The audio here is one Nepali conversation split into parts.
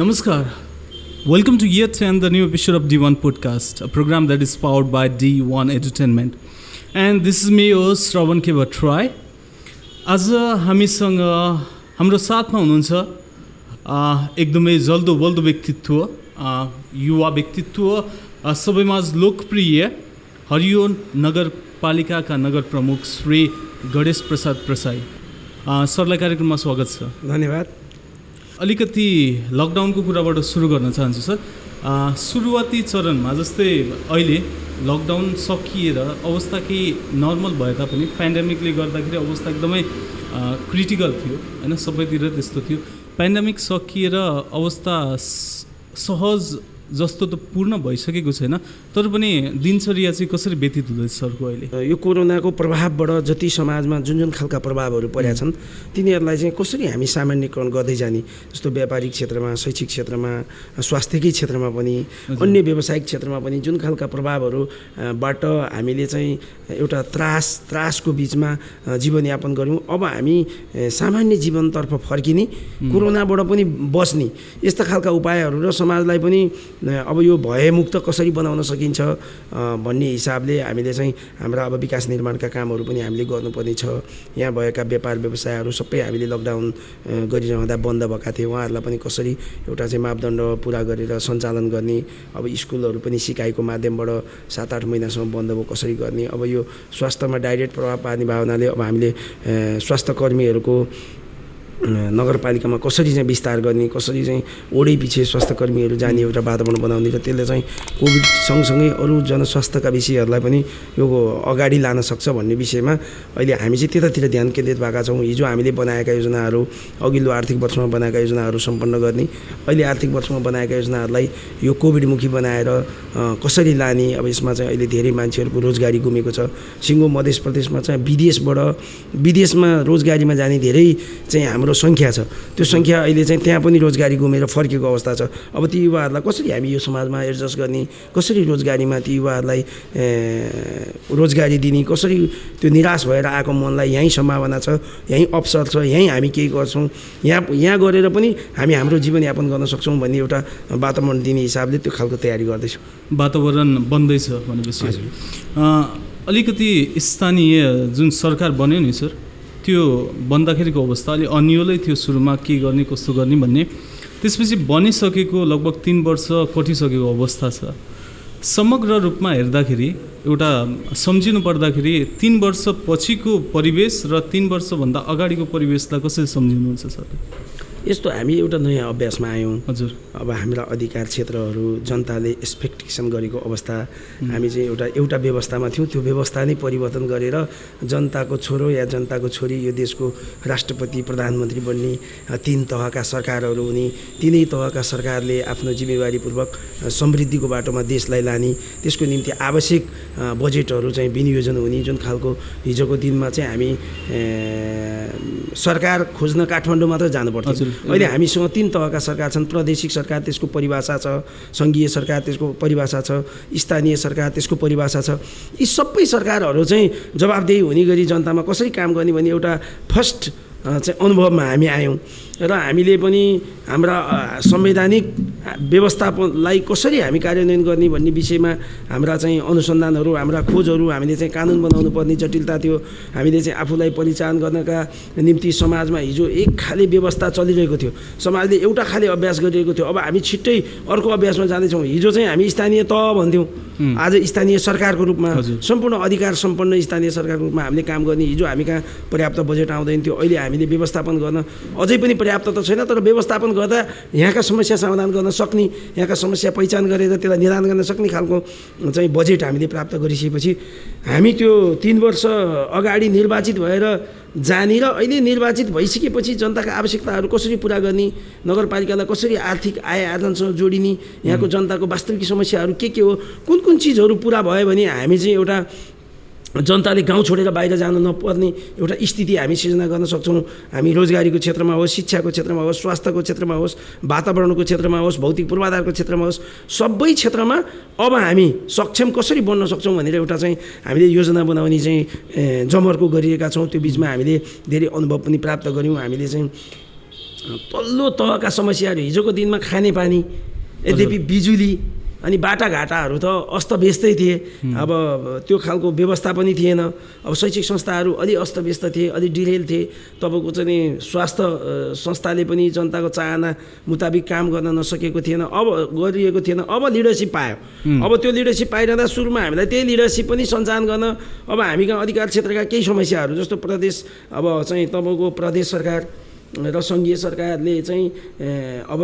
Namaskar. Welcome to yet another new episode of D1 Podcast, a program that is powered by D1 Entertainment. And this is me, host Shravan K. Bhattrai. आज हामीसँग हाम्रो साथमा हुनुहुन्छ एकदमै जल्दो बल्दो व्यक्तित्व, युवा व्यक्तित्व, सबैमा लोकप्रिय हरियो नगरपालिकाका नगर प्रमुख श्री गणेश प्रसाद प्रसाई। सरलाई कार्यक्रममा स्वागत छ। धन्यवाद। अलिकति लकडाउनको कुराबाट सुरु गर्न चाहन्छु सर। सुरुवाती चरणमा जस्तै अहिले लकडाउन सकिएर अवस्था केही नर्मल भए तापनि पेन्डेमिकले गर्दाखेरि अवस्था एकदमै क्रिटिकल थियो हैन, सबैतिर त्यस्तो थियो। पेन्डेमिक सकिएर अवस्था सहज जस्तो त पूर्ण भइसकेको छैन, तर पनि दिनचर्या चाहिँ कसरी व्यतीत हुँदैछ सरको अहिले? यो कोरोनाको प्रभावबाट जति समाजमा जुन जुन खालका प्रभावहरू परेका छन् तिनीहरूलाई चाहिँ कसरी हामी सामान्यकरण गर्दै जाने, जस्तो व्यापारिक क्षेत्रमा, शैक्षिक क्षेत्रमा, स्वास्थ्यकै क्षेत्रमा पनि, अन्य व्यावसायिक क्षेत्रमा पनि जुन खालका प्रभावहरूबाट हामीले चाहिँ एउटा त्रासको बिचमा जीवनयापन गऱ्यौँ, अब हामी सामान्य जीवनतर्फ फर्किने, कोरोनाबाट पनि बस्ने यस्ता खालका उपायहरू र समाजलाई पनि अब यो भयमुक्त कसरी बनाउन सकिन्छ भन्ने हिसाबले हामीले चाहिँ हाम्रा अब विकास निर्माणका कामहरू पनि हामीले गर्नुपर्ने छ। यहाँ भएका व्यापार व्यवसायहरू सबै हामीले लकडाउन गरिरहँदा बन्द भएका थिए, उहाँहरूलाई पनि कसरी एउटा चाहिँ मापदण्ड पुरा गरेर सञ्चालन गर्ने, अब स्कुलहरू पनि सिकाइको माध्यमबाट 7-8 महिनासम्म बन्द भयो, कसरी गर्ने। अब यो स्वास्थ्यमा डाइरेक्ट प्रभाव पार्ने भावनाले अब हामीले स्वास्थ्य कर्मीहरूको नगरपालिकामा कसरी चाहिँ विस्तार गर्ने, कसरी चाहिँ ओडै पछि स्वास्थ्य कर्मीहरू जाने एउटा वातावरण बनाउने र त्यसले चाहिँ कोभिड सँगसँगै अरू जनस्वास्थ्यका विषयहरूलाई पनि यो अगाडि लान सक्छ भन्ने विषयमा अहिले हामी चाहिँ त्यतातिर ध्यान केन्द्रित भएका छौँ। हिजो हामीले बनाएका योजनाहरू, अघिल्लो आर्थिक वर्षमा बनाएका योजनाहरू सम्पन्न गर्ने, अहिले आर्थिक वर्षमा बनाएका योजनाहरूलाई यो कोभिडमुखी बनाएर कसरी लाने। अब यसमा चाहिँ अहिले धेरै मान्छेहरूको रोजगारी गुमेको छ। सिङ्गो मध्य प्रदेशमा चाहिँ विदेशमा रोजगारीमा जाने धेरै चाहिँ हाम्रो सङ्ख्या छ। त्यो सङ्ख्या अहिले चाहिँ त्यहाँ पनि रोजगारी गुमेर फर्केको अवस्था छ। अब ती युवाहरूलाई कसरी हामी यो समाजमा एडजस्ट गर्ने, कसरी रोजगारीमा ती युवाहरूलाई रोजगारी दिने, कसरी त्यो निराश भएर आएको मनलाई यहीँ सम्भावना छ, यहीँ अवसर छ, यहीँ हामी केही गर्छौँ, यहाँ गरेर पनि हामी हाम्रो जीवनयापन गर्न सक्छौँ भन्ने एउटा वातावरण दिने हिसाबले त्यो खालको तयारी गर्दैछौँ। वातावरण बन्दैछ भनेपछि अलिकति स्थानीय जुन सरकार बन्यो नि सर, त्यो बन्दाखेरिको अवस्था अलि अन्यलै थियो। सुरुमा के गर्ने कस्तो गर्ने भन्ने, त्यसपछि बनिसकेको लगभग 3 वर्ष कटिसकेको अवस्था छ। समग्र रूपमा हेर्दाखेरि एउटा सम्झिनु पर्दाखेरि 3 वर्ष पछिको परिवेश र 3 वर्षभन्दा अगाडिको परिवेशलाई कसरी सम्झिनुहुन्छ सर? यस्तो हामी एउटा नयाँ अभ्यासमा आयौँ। हजुर, अब हाम्रा अधिकार क्षेत्रहरू जनताले एक्सपेक्टेसन गरेको अवस्था, हामी चाहिँ एउटा व्यवस्थामा थियौँ, त्यो व्यवस्था नै परिवर्तन गरेर जनताको छोरो या जनताको छोरी यो देशको राष्ट्रपति प्रधानमन्त्री बन्ने 3 तहका सरकारहरू हुने, तिनै तहका सरकारले आफ्नो जिम्मेवारीपूर्वक समृद्धिको बाटोमा देशलाई लाने, त्यसको निम्ति आवश्यक बजेटहरू चाहिँ विनियोजन हुने जुन खालको हिजोको दिनमा चाहिँ हामी सरकार खोज्न काठमाडौँ मात्र जानुपर्छ। अहिले हामीसँग 3 तहका सरकार छन्। प्रादेशिक सरकार त्यसको परिभाषा छ, सङ्घीय सरकार त्यसको परिभाषा छ, स्थानीय सरकार त्यसको परिभाषा छ। यी सबै सरकारहरू चाहिँ जवाबदेही हुने गरी जनतामा कसरी काम गर्ने भन्ने एउटा फर्स्ट चाहिँ अनुभवमा हामी आयौँ र हामीले पनि हाम्रा संवैधानिक व्यवस्थापनलाई कसरी हामी कार्यान्वयन गर्ने भन्ने विषयमा हाम्रा चाहिँ अनुसन्धानहरू, हाम्रा खोजहरू, हामीले चाहिँ कानुन बनाउनु पर्ने जटिलता थियो। हामीले चाहिँ आफूलाई परिचालन गर्नका निम्ति समाजमा हिजो एक खाले व्यवस्था चलिरहेको थियो, समाजले एउटा खाले अभ्यास गरिरहेको थियो। अब हामी छिट्टै अर्को अभ्यासमा जाँदैछौँ। हिजो चाहिँ हामी स्थानीय तह भन्थ्यौँ, आज स्थानीय सरकारको रूपमा, सम्पूर्ण अधिकार सम्पन्न स्थानीय सरकारको रूपमा हामीले काम गर्ने। हिजो हामी कहाँ पर्याप्त बजेट आउँदैन थियो, अहिले हामीले व्यवस्थापन गर्न अझै पनि पर्याप्त त छैन, तर व्यवस्थापन गर्दा यहाँका समस्या समाधान गर्न सक्ने, यहाँका समस्या पहिचान गरेर त्यसलाई निदान गर्न सक्ने खालको चाहिँ बजेट हामीले प्राप्त गरिसकेपछि हामी त्यो 3 वर्ष अगाडि निर्वाचित भएर जाने र अहिले निर्वाचित भइसकेपछि जनताका आवश्यकताहरू कसरी पुरा गर्ने, नगरपालिकालाई कसरी आर्थिक आय आर्जनसँग जोडिने, यहाँको जनताको वास्तविक समस्याहरू के हो, कुन चिजहरू पुरा भयो भने हामी चाहिँ एउटा जनताले गाउँ छोडेर बाहिर जानु नपर्ने एउटा स्थिति हामी सिर्जना गर्न सक्छौँ। हामी रोजगारीको क्षेत्रमा होस्, शिक्षाको क्षेत्रमा होस्, स्वास्थ्यको क्षेत्रमा होस्, वातावरणको क्षेत्रमा होस्, भौतिक पूर्वाधारको क्षेत्रमा होस्, सबै क्षेत्रमा अब हामी सक्षम कसरी बन्न सक्छौँ भनेर एउटा चाहिँ हामीले योजना बनाउने चाहिँ जमर्को गरिएका छौँ। त्यो बिचमा हामीले धेरै अनुभव पनि प्राप्त गऱ्यौँ। हामीले चाहिँ तल्लो तहका समस्याहरू हिजोको दिनमा खानेपानी, यद्यपि बिजुली अनि बाटाघाटाहरू त अस्तव्यस्तै थिए। अब त्यो खालको व्यवस्था पनि थिएन। अब शैक्षिक संस्थाहरू अलि अस्तव्यस्त थिए, अलि डिरेल थिए। तपाईँको चाहिँ स्वास्थ्य संस्थाले पनि जनताको चाहना मुताबिक काम गर्न नसकेको थिएन, अब गरिएको थिएन। अब लिडरसिप पायो। अब त्यो लिडरसिप पाइरहँदा सुरुमा हामीलाई त्यही लिडरसिप पनि सञ्चालन गर्न अब हामीका अधिकार क्षेत्रका केही समस्याहरू जस्तो प्रदेश अब चाहिँ तपाईँको प्रदेश सरकार र सङ्घीय सरकारले चाहिँ अब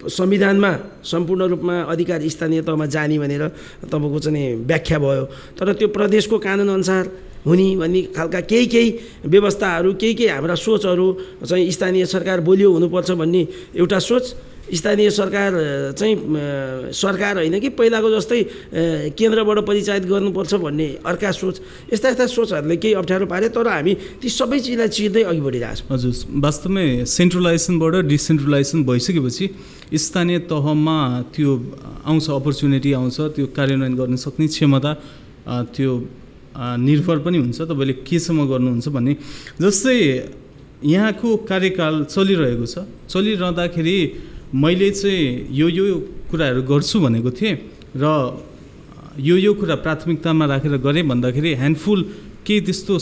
संविधानमा सम्पूर्ण रूपमा अधिकार स्थानीय तहमा जाने भनेर तपाईँको चाहिँ व्याख्या भयो। तर त्यो प्रदेशको कानुनअनुसार हुने भन्ने खालका केही व्यवस्थाहरू केही हाम्रा सोचहरू चाहिँ स्थानीय सरकार बलियो हुनुपर्छ भन्ने एउटा सोच, स्थानीय सरकार चाहिँ सरकार होइन कि पहिलाको जस्तै केन्द्रबाट परिचालित गर्नुपर्छ भन्ने अर्का सोच, यस्ता सोचहरूले केही अप्ठ्यारो पारे। तर हामी ती सबै चिजलाई चिर्दै अघि बढिरहेछौँ। हजुर, वास्तवमै सेन्ट्रलाइजेसनबाट डिसेन्ट्रलाइजेसन भइसकेपछि स्थानीय तहमा त्यो आउँछ, अपर्च्युनिटी आउँछ, त्यो कार्यान्वयन गर्न सक्ने क्षमता त्यो निर्भर पनि हुन्छ तपाईँले केसम्म गर्नुहुन्छ भन्ने। जस्तै यहाँको कार्यकाल चलिरहेको छ, चलिरहँदाखेरि मैले चाहिँ यो कुराहरू गर्छु भनेको थिएँ र यो कुरा प्राथमिकतामा राखेर गरेँ भन्दाखेरि ह्यान्डफुल केही त्यस्तो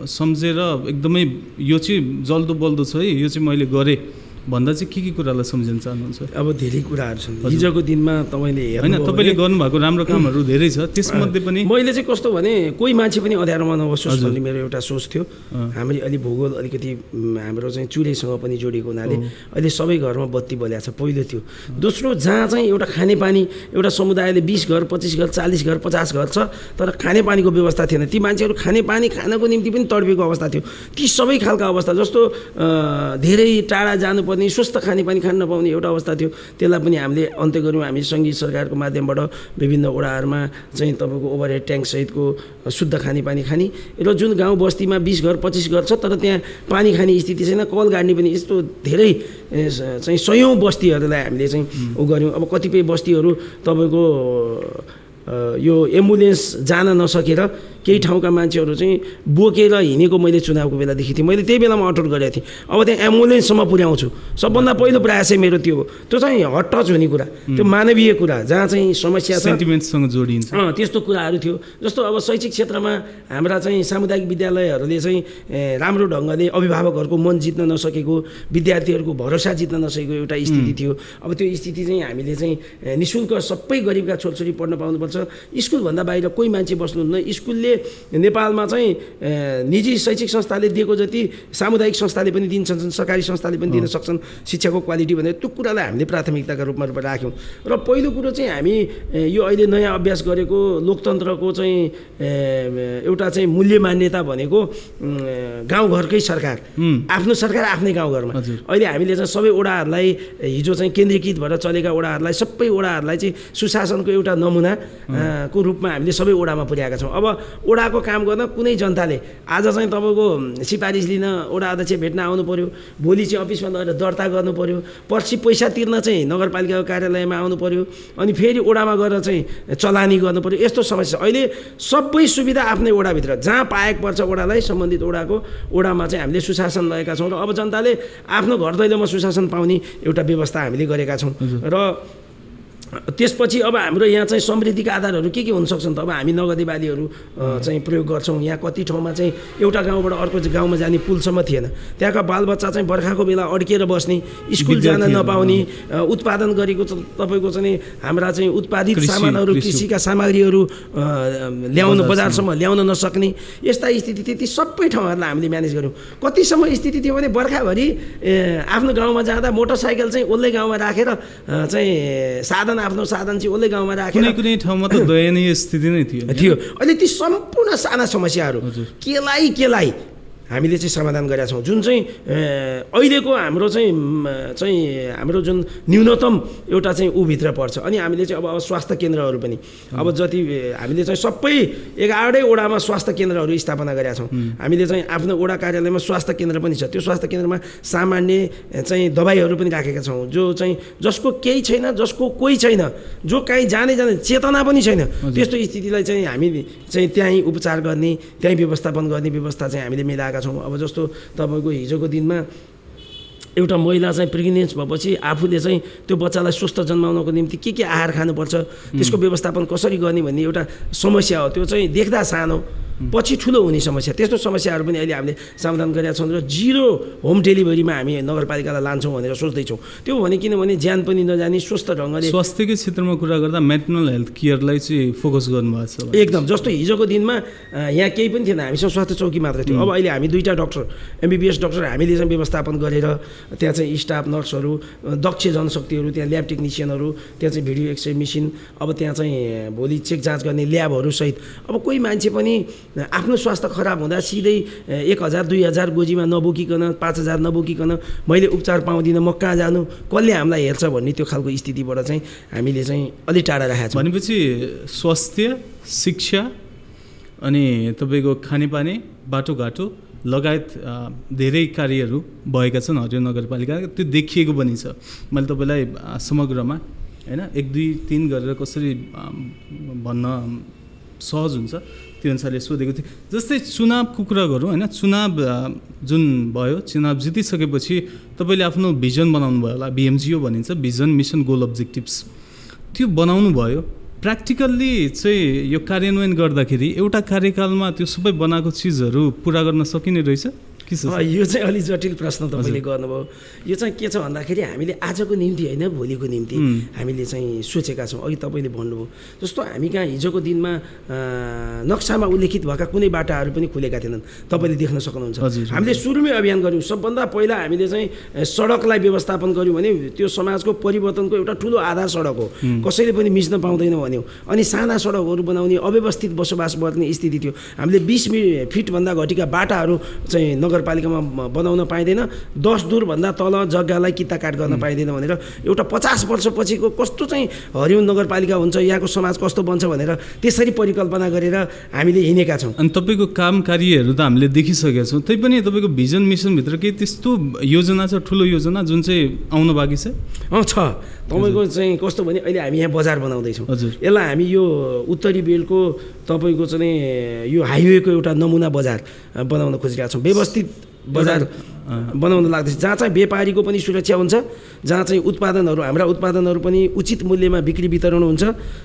सम्झेर एकदमै यो चाहिँ जल्दो बल्दो छ है, यो चाहिँ मैले गरेँ भन्दा चाहिँ के कुरालाई सम्झिन चाहनुहुन्छ? अब धेरै कुराहरू छन्। हिजोको दिनमा तपाईँले होइन, तपाईँले गर्नुभएको राम्रो कामहरू धेरै छ, त्यसमध्ये पनि मैले चाहिँ कस्तो भने कोही मान्छे पनि अँध्यारोमा नबसोस् भन्ने मेरो एउटा सोच थियो। हामी अलि भूगोल अलिकति हाम्रो चाहिँ चुरेसँग पनि जोडिएको हुनाले अहिले सबै घरमा बत्ती बलेको छ, पहिलो त्यो। दोस्रो, जहाँ चाहिँ एउटा खानेपानी एउटा समुदायले 20 घर 25 घर 40 घर 50 घर छ तर खानेपानीको व्यवस्था थिएन, ती मान्छेहरू खानेपानी खानको निम्ति पनि तडपेको अवस्था थियो। ती सबै खालका अवस्था जस्तो धेरै टाढा जानु पर्ने स्वस्थ खानेपानी खान नपाउने एउटा अवस्था थियो, त्यसलाई पनि हामीले अन्त्य गऱ्यौँ। हामी सङ्घीय सरकारको माध्यमबाट विभिन्न वडाहरूमा चाहिँ तपाईँको ओभरहेड ट्याङ्क सहितको शुद्ध खानेपानी खाने र जुन गाउँ बस्तीमा 20 घर 25 घर छ तर त्यहाँ पानी खाने स्थिति छैन, कल गाड्ने पनि, यस्तो धेरै चाहिँ सयौँ बस्तीहरूलाई हामीले चाहिँ गऱ्यौँ। अब कतिपय बस्तीहरू तपाईँको यो एम्बुलेन्स जान नसकेर केही ठाउँका मान्छेहरू चाहिँ बोकेर हिँडेको मैले चुनावको बेला देखेको थिएँ। मैले त्यही बेलामा अटोट गरेको थिएँ। अब त्यहाँ एम्बुलेन्ससम्म पुर्याउँछु, सबभन्दा पहिलो प्रयासै मेरो त्यो हो। त्यो चाहिँ हट टच हुने कुरा, त्यो मानवीय कुरा, जहाँ चाहिँ समस्या छ, सेन्टिमेन्टसँग जोडिन्छ, त्यस्तो कुराहरू थियो। जस्तो अब शैक्षिक क्षेत्रमा हाम्रा चाहिँ सामुदायिक विद्यालयहरूले चाहिँ राम्रो ढङ्गले अभिभावकहरूको मन जित्न नसकेको, विद्यार्थीहरूको भरोसा जित्न नसकेको एउटा स्थिति थियो। अब त्यो स्थिति चाहिँ हामीले चाहिँ निःशुल्क सबै गरिबका छोरछोरी पढ्न पाउनुपर्छ, स्कुलभन्दा बाहिर कोही मान्छे बस्नुहुन्न। स्कुलले नेपालमा चाहिँ निजी शैक्षिक संस्थाले दिएको जति सामुदायिक संस्थाले पनि दिन्छन्, सरकारी संस्थाले पनि दिन सक्छन् शिक्षाको क्वालिटी भनेर त्यो कुरालाई हामीले प्राथमिकताका रूपमा राख्यौँ। र पहिलो कुरो चाहिँ हामी यो अहिले नयाँ अभ्यास गरेको लोकतन्त्रको चाहिँ एउटा चाहिँ मूल्य मान्यता भनेको गाउँघरकै सरकार, आफ्नो सरकार आफ्नै गाउँघरमा। अहिले हामीले चाहिँ सबै वडाहरूलाई हिजो चाहिँ केन्द्रीकृत भएर चलेका वडाहरूलाई सबै वडाहरूलाई चाहिँ सुशासनको एउटा नमुना को रूपमा हामीले सबै वडामा पुर्याएका छौँ। अब वडाको काम गर्न कुनै जनताले आज चाहिँ तपाईँको सिफारिस लिन वडा अध्यक्ष भेट्न आउनु पऱ्यो, भोलि चाहिँ अफिसमा लगेर दर्ता गर्नु पऱ्यो, पर्सि पैसा तिर्न चाहिँ नगरपालिकाको कार्यालयमा आउनु पऱ्यो, अनि फेरि वडामा गएर चाहिँ चलानी गर्नु पऱ्यो। यस्तो समस्या अहिले सबै सुविधा आफ्नै वडाभित्र जहाँ पाएको पर्छ वडालाई सम्बन्धित वडामा चाहिँ हामीले सुशासन लगेका छौँ। र अब जनताले आफ्नो घर दैलोमा सुशासन पाउने एउटा व्यवस्था हामीले गरेका छौँ। र त्यसपछि अब हाम्रो यहाँ चाहिँ समृद्धिका आधारहरू के हुन सक्छन् त? अब हामी नगदे बालीहरू चाहिँ प्रयोग गर्छौँ। यहाँ कति ठाउँमा चाहिँ एउटा गाउँबाट अर्को गाउँमा जाने पुलसम्म थिएन, त्यहाँका बालबच्चा चाहिँ बर्खाको बेला अड्किएर बस्ने, स्कुल जान नपाउने, उत्पादन गरेको तपाईँको चाहिँ हाम्रा चाहिँ उत्पादित सामानहरू कृषिका सामग्रीहरू ल्याउन बजारसम्म ल्याउन नसक्ने यस्ता स्थिति थियो। ती सबै ठाउँहरूलाई हामीले म्यानेज गऱ्यौँ। कतिसम्म स्थिति थियो भने बर्खाभरि आफ्नो गाउँमा जाँदा मोटरसाइकल चाहिँ ओल्लै गाउँमा राखेर चाहिँ आफ्नो साधन चाहिँ ओल्लै गाउँमा राखेर कुनै ठाउँमा त दयनीय स्थिति नै थियो। अहिले ती सम्पूर्ण साना समस्याहरू केलाई हामीले चाहिँ समाधान गरेका छौँ। जुन चाहिँ अहिलेको हाम्रो चाहिँ हाम्रो जुन न्यूनतम एउटा चाहिँ भित्र पर्छ। अनि हामीले चाहिँ अब स्वास्थ्य केन्द्रहरू पनि अब जति हामीले चाहिँ सबै 11 वडामा स्वास्थ्य केन्द्रहरू स्थापना गरेका छौँ। हामीले चाहिँ आफ्नो वडा कार्यालयमा स्वास्थ्य केन्द्र पनि छ। त्यो स्वास्थ्य केन्द्रमा सामान्य चाहिँ दबाईहरू पनि राखेका छौँ, जो चाहिँ जसको केही छैन, जसको कोही छैन, जो कहीँ जाने चेतना पनि छैन, त्यस्तो स्थितिलाई चाहिँ हामी चाहिँ त्यहीँ उपचार गर्ने, त्यहीँ व्यवस्थापन गर्ने व्यवस्था चाहिँ हामीले मिलाएका छौँ। अब जस्तो तपाईँको हिजोको दिनमा एउटा महिला चाहिँ प्रेग्नेन्ट भएपछि आफूले चाहिँ त्यो बच्चालाई स्वस्थ जन्माउनको निम्ति के आहार खानुपर्छ, त्यसको व्यवस्थापन कसरी गर्ने भन्ने एउटा समस्या हो। त्यो चाहिँ देख्दा सानो, पछि ठुलो हुने समस्या, त्यस्तो समस्याहरू पनि अहिले हामीले समाधान गरेका छौँ र 0 होम डेलिभरीमा हामी नगरपालिकालाई लान्छौँ भनेर सोच्दैछौँ। त्यो भने किनभने ज्यान पनि नजाने स्वस्थ ढङ्गले स्वास्थ्यकै क्षेत्रमा कुरा गर्दा मेन्टल हेल्थ केयरलाई चाहिँ फोकस गर्नुभएको छ एकदम। जस्तो हिजोको दिनमा यहाँ केही पनि थिएन, हामीसँग स्वास्थ्य चौकी मात्रै थियो। अब अहिले हामी 2टा डाक्टर MBBS डाक्टर हामीले चाहिँ व्यवस्थापन गरेर त्यहाँ चाहिँ स्टाफ नर्सहरू, दक्ष जनशक्तिहरू, त्यहाँ ल्याब टेक्निसियनहरू, त्यहाँ चाहिँ भिडियो एक्सरे मेसिन, अब त्यहाँ चाहिँ भोलि चेक जाँच गर्ने ल्याबहरू सहित। अब कोही मान्छे पनि आफ्नो स्वास्थ्य खराब हुँदा सिधै 1000 2000 गोजीमा नबोकिकन, 5000 नबोकिकन मैले उपचार पाउँदिनँ, म कहाँ जानु, कसले हामीलाई हेर्छ भन्ने त्यो खालको स्थितिबाट चाहिँ हामीले चाहिँ अलि टाढा राखेका छौँ। भनेपछि स्वास्थ्य, शिक्षा अनि तपाईँको खानेपानी, बाटोघाटो लगायत धेरै कार्यहरू भएका छन् हरियो नगरपालिका। त्यो देखिएको पनि छ। मैले तपाईँलाई समग्रमा होइन 1 2 3 गरेर कसरी भन्न सहज हुन्छ त्यो अनुसारले सोधेको थिएँ। जस्तै चुनावको कुरा गरौँ होइन, चुनाव जुन भयो, चुनाव जितिसकेपछि तपाईँले आफ्नो भिजन बनाउनु भयो होला, BMGO भनिन्छ, भिजन मिसन गोल अब्जेक्टिभ्स, त्यो बनाउनु भयो। प्र्याक्टिकल्ली चाहिँ यो कार्यान्वयन गर्दाखेरि एउटा कार्यकालमा त्यो सबै बनाएको चिजहरू पुरा गर्न सकिने रहेछ? यो चाहिँ अलि जटिल प्रश्न तपाईँले गर्नुभयो। यो चाहिँ के छ भन्दाखेरि हामीले आजको निम्ति होइन, भोलिको निम्ति हामीले चाहिँ सोचेका छौँ। अघि तपाईँले भन्नुभयो जस्तो हामी कहाँ हिजोको दिनमा नक्सामा उल्लेखित भएका कुनै बाटाहरू पनि खुलेका थिएनन्, तपाईँले देख्न सक्नुहुन्छ। हामीले सुरुमै अभियान गऱ्यौँ। सबभन्दा पहिला हामीले चाहिँ सडकलाई व्यवस्थापन गऱ्यौँ भने त्यो समाजको परिवर्तनको एउटा ठुलो आधार सडक हो, कसैले पनि मिच्न पाउँदैन भन्यौँ। अनि साना सडकहरू बनाउने, अव्यवस्थित बसोबास गर्ने स्थिति थियो। हामीले 20 फिटभन्दा घटीका बाटाहरू चाहिँ नगरपालिकामा बनाउन पाइँदैन, 10 दूरभन्दा तल जग्गालाई किताकाट गर्न पाइँदैन भनेर एउटा 50 वर्षपछिको कस्तो चाहिँ हरियो नगरपालिका हुन्छ, यहाँको समाज कस्तो बन्छ भनेर त्यसरी परिकल्पना गरेर हामीले हिँडेका छौँ। अनि तपाईँको काम कार्यहरू त हामीले देखिसकेका छौँ, तैपनि तपाईँको भिजन मिसनभित्र केही त्यस्तो योजना छ, ठुलो योजना जुन चाहिँ आउनु बाँकी छ? छ। तपाईँको चाहिँ कस्तो भने अहिले हामी यहाँ बजार बनाउँदैछौँ। यसलाई हामी यो उत्तरी बेल्टको तपाईँको चाहिँ यो हाइवेको एउटा नमुना बजार बनाउन खोजिरहेका छौँ। व्यवस्थित बजार बनाउन लाग्दैछ, जहाँ चाहिँ व्यापारीको पनि सुरक्षा हुन्छ, जहाँ चाहिँ उत्पादनहरू, हाम्रा उत्पादनहरू पनि उचित मूल्यमा बिक्री वितरण हुन्छ।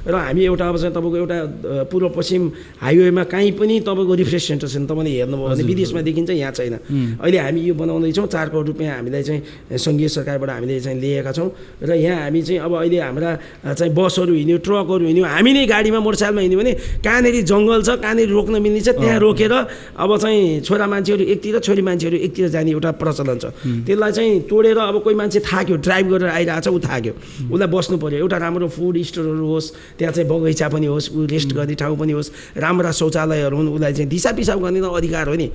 र हामी एउटा अब चाहिँ तपाईँको एउटा पूर्व पश्चिम हाइवेमा कहीँ पनि तपाईँको रिफ्रेस सेन्टर छैन। तपाईँले हेर्नुभयो भने विदेशमा देखिन्छ, यहाँ छैन। अहिले हामी यो बनाउँदैछौँ। 4 करोड रुपियाँ हामीलाई चाहिँ सङ्घीय सरकारबाट हामीले चाहिँ लिएका छौँ। र यहाँ हामी चाहिँ अब अहिले हाम्रा चाहिँ बसहरू हिँड्यो, ट्रकहरू हिँड्यो, हामी नै गाडीमा मोटरसाइकलमा हिँड्यो भने कहाँनिर जङ्गल छ, कहाँनिर रोक्न मिल्ने छ, त्यहाँ रोकेर अब चाहिँ छोरा मान्छेहरू एकतिर, छोरी मान्छेहरू एकतिर जाने एउटा प्रचलन छ। त्यसलाई चाहिँ तोडेर अब कोही मान्छे थाक्यो, ड्राइभ गरेर आइरहेछ, ऊ थाक्यो, उसलाई बस्नु पऱ्यो। एउटा राम्रो फुड स्टोरहरू होस्, त्यहाँ चाहिँ बगैँचा पनि होस्, ऊ रेस्ट गर्ने ठाउँ पनि होस्, राम्रा शौचालयहरू हुन्, उसलाई चाहिँ दिसा पिसाब गर्ने त अधिकार हो नि।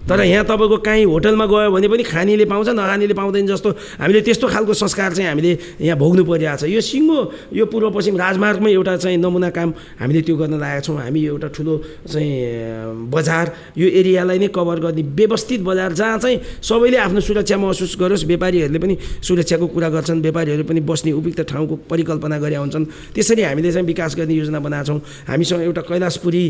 तर यहाँ तपाईँको काहीँ होटलमा गयो भने पनि खानेले पाउँछ, नखानेले पाउँदैन जस्तो हामीले त्यस्तो खालको संस्कार चाहिँ हामीले यहाँ भोग्नु परिरहेको छ। यो सिङ्गो यो पूर्व पश्चिम राजमार्गमै एउटा चाहिँ नमुना काम हामीले त्यो गर्न लागेका छौँ। हामी एउटा ठुलो चाहिँ बजार, यो एरियालाई नै कभर गर्ने व्यवस्थित बजार, जहाँ चाहिँ सबैले आफ्नो सुरक्षा महसुस गरोस्, व्यापारीहरूले पनि सुरक्षाको कुरा गर्छन्, व्यापारीहरू पनि बस्ने उपयुक्त ठाउँको परिकल्पना गरे हुन्छन्। त्यसरी हामीले चाहिँ विकास गर्ने योजना बनाएको छौँ। हामीसँग एउटा कैलाशपुरी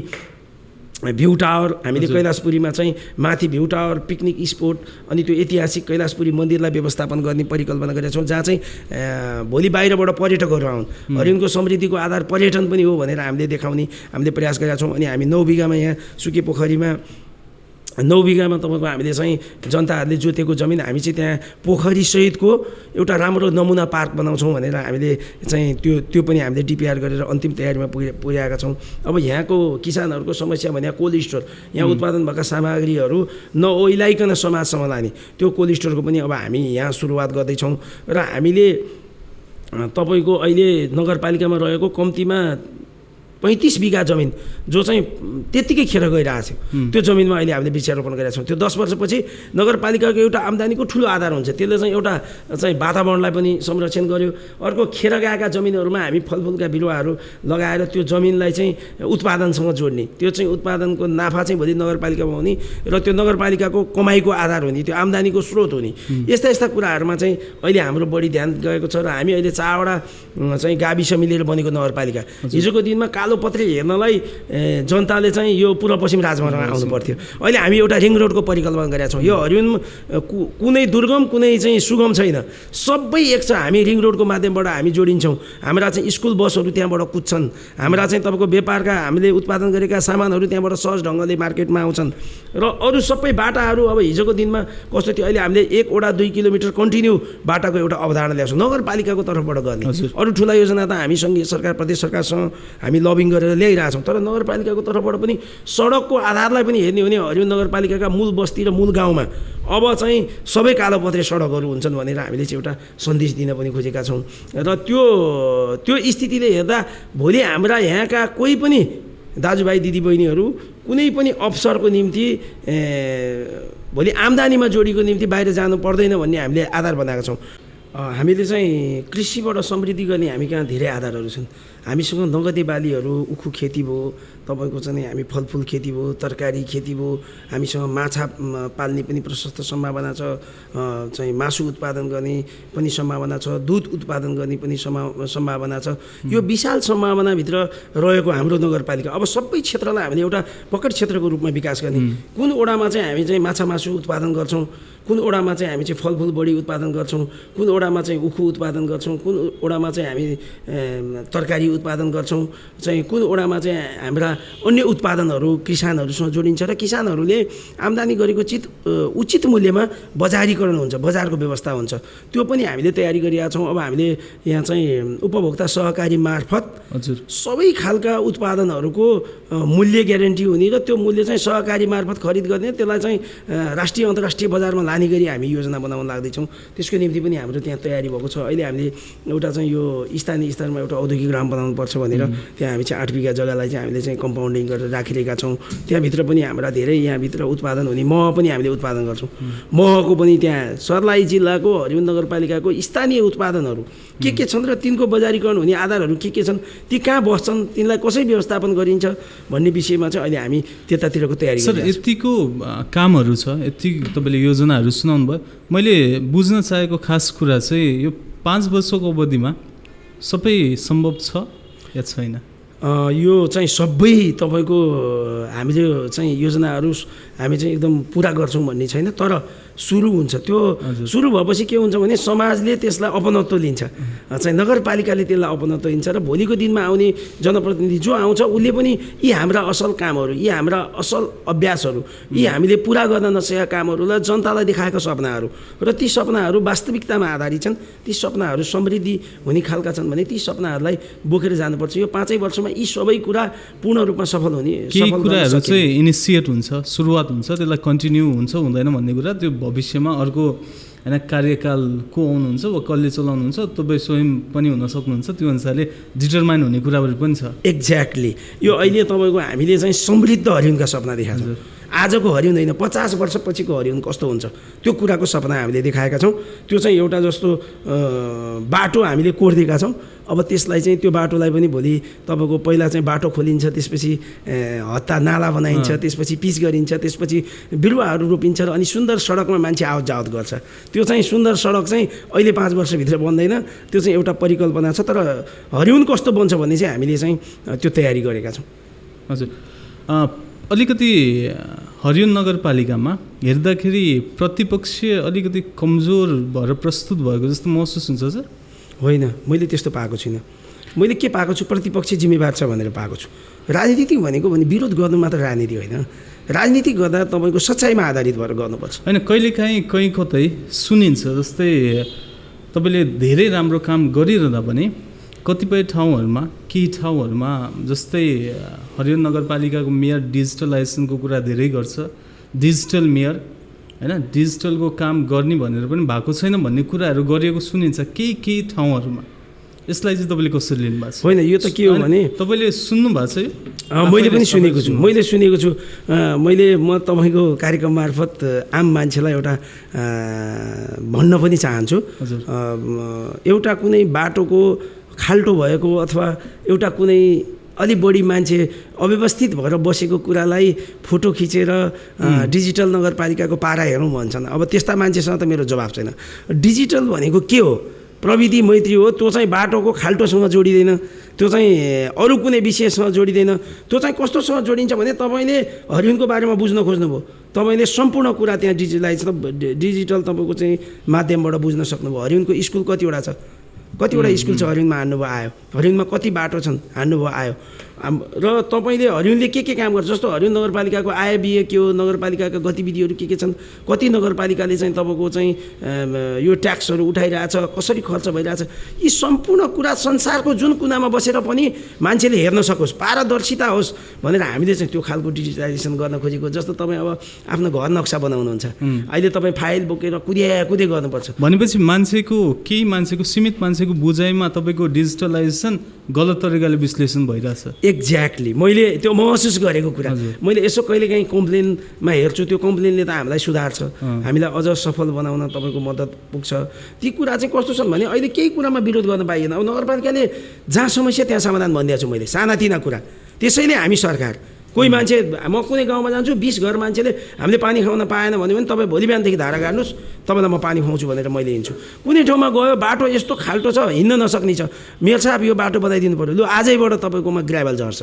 भ्यू टावर, हामीले कैलाशपुरीमा चाहिँ माथि भ्यू टावर, पिकनिक स्पोट, अनि त्यो ऐतिहासिक कैलाशपुरी मन्दिरलाई व्यवस्थापन गर्ने परिकल्पना गरेका छौँ, जहाँ चाहिँ भोलि बाहिरबाट पर्यटकहरू आउन्। हरियोनको समृद्धिको आधार पर्यटन पनि हो भनेर हामीले देखाउने हामीले प्रयास गरेका छौँ। अनि हामी 9 बिघामा यहाँ सुके पोखरीमा 9 बिघामा तपाईँको हामीले चाहिँ जनताहरूले जोतेको जमिन हामी चाहिँ त्यहाँ पोखरीसहितको एउटा राम्रो नमुना पार्क बनाउँछौँ भनेर हामीले चाहिँ त्यो पनि हामीले DPR गरेर अन्तिम तयारीमा पुर्याएका छौँ। अब यहाँको किसानहरूको समस्या भने कोल्ड स्टोर, यहाँ उत्पादन भएका सामग्रीहरू नओइलाइकन समाजसम्म लाने, त्यो कोल्ड स्टोरको पनि अब हामी यहाँ सुरुवात गर्दैछौँ। र हामीले तपाईँको अहिले नगरपालिकामा रहेको कम्तीमा 35 बिघा जमिन जो चाहिँ त्यत्तिकै खेर गइरहेको थियो, त्यो जमिनमा अहिले हामीले वृक्षारोपण गरेका छौँ। त्यो 10 वर्षपछि नगरपालिकाको एउटा आम्दानीको ठुलो आधार हुन्छ। त्यसले चाहिँ एउटा चाहिँ वातावरणलाई पनि संरक्षण गर्यो। अर्को खेर गएका जमिनहरूमा हामी फलफुलका बिरुवाहरू लगाएर त्यो जमिनलाई चाहिँ उत्पादनसँग जोड्ने, त्यो चाहिँ उत्पादनको नाफा चाहिँ भोलि नगरपालिकामा हुने र त्यो नगरपालिकाको कमाइको आधार हुने, त्यो आम्दानीको स्रोत हुने, यस्ता यस्ता कुराहरूमा चाहिँ अहिले हाम्रो बढी ध्यान गएको छ। र हामी अहिले 4वटा चाहिँ गाविस मिलेर बनेको नगरपालिका, हिजोको दिनमा कालो कालोपत्री हेर्नलाई जनताले चाहिँ यो पूर्व पश्चिम राजमार्गमा आउनु पर्थ्यो। अहिले हामी एउटा रिङ रोडको परिकल्पना गरेका छौँ। यो हरिउन कुनै दुर्गम कुनै चाहिँ सुगम छैन, सबै एक छ। हामी रिङ रोडको माध्यमबाट हामी जोडिन्छौँ। हाम्रा चाहिँ स्कुल बसहरू त्यहाँबाट कुद्छन्। हाम्रा चाहिँ तपाईँको व्यापारका हामीले उत्पादन गरेका सामानहरू त्यहाँबाट सहज ढङ्गले मार्केटमा आउँछन्। र अरू सबै बाटाहरू अब हिजोको दिनमा कस्तो थियो, अहिले हामीले 1 वटा 2 किलोमिटर कन्टिन्यू बाटाको एउटा अवधारणा ल्याउँछौँ नगरपालिकाको तर्फबाट गर्ने। अरू ठुला योजना त हामी सङ्घीय सरकार प्रदेश सरकारसँग हामी लबिङ गरेर ल्याइरहेछौँ, तर नगरपालिकाको तर्फबाट पनि सडकको आधारलाई पनि हेर्ने हो भने हरिउन नगरपालिकाका मूल बस्ती र मूल गाउँमा अब चाहिँ सबै कालोपत्रे सडकहरू हुन्छन् भनेर हामीले चाहिँ एउटा सन्देश दिन पनि खोजेका छौँ। र त्यो स्थितिले हेर्दा भोलि हाम्रा यहाँका कोही पनि दाजुभाइ दिदीबहिनीहरू कुनै पनि अवसरको निम्ति भोलि आम्दानीमा जोडीको निम्ति बाहिर जानु पर्दैन भन्ने हामीले आधार बनाएका छौँ। हामीले चाहिँ कृषिबाट समृद्धि गर्ने हामी कहाँ धेरै आधारहरू छन्। हामीसँग नगदे बालीहरू, उखु खेती भयो, तपाईँको चाहिँ हामी फलफुल खेती भयो, तरकारी खेती भयो, हामीसँग माछा पाल्ने पनि प्रशस्त सम्भावना छ, चाहिँ मासु उत्पादन गर्ने पनि सम्भावना छ, दुध उत्पादन गर्ने पनि सम्भावना छ। यो विशाल सम्भावनाभित्र रहेको हाम्रो नगरपालिका अब सबै क्षेत्रलाई हामीले एउटा पकड क्षेत्रको रूपमा विकास गर्ने। कुन ओडामा चाहिँ हामी चाहिँ माछा मासु उत्पादन गर्छौँ, कुन ओडामा चाहिँ हामी चाहिँ फलफुल बढी उत्पादन गर्छौँ, कुन ओडामा चाहिँ उखु उत्पादन गर्छौँ, कुन ओडामा चाहिँ हामी तरकारी उत्पादन गर्छौँ, चाहिँ कुन ओडामा चाहिँ हाम्रा अन्य उत्पादनहरू किसानहरूसँग जोडिन्छ र किसानहरूले आम्दानी गरेको उचित मूल्यमा बजारीकरण हुन्छ, बजारको व्यवस्था हुन्छ। त्यो पनि हामीले तयारी गरिरहेका छौँ। अब हामीले यहाँ चाहिँ उपभोक्ता सहकारी मार्फत सबै खालका उत्पादनहरूको मूल्य ग्यारेन्टी हुने र त्यो मूल्य चाहिँ सहकारी मार्फत खरिद गर्ने, त्यसलाई चाहिँ राष्ट्रिय अन्तर्राष्ट्रिय बजारमा लाने गरी हामी योजना बनाउन लाग्दैछौँ। त्यसको निम्ति पनि हाम्रो त्यहाँ तयारी भएको छ। अहिले हामीले एउटा चाहिँ यो स्थानीय स्तरमा एउटा औद्योगिक ग्राम बनाउनु पर्छ भनेर त्यहाँ हामी चाहिँ 8 बिघा जग्गालाई चाहिँ हामीले चाहिँ कम्पाउन्डिङ गरेर राखिरहेका छौँ। त्यहाँभित्र पनि हाम्रा धेरै यहाँभित्र उत्पादन हुने मह पनि हामीले उत्पादन गर्छौँ। महको पनि त्यहाँ सर्लाही जिल्लाको हरिउन नगरपालिकाको स्थानीय उत्पादनहरू के छन् र तिनको बजारीकरण हुने आधारहरू के छन्, ती कहाँ बस्छन्, तिनलाई कसरी व्यवस्थापन गरिन्छ भन्ने विषयमा चाहिँ अहिले हामी त्यतातिरको तयारी सर यतिको कामहरू छ, यति तपाईँले योजनाहरू सुनाउनु भयो। मैले बुझ्न चाहेको खास कुरा चाहिँ यो 5 वर्षको अवधिमा सबै सम्भव छ या छैन? यो चाहिँ सबै तपाईँको हामीले चाहिँ योजनाहरू हामी चाहिँ एकदम पुरा गर्छौँ भन्ने छैन, तर सुरु हुन्छ। त्यो सुरु भएपछि के हुन्छ भने समाजले त्यसलाई अपनत्व लिन्छ, चाहिँ नगरपालिकाले त्यसलाई अपनत्व लिन्छ र भोलिको दिनमा आउने जनप्रतिनिधि जो आउँछ उसले पनि यी हाम्रा असल कामहरू, यी हाम्रा असल अभ्यासहरू, यी हामीले पुरा गर्न नसकेका कामहरूलाई जनतालाई देखाएका सपनाहरू र ती सपनाहरू वास्तविकतामा आधारित छन्, ती सपनाहरू समृद्धि हुने खालका छन् भने ती सपनाहरूलाई बोकेर जानुपर्छ। यो 5 वर्षमा यी सबै कुरा पूर्ण रूपमा सफल हुने, केही कुराहरू चाहिँ इनिसिएट हुन्छ, सुरुवात हुन्छ, त्यसलाई कन्टिन्यू हुन्छ हुँदैन भन्ने कुरा त्यो भविष्यमा अर्को होइन कार्यकाल को आउनुहुन्छ वा कसले चलाउनुहुन्छ तपाईँ स्वयं पनि हुन सक्नुहुन्छ, त्यो अनुसारले डिटरमाइन हुने कुराहरू पनि छ। एक्ज्याक्टली यो अहिले तपाईँको हामीले चाहिँ समृद्ध हरिउनका सपना देखाएको छौँ। आजको हरिउन होइन, 50 वर्षपछिको हरिउन कस्तो हुन्छ त्यो कुराको सपना हामीले देखाएका छौँ। त्यो चाहिँ एउटा जस्तो बाटो हामीले कोर्दिएका छौँ। अब त्यसलाई चाहिँ त्यो बाटोलाई पनि भोलि तपाईँको पहिला चाहिँ बाटो खोलिन्छ, त्यसपछि हत्ता नाला बनाइन्छ, त्यसपछि पिच गरिन्छ, त्यसपछि बिरुवाहरू रोपिन्छ र अनि सुन्दर सडकमा मान्छे आवत जावत गर्छ। त्यो चाहिँ सुन्दर सडक चाहिँ अहिले 5 वर्षभित्र बन्दैन, त्यो चाहिँ एउटा परिकल्पना छ। तर हरिउन कस्तो बन्छ भन्ने चाहिँ हामीले चाहिँ त्यो तयारी गरेका छौँ। हजुर, अलिकति हरिउन नगरपालिकामा हेर्दाखेरि प्रतिपक्षीय अलिकति कमजोर भएर प्रस्तुत भएको जस्तो महसुस हुन्छ सर? होइन, मैले त्यस्तो पाएको छुइनँ। मैले के पाएको छु, प्रतिपक्ष जिम्मेवार छ भनेर पाएको छु। राजनीति भनेको भने विरोध गर्नु मात्र राजनीति होइन, राजनीति गर्दा तपाईँको सच्चाइमा आधारित भएर गर्नुपर्छ। होइन, कहिलेकाहीँ कहीँ कतै सुनिन्छ जस्तै तपाईँले धेरै राम्रो काम गरिरहँदा पनि कतिपय ठाउँहरूमा, केही ठाउँहरूमा जस्तै हरिउन नगरपालिकाको मेयर डिजिटलाइजेसनको कुरा धेरै गर्छ, डिजिटल मेयर होइन, डिजिटलको काम गर्ने भनेर पनि भएको छैन भन्ने कुराहरू गरिएको सुनिन्छ केही ठाउँहरूमा। यसलाई चाहिँ तपाईँले कसरी लिनुभएको छ? होइन, यो त के हो भने तपाईँले सुन्नु भएको छ यो? मैले पनि सुनेको छु, म तपाईँको कार्यक्रम मार्फत आम मान्छेलाई एउटा भन्न पनि चाहन्छु। एउटा कुनै बाटोको खाल्टो भएको अथवा एउटा कुनै अलि बढी मान्छे अव्यवस्थित भएर बसेको कुरालाई फोटो खिचेर डिजिटल नगरपालिकाको पारा हेरौँ भन्छन्। अब त्यस्ता मान्छेसँग त मेरो जवाब छैन। डिजिटल भनेको के हो? प्रविधि मैत्री हो, त्यो चाहिँ बाटोको खाल्टोसँग जोडिँदैन, त्यो चाहिँ अरू कुनै विषयसँग जोडिँदैन। त्यो चाहिँ कस्तोसँग जोडिन्छ भने तपाईँले हरिणको बारेमा बुझ्न खोज्नुभयो, तपाईँले सम्पूर्ण कुरा त्यहाँ डिजिटल तपाईँको चाहिँ माध्यमबाट बुझ्न सक्नुभयो। हरिणको स्कुल कतिवटा छ, कतिवटा स्कुल छ हरिणमा हान्नुभयो आयो, हरिणमा कति बाटो छन् हान्नुभयो आयो। र तपाईँले हरिणले के काम गर्छ, जस्तो हरिण नगरपालिकाको आय व्यय के हो, नगरपालिकाका गतिविधिहरू के छन्, कति नगरपालिकाले चाहिँ तपाईँको चाहिँ यो ट्याक्सहरू उठाइरहेछ, कसरी खर्च भइरहेछ, यी सम्पूर्ण कुरा संसारको जुन कुनामा बसेर पनि मान्छेले हेर्न सकोस्, पारदर्शिता होस् भनेर हामीले चाहिँ त्यो खालको डिजिटलाइजेसन गर्न खोजेको। जस्तो तपाईँ अब आफ्नो घर नक्सा बनाउनुहुन्छ, अहिले तपाईँ फाइल बोकेर कुदे गर्नुपर्छ। भनेपछि केही मान्छेको सीमित मान्छेको बुझाइमा तपाईँको डिजिटलाइजेसन गलत तरिकाले विश्लेषण भइरहेछ। एक्ज्याक्टली, मैले त्यो महसुस गरेको कुरा। मैले यसो कहिलेकाहीँ कम्प्लेनमा हेर्छु, त्यो कम्प्लेनले त हामीलाई सुधार्छ, हामीलाई अझ सफल बनाउन तपाईँको मद्दत पुग्छ। ती कुरा चाहिँ कस्तो छन् भने अहिले केही कुरामा विरोध गर्न पाइएन। अब नगरपालिकाले जहाँ समस्या त्यहाँ समाधान भनिदिएको छु मैले, सानातिना कुरा। त्यसैले हामी सरकार, कोही मान्छे, म कुनै गाउँमा जान्छु, 20 घर मान्छेले हामीले पानी खुवाउन पाएन भन्यो भने तपाईँ भोलि बिहानदेखि धारा गाड्नुहोस्, तपाईँलाई म पानी खुवाउँछु भनेर मैले हिँड्छु। कुनै ठाउँमा गयो बाटो यस्तो खाल्टो छ, हिँड्न नसक्ने छ, मेयर साहब यो बाटो बनाइदिनु पऱ्यो, लु आजैबाट तपाईँकोमा ग्राभल झर्छ।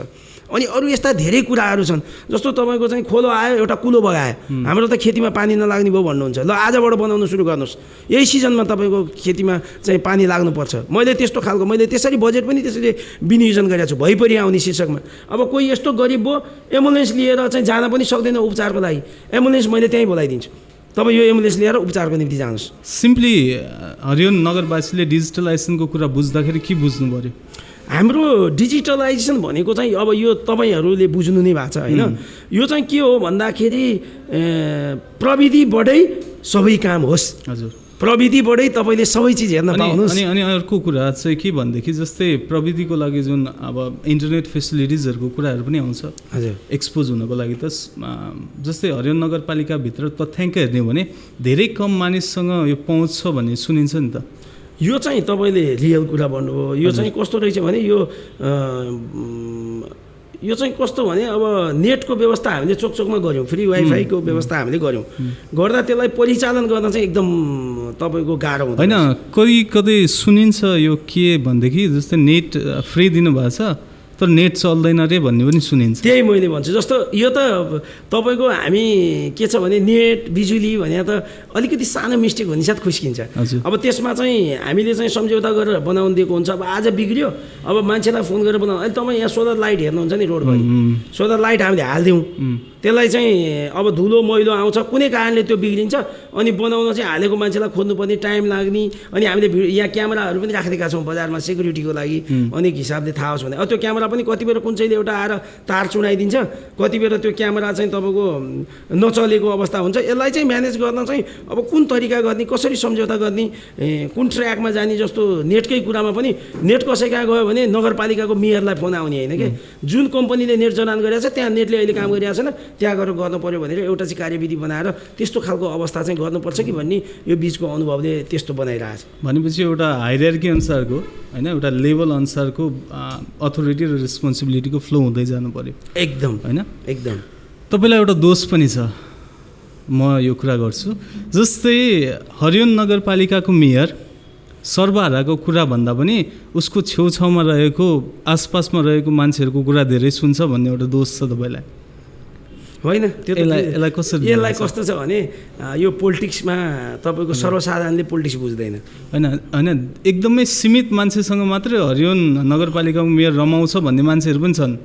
अनि अरू यस्ता धेरै कुराहरू छन्, जस्तो तपाईँको चाहिँ खोलो आयो, एउटा कुलो बगायो, हाम्रो त खेतीमा पानी नलाग्ने भयो भन्नुहुन्छ, ल आजबाट बनाउन सुरु गर्नुहोस्, यही सिजनमा तपाईँको खेतीमा चाहिँ पानी लाग्नुपर्छ। मैले त्यस्तो खालको, मैले त्यसरी बजेट पनि त्यसरी विनियोजन गरेको छु, भइपरि आउने शीर्षकमा। अब कोही यस्तो गरिब भयो, एम्बुलेन्स लिएर चाहिँ जान पनि सक्दैन उपचारको लागि, एम्बुलेन्स मैले त्यहीँ बोलाइदिन्छु, तपाईँ यो एम्बुलेन्स लिएर उपचारको निम्ति जानुहोस्। सिम्पली हरिण नगरवासीले डिजिटलाइजेसनको कुरा बुझ्दाखेरि के बुझ्नु पऱ्यो? हाम्रो डिजिटलाइजेसन भनेको चाहिँ अब यो तपाईँहरूले बुझ्नु नै भएको छ होइन। यो चाहिँ के हो भन्दाखेरि प्रविधिबाटै सबै काम होस्। हजुर, प्रविधिबाटै तपाईँले सबै चिज हेर्न पाउनुहोस्। अनि अर्को कुरा चाहिँ के भनेदेखि जस्तै प्रविधिको लागि जुन अब इन्टरनेट फेसिलिटिजहरूको कुराहरू पनि आउँछ। हजुर, एक्सपोज हुनको लागि त जस्तै हरिण नगरपालिकाभित्र तथ्याङ्क हेर्ने हो भने धेरै कम मानिससँग यो पहुँच छ भन्ने सुनिन्छ नि त। यो चाहिँ तपाईँले रियल कुरा भन्नुभयो। यो चाहिँ कस्तो रहेछ भने यो चाहिँ कस्तो भने अब नेटको व्यवस्था हामीले चोकचोकमा गऱ्यौँ, फ्री वाइफाईको व्यवस्था हामीले गऱ्यौँ, गर्दा त्यसलाई परिचालन गर्न चाहिँ एकदम तपाईँको गाह्रो हुन्छ होइन। कतै सुनिन्छ यो के भनेदेखि जस्तै नेट फ्री दिनुभएको छ तर नेट चल्दैन रे भन्ने पनि सुनिन्छ। त्यही मैले भन्छु, जस्तो यो त तपाईँको हामी के छ भने नेट बिजुली भने त अलिकति सानो मिस्टेक हुने साथ खुस्किन्छ। अब त्यसमा चाहिँ हामीले चाहिँ सम्झौता गरेर बनाउनु दिएको हुन्छ। अब आज बिग्रियो, अब मान्छेलाई फोन गरेर बनाउनु, अहिले तपाईँ यहाँ सोलर लाइट हेर्नुहुन्छ नि रोडभरि, सोलर लाइट हामीले हालिदिउँ, त्यसलाई चाहिँ अब धुलो मैलो आउँछ, कुनै कारणले त्यो बिग्रिन्छ, अनि बनाउन चाहिँ हालेको मान्छेलाई खोज्नुपर्ने टाइम लाग्ने। अनि हामीले यहाँ क्यामेराहरू पनि राखिदिएका छौँ बजारमा सेक्युरिटीको लागि, अनेक हिसाबले थाहा होस् भने। अब त्यो क्यामेरा पनि कति बेला कुन चाहिँले एउटा आएर तार चुनाइदिन्छ, कति बेला त्यो क्यामेरा चाहिँ तपाईँको नचलेको अवस्था हुन्छ। यसलाई चाहिँ म्यानेज गर्न चाहिँ अब कुन तरिका गर्ने, कसरी सम्झौता गर्ने, कुन ट्र्याकमा जाने, जस्तो नेटकै कुरामा पनि नेट कसै कहाँ गयो भने नगरपालिकाको मेयरलाई फोन आउने होइन कि, जुन कम्पनीले नेट जडान गरेको छ त्यहाँ नेटले अहिले काम गरिरहेको छैन, त्यहाँ गएर गर्नु पऱ्यो भनेर एउटा चाहिँ कार्यविधि बनाएर त्यस्तो खालको अवस्था चाहिँ गर्नुपर्छ कि भन्ने यो बिचको अनुभवले त्यस्तो बनाइरहेछ। भनेपछि एउटा हायरार्की अनुसारको होइन, एउटा लेभल अनुसारको अथोरिटी र रेस्पोन्सिबिलिटीको फ्लो हुँदै जानु पऱ्यो एकदम होइन। एकदम तपाईँलाई एउटा दोष पनि छ, म यो कुरा गर्छु। जस्तै हरिण नगरपालिकाको मेयर सर्वहाराको कुरा भन्दा पनि उसको छेउछाउमा रहेको आसपासमा रहेको मान्छेहरूको कुरा धेरै सुन्छ भन्ने एउटा दोष छ तपाईँलाई होइन? त्यो यसलाई कसरी, यसलाई कस्तो छ भने यो पोलिटिक्समा तपाईँको सर्वसाधारणले पोलिटिक्स बुझ्दैन होइन। होइन, एकदमै सीमित मान्छेसँग मात्रै हरिण नगरपालिकाको मेयर रमाउँछ भन्ने मान्छेहरू पनि छन्।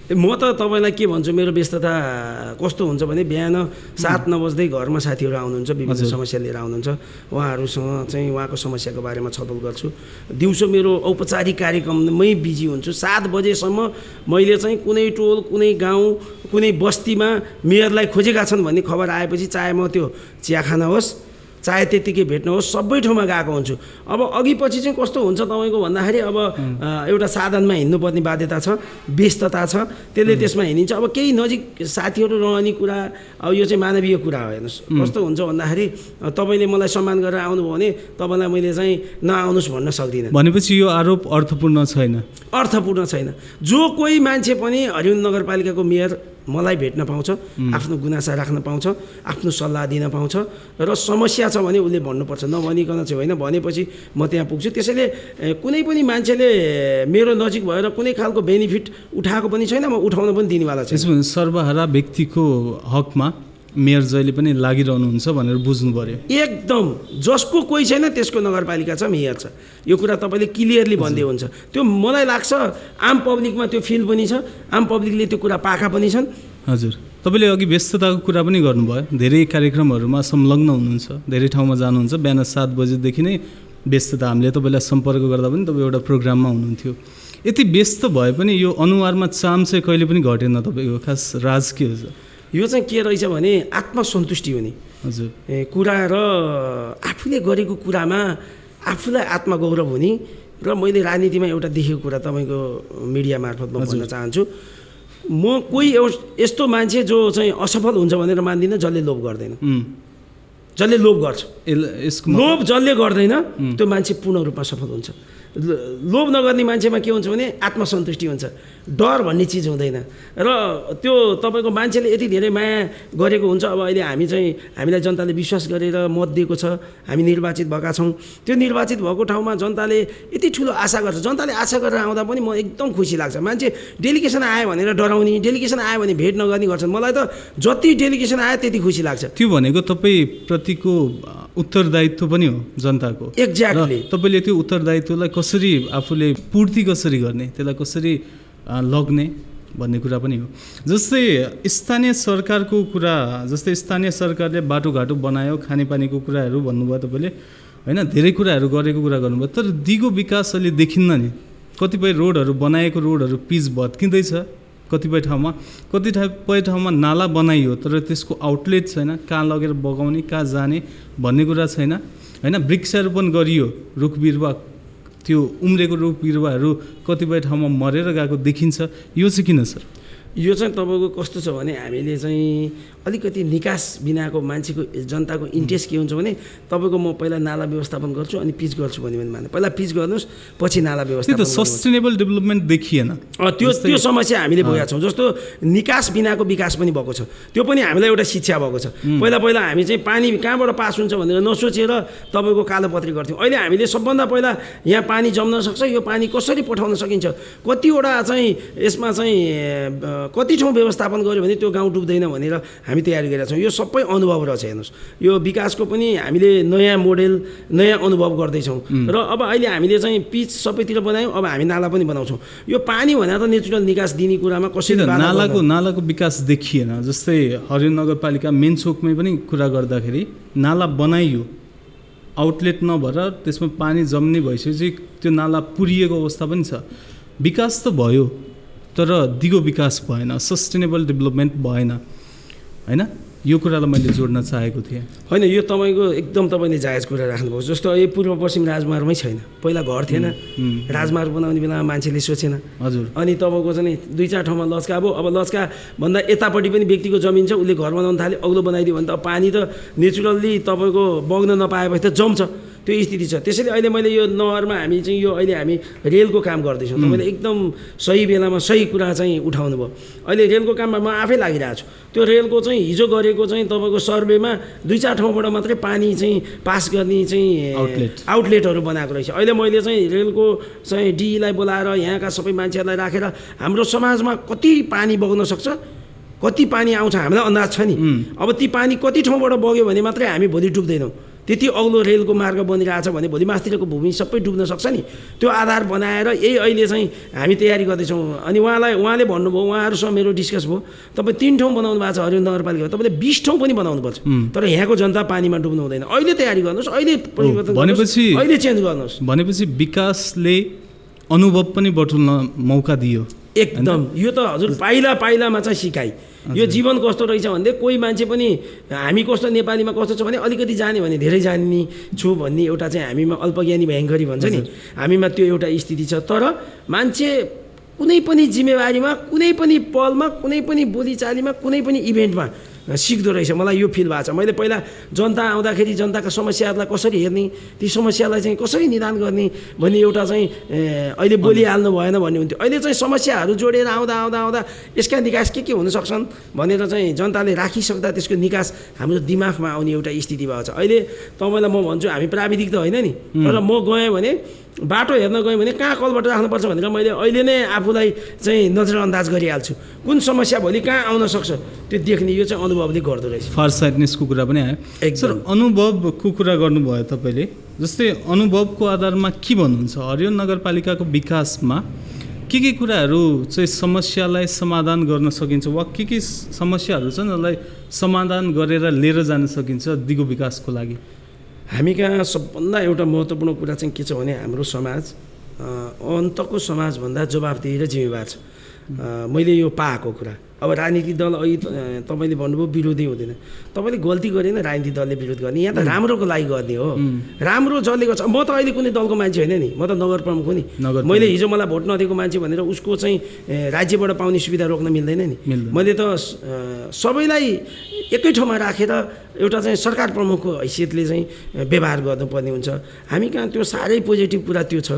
म त तपाईँलाई के भन्छु, मेरो व्यस्तता कस्तो हुन्छ भने बिहान 7-9 बज्दै घरमा साथीहरू आउनुहुन्छ, विभिन्न समस्या लिएर आउनुहुन्छ, उहाँहरूसँग चाहिँ उहाँको समस्याको बारेमा छलफल गर्छु। दिउँसो मेरो औपचारिक कार्यक्रममै बिजी हुन्छु। 7 बजेसम्म मैले चाहिँ कुनै टोल, कुनै गाउँ, कुनै बस्तीमा मेयरलाई खोजेका छन् भन्ने खबर आएपछि चाहे म त्यो चिया खाना होस्, चाहे त्यत्तिकै भेट्न होस्, सबै ठाउँमा गएको हुन्छु। अब अघि पछि चाहिँ कस्तो हुन्छ तपाईँको भन्दाखेरि अब एउटा साधनमा हिँड्नुपर्ने बाध्यता छ, व्यस्तता छ, त्यसले त्यसमा हिँडिन्छ। अब केही नजिक साथीहरू रहने कुरा, अब यो चाहिँ मानवीय कुरा हो। हेर्नुहोस् कस्तो हुन्छ भन्दाखेरि तपाईँले मलाई सम्मान गरेर आउनुभयो भने तपाईँलाई मैले चाहिँ नआउनुहोस् भन्न सक्दिनँ। भनेपछि यो आरोप अर्थपूर्ण छैन? अर्थपूर्ण छैन। जो कोही मान्छे पनि हरिण नगरपालिकाको मेयर मलाई भेट्न पाउँछ, आफ्नो गुनासा राख्न पाउँछ, आफ्नो सल्लाह दिन पाउँछ र समस्या छ भने उसले भन्नुपर्छ, नभनिकन चाहिँ होइन, भनेपछि म त्यहाँ पुग्छु। त्यसैले कुनै पनि मान्छेले मेरो नजिक भएर कुनै खालको बेनिफिट उठाएको पनि छैन, म उठाउन पनि दिनेवाला छैन। सर्वहारा व्यक्तिको हकमा मेयर जहिले पनि लागिरहनुहुन्छ भनेर बुझ्नु पर्यो। एकदम जसको कोही छैन त्यसको नगरपालिका छ, मेयर छ, यो कुरा तपाईँले क्लियरली भन्दै हुन्छ। त्यो मलाई लाग्छ आम पब्लिकमा त्यो फिल पनि छ, आम पब्लिकले त्यो कुरा पाएका पनि छन्। हजुर, तपाईँले अघि व्यस्तताको कुरा पनि गर्नुभयो, धेरै कार्यक्रमहरूमा संलग्न हुनुहुन्छ, धेरै ठाउँमा जानुहुन्छ, बिहान 7 बजेदेखि नै व्यस्तता, हामीले तपाईँलाई सम्पर्क गर्दा पनि तपाईँ एउटा प्रोग्राममा हुनुहुन्थ्यो। यति व्यस्त भए पनि यो अनुहारमा चाम चाहिँ कहिले पनि घटेन तपाईँको, खास राज के हो? यो चाहिँ के रहेछ भने आत्मसन्तुष्टि हुने हजुर कुरा र आफूले गरेको कुरामा आफूलाई आत्मगौरव हुने। र मैले राजनीतिमा एउटा देखेको कुरा तपाईँको मिडिया मार्फत म भन्न चाहन्छु, म कोही यस्तो मान्छे जो चाहिँ असफल हुन्छ भनेर मान्दिनँ, जसले लोभ गर्दैन। जसले लोभ गर्छ, लोभ जसले गर्दैन त्यो मान्छे पूर्ण रूपमा सफल हुन्छ। लोभ नगर्ने मान्छेमा के हुन्छ भने आत्मसन्तुष्टि हुन्छ, डर भन्ने चिज हुँदैन। र त्यो तपाईँको मान्छेले यति धेरै माया गरेको हुन्छ। अब अहिले हामीलाई जनताले विश्वास गरेर मत दिएको छ, हामी निर्वाचित भएका छौँ। त्यो निर्वाचित भएको ठाउँमा जनताले यति ठुलो आशा गर्छ। जनताले आशा गरेर आउँदा पनि म एकदम खुसी लाग्छ। मान्छे डेलिगेसन आयो भनेर डराउने, डेलिगेसन आयो भने भेट नगर्ने गर्छन्। मलाई त जति डेलिगेसन आयो त्यति खुसी लाग्छ। त्यो भनेको तपाईँप्रतिको उत्तरदायित्व पनि हो जनताको। एक्ज्याक्टली। तपाईँले त्यो उत्तरदायित्वलाई कसरी आफूले पूर्ति कसरी गर्ने, त्यसलाई कसरी लग्ने भन्ने कुरा पनि हो। जस्तै स्थानीय सरकारको कुरा, जस्तै स्थानीय सरकारले बाटोघाटो बनायो, खानेपानीको कुराहरू भन्नुभयो तपाईँले, होइन, धेरै कुराहरू गरेको कुरा गर्नुभयो। तर दिगो विकास अहिले देखिन्न नि। कतिपय रोडहरू बनाएको रोडहरू पिच भत्किँदैछ कतिपय ठाउँमा नाला बनाइयो तर त्यसको आउटलेट छैन, कहाँ लगेर बगाउने, कहाँ जाने भन्ने कुरा छैन, होइन। वृक्षारोपण गरियो, रुख बिरुवा, त्यो उम्रेको रुख बिरुवाहरू कतिपय ठाउँमा मरेर गएको देखिन्छ। यो चाहिँ किन सर? यो चाहिँ तपाईँको कस्तो छ भने हामीले चाहिँ अलिकति निकास बिनाको मान्छेको जनताको इन्ट्रेस्ट के हुन्छ भने तपाईँको म पहिला नाला व्यवस्थापन गर्छु अनि पिच गर्छु भन्ने माने, पहिला पिच गर्नुहोस् पछि नाला व्यवस्थापन। सस्टेनेबल डेभलपमेन्ट देखिएन त्यो समस्या हामीले भोगेका छौँ। जस्तो निकास बिनाको विकास पनि भएको छ, त्यो पनि हामीलाई एउटा शिक्षा भएको छ। पहिला हामी चाहिँ पानी कहाँबाट पास हुन्छ भनेर नसोचेर तपाईँको कालोपत्री गर्थ्यौँ। अहिले हामीले सबभन्दा पहिला यहाँ पानी जम्न सक्छ, यो पानी कसरी पठाउन सकिन्छ, कतिवटा चाहिँ यसमा चाहिँ कति ठाउँ व्यवस्थापन गर्यो भने त्यो गाउँ डुब्दैन भनेर हामी तयारी गरेका छौँ। यो सबै अनुभव रहेछ। हेर्नुहोस्, यो विकासको पनि हामीले नयाँ मोडेल, नयाँ अनुभव गर्दैछौँ। र अब अहिले हामीले चाहिँ पिच सबैतिर बनायौँ, अब हामी नाला पनि बनाउँछौँ। यो पानी भनेर त नेचुरल निकास दिने कुरामा कसैले नालाको विकास देखिएन। जस्तै हरियो नगरपालिका मेन चोकमै पनि कुरा गर्दाखेरि नाला बनाइयो, आउटलेट नभएर त्यसमा पानी जम्ने भइसकेपछि त्यो नाला पुरिएको अवस्था पनि छ। विकास त भयो तर दिगो विकास भएन, सस्टेनेबल डेभलपमेन्ट भएन, होइन। यो कुरालाई मैले जोड्न चाहेको थिएँ। होइन, यो तपाईँको एकदम तपाईँले जायज कुरा राख्नुभयो। जस्तो यो पूर्व पश्चिम राजमार्गमै छैन, पहिला घर थिएन, राजमार्ग बनाउने बेलामा मान्छेले सोचेन। हजुर। अनि तपाईँको चाहिँ 2-4 ठाउँमा लचका अब लचका भन्दा यतापट्टि पनि व्यक्तिको जमिन छ, उसले घर बनाउन थाल्यो, अग्लो बनाइदियो भने त पानी त नेचुरल्ली तपाईँको बग्न नपाएपछि त जम्छ, त्यो स्थिति छ। त्यसैले अहिले मैले यो नहरमा हामी चाहिँ यो अहिले हामी रेलको काम गर्दैछौँ। तपाईँले एकदम सही बेलामा सही कुरा चाहिँ उठाउनु भयो। अहिले रेलको काममा म आफै लागिरहेको छु। त्यो रेलको चाहिँ हिजो गरेको चाहिँ तपाईँको सर्वेमा 2-4 ठाउँबाट मात्रै पानी चाहिँ पास गर्ने चाहिँ आउटलेटहरू बनाएको रहेछ। अहिले मैले चाहिँ रेलको चाहिँ डीलाई बोलाएर यहाँका सबै मान्छेहरूलाई राखेर हाम्रो समाजमा कति पानी बग्न सक्छ, कति पानी आउँछ हामीलाई अन्दाज छ नि। अब ती पानी कति ठाउँबाट बग्यो भने मात्रै हामी भोलि डुब्दैनौँ। त्यति अग्लो रेलको मार्ग बनिरहेछ भने भोलि मास्तिरको भूमि सबै डुब्न सक्छ नि। त्यो आधार बनाएर यही अहिले चाहिँ हामी तयारी गर्दैछौँ। अनि उहाँले भन्नुभयो, उहाँहरूसँग मेरो डिस्कस भयो, तपाईँ 3 ठाउँ बनाउनु भएको छ हरियो नगरपालिका, तपाईँले 20 ठाउँ पनि बनाउनुपर्छ, तर यहाँको जनता पानीमा डुब्नु हुँदैन। अहिले तयारी गर्नुहोस्, अहिले परिवर्तन गर्नुहोस्, अहिले चेन्ज गर्नुहोस्। भनेपछि विकासले अनुभव पनि बटुल्न मौका दियो। एकदम, यो त हजुर पाइलामा चाहिँ सिकाइ। यो जीवन कस्तो रहेछ भन्दै कोही मान्छे पनि हामी कस्तो नेपालीमा कस्तो छ भने अलिकति जाने भने धेरै जान्ने छु भन्ने एउटा चाहिँ हामीमा अल्पज्ञानी भयङ्करी भन्छ नि, हामीमा त्यो एउटा स्थिति छ। तर मान्छे कुनै पनि जिम्मेवारीमा, कुनै पनि पलमा, कुनै पनि बोलीचालीमा, कुनै पनि इभेन्टमा सिक्दो रहेछ। मलाई यो फिल भएको छ। मैले पहिला जनता आउँदाखेरि जनताका समस्याहरूलाई कसरी हेर्ने, ती समस्यालाई चाहिँ कसरी निदान गर्ने भन्ने एउटा चाहिँ अहिले बोलिहाल्नु भएन भन्ने हुन्थ्यो। अहिले चाहिँ समस्याहरू जोडेर आउँदा आउँदा आउँदा यसका निकास के हुन सक्छन् भनेर चाहिँ जनताले राखिसक्दा त्यसको निकास हाम्रो दिमागमा आउने एउटा स्थिति भएको छ। अहिले तपाईँलाई म भन्छु, हामी प्राविधिक त होइन नि, तर म गएँ भने बाटो हेर्न गएँ भने कहाँ कलबाट राख्नुपर्छ भनेर मैले अहिले नै आफूलाई चाहिँ नजरअन्दाज गरिहाल्छु। कुन समस्या भोलि कहाँ आउन सक्छ त्यो देख्ने यो चाहिँ अनुभवले गर्दो रहेछ। फारसाइटनेसको कुरा पनि आयो। सर, अनुभवको कुरा गर्नुभयो तपाईँले, जस्तै अनुभवको आधारमा के भन्नुहुन्छ हरियो नगरपालिकाको विकासमा के कुराहरू चाहिँ समस्यालाई समाधान गर्न सकिन्छ वा के समस्याहरू छन् जसलाई समाधान गरेर लिएर जान सकिन्छ दिगो विकासको लागि? हामी कहाँ सबभन्दा एउटा महत्त्वपूर्ण कुरा चाहिँ के छ भने हाम्रो समाज अन्तको समाजभन्दा जवाबदेही र जिम्मेवार छ। मैले यो पाएको कुरा। अब राजनीतिक दल अहिले तपाईँले भन्नुभयो विरोधी हुँदैन, तपाईँले गल्ती गरेन राजनीतिक दलले विरोध गर्ने, यहाँ त राम्रोको लागि गर्ने हो। राम्रो जसले गर्छ, म त अहिले कुनै दलको मान्छे होइन नि, म त नगर प्रमुख हो नि। मैले हिजो मलाई भोट नदिएको मान्छे भनेर उसको चाहिँ राज्यबाट पाउने सुविधा रोक्न मिल्दैन नि। मैले त सबैलाई एकै ठाउँमा राखेर एउटा चाहिँ सरकार प्रमुखको हैसियतले चाहिँ व्यवहार गर्नुपर्ने हुन्छ। हामी कहाँ त्यो साह्रै पोजिटिभ कुरा त्यो छ।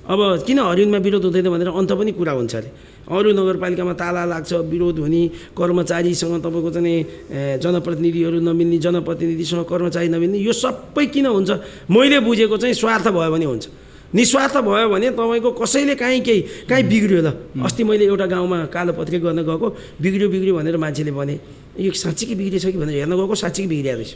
अब किन हरियोनमा विरोध हुँदैन भनेर अन्त पनि कुरा हुन्छ अरे। अरू नगरपालिकामा ताला लाग्छ, विरोध हुने, कर्मचारीसँग तपाईँको चाहिँ जनप्रतिनिधिहरू नमिल्ने, जनप्रतिनिधिसँग कर्मचारी नमिल्ने, यो सबै किन हुन्छ मैले बुझेको चाहिँ स्वार्थ भयो भने हुन्छ। निस्वार्थ भयो भने तपाईँको कसैले कहीँ बिग्रियो। ल अस्ति मैले एउटा गाउँमा कालो पत्रिका गर्न गएको, बिग्रियो भनेर मान्छेले भने यो साँच्चीकै बिग्रिएछ कि भनेर हेर्न गएको, साँच्चीकै बिग्रिया रहेछ।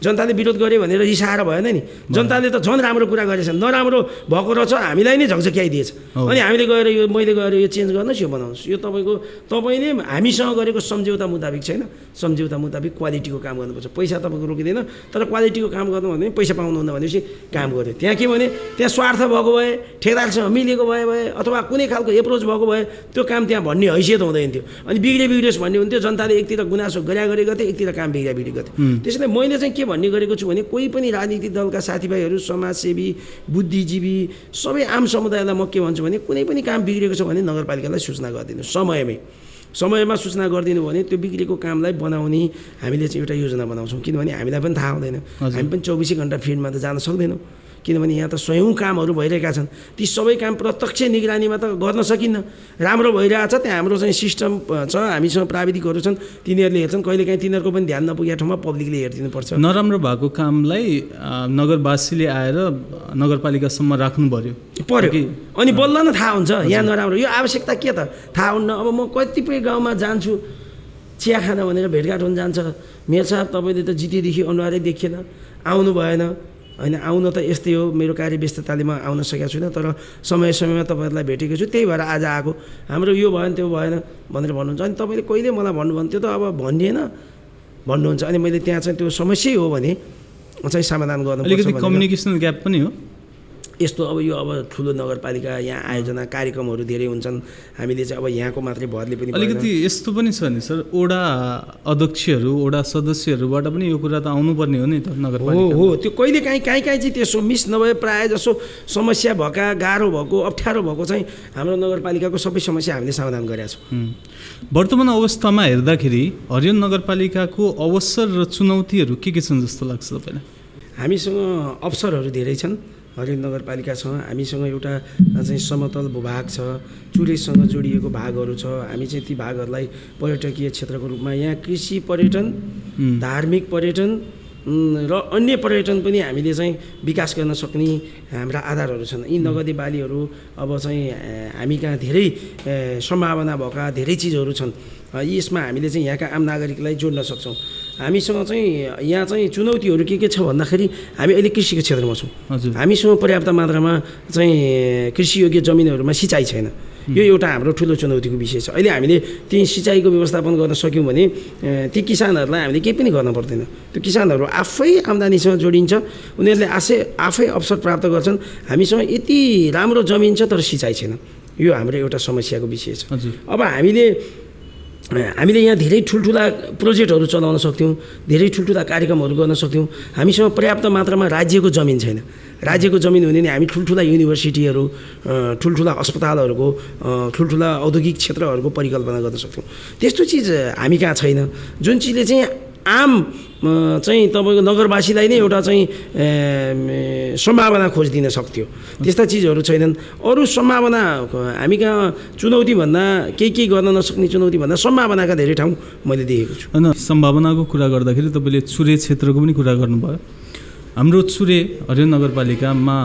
जनताले विरोध गर्यो भनेर रिसाएर भएन नि। जनताले त झन् राम्रो कुरा गरेछ, नराम्रो भएको रहेछ हामीलाई नै झकझक्याइदिएछ। अनि हामीले गएर यो मैले गएर यो चेन्ज गर्नुहोस्, यो बनाउनुहोस्, यो तपाईँले हामीसँग गरेको सम्झौता मुताबिक छैन, सम्झौता मुताबिक क्वालिटीको काम गर्नुपर्छ। पैसा तपाईँको रोकिँदैन, तर क्वालिटीको काम गर्नु भने पैसा पाउनुहुन्न भनेपछि काम गर्यो। त्यहाँ के भने त्यहाँ स्वार्थ भएको भए, ठेकेदारसँग मिलेको भए अथवा कुनै खालको एप्रोच भएको भए त्यो काम त्यहाँ भन्ने हैसियत हुँदैन थियो। अनि बिग्रियोस् भन्ने हुन्थ्यो। जनताले एकतिर गुनासो गरेको थियो, एकतिर काम बिग्रिएको थियो। त्यसैले मैले चाहिँ के भन्ने गरेको छु भने कोही पनि राजनीतिक दलका साथीभाइहरू, समाजसेवी, बुद्धिजीवी, सबै आम समुदायलाई म के भन्छु भने कुनै पनि काम बिग्रेको छ भने नगरपालिकालाई सूचना गरिदिनु समयमा सूचना गरिदिनु भने त्यो बिग्रेको कामलाई बनाउने हामीले चाहिँ एउटा योजना बनाउँछौँ। किनभने हामीलाई पनि थाहा हुँदैन, हामी पनि 24 घण्टा फिल्डमा त जान सक्दैनौँ। किनभने यहाँ त सयौँ कामहरू भइरहेका छन्। ती सबै काम प्रत्यक्ष निगरानीमा त गर्न सकिन्न। राम्रो भइरहेछ, त्यहाँ हाम्रो चाहिँ सिस्टम छ, हामीसँग प्राविधिकहरू छन्, तिनीहरूले हेर्छन्। कहिलेकाहीँ तिनीहरूको पनि ध्यान नपुगेको ठाउँमा पब्लिकले हेरिदिनुपर्छ। नराम्रो भएको कामलाई नगरवासीले आएर नगरपालिकासम्म राख्नु पर्यो अनि बल्ल न थाहा हुन्छ यहाँ नराम्रो। यो आवश्यकता के त थाहा हुन्न। अब म कतिपय गाउँमा जान्छु चिया खान भनेर भेटघाट हुन जान्छ, मेयर साहब तपाईँले त जितेदेखि अनुहारै देखिएन, आउनु भएन। होइन, आउन त यस्तै हो, मेरो कार्य व्यस्तताले म आउन सकेको छुइनँ, तर समयमा तपाईँहरूलाई भेटेको छु, त्यही भएर आज आएको। हाम्रो यो भएन त्यो भएन भनेर भन्नुहुन्छ। अनि तपाईँले कहिले मलाई भन्नुभयो त्यो त अब भनिएन भन्नुहुन्छ। अनि मैले त्यहाँ चाहिँ त्यो समस्या हो भने चाहिँ समाधान गर्नु अलिकति कम्युनिकेसन ग्याप पनि हो यस्तो। अब यो अब ठुलो नगरपालिका, यहाँ आयोजना कार्यक्रमहरू धेरै हुन्छन्। हामीले चाहिँ अब यहाँको मात्रै भरले पनि अलिकति यस्तो पनि छ नि सर, वडा अध्यक्षहरू, वडा सदस्यहरूबाट पनि यो कुरा त आउनुपर्ने हो नि त नगरपालिका। हो, त्यो कहिले काहीँ चाहिँ त्यसो मिस नभए प्रायः जसो समस्या भएका, गाह्रो भएको, अप्ठ्यारो भएको चाहिँ हाम्रो नगरपालिकाको सबै समस्या हामीले समाधान गरेका छौँ। वर्तमान अवस्थामा हेर्दाखेरि हरियो नगरपालिकाको अवसर र चुनौतीहरू के छन् जस्तो लाग्छ तपाईँलाई? हामीसँग अवसरहरू धेरै छन् हरियो नगरपालिकासँग। हामीसँग एउटा चाहिँ समतल भूभाग छ, चुरेसँग जोडिएको भागहरू छ। हामी चाहिँ ती भागहरूलाई पर्यटकीय क्षेत्रको रूपमा यहाँ कृषि पर्यटन, धार्मिक पर्यटन र अन्य पर्यटन पनि हामीले चाहिँ विकास गर्न सक्ने हाम्रा आधारहरू छन्। यी नगदे बालीहरू अब चाहिँ हामी कहाँ धेरै सम्भावना भएका धेरै चिजहरू छन्। यसमा हामीले चाहिँ यहाँका आम नागरिकलाई जोड्न सक्छौँ। हामीसँग चाहिँ यहाँ चाहिँ चुनौतीहरू के छ भन्दाखेरि हामी अहिले कृषिको क्षेत्रमा छौँ। हामीसँग पर्याप्त मात्रामा चाहिँ कृषियोग्य जमिनहरूमा सिँचाइ छैन। यो एउटा हाम्रो ठुलो चुनौतीको विषय छ। अहिले हामीले ती सिँचाइको व्यवस्थापन गर्न सक्यौँ भने ती किसानहरूलाई हामीले केही पनि गर्न पर्दैन। त्यो किसानहरू आफै आम्दानीसँग जोडिन्छ, उनीहरूले आफै अवसर प्राप्त गर्छन्। हामीसँग यति राम्रो जमिन छ तर सिँचाइ छैन, यो हाम्रो एउटा समस्याको विषय छ। अब हामीले हामीले यहाँ धेरै ठुल्ठुला प्रोजेक्टहरू चलाउन सक्थ्यौँ, धेरै ठुल्ठुला कार्यक्रमहरू गर्न सक्थ्यौँ। हामीसँग पर्याप्त मात्रामा राज्यको जमिन छैन। राज्यको जमिन हुने नि हामी ठुल्ठुला युनिभर्सिटीहरू, ठुल्ठुला अस्पतालहरूको, ठुल्ठुला औद्योगिक क्षेत्रहरूको परिकल्पना गर्न सक्थ्यौँ। त्यस्तो चिज हामी कहाँ छैन, जुन चिजले चाहिँ आम चाहिँ तपाईँको नगरवासीलाई नै एउटा चाहिँ सम्भावना खोजिदिन सक्थ्यो। त्यस्ता चिजहरू छैनन्। अरू सम्भावना हामी कहाँ चुनौतीभन्दा केही गर्न नसक्ने चुनौतीभन्दा सम्भावनाका धेरै ठाउँ मैले देखेको छु। होइन, सम्भावनाको कुरा गर्दाखेरि तपाईँले चुरे क्षेत्रको पनि कुरा गर्नुभयो। हाम्रो चुरे हरियो नगरपालिकामा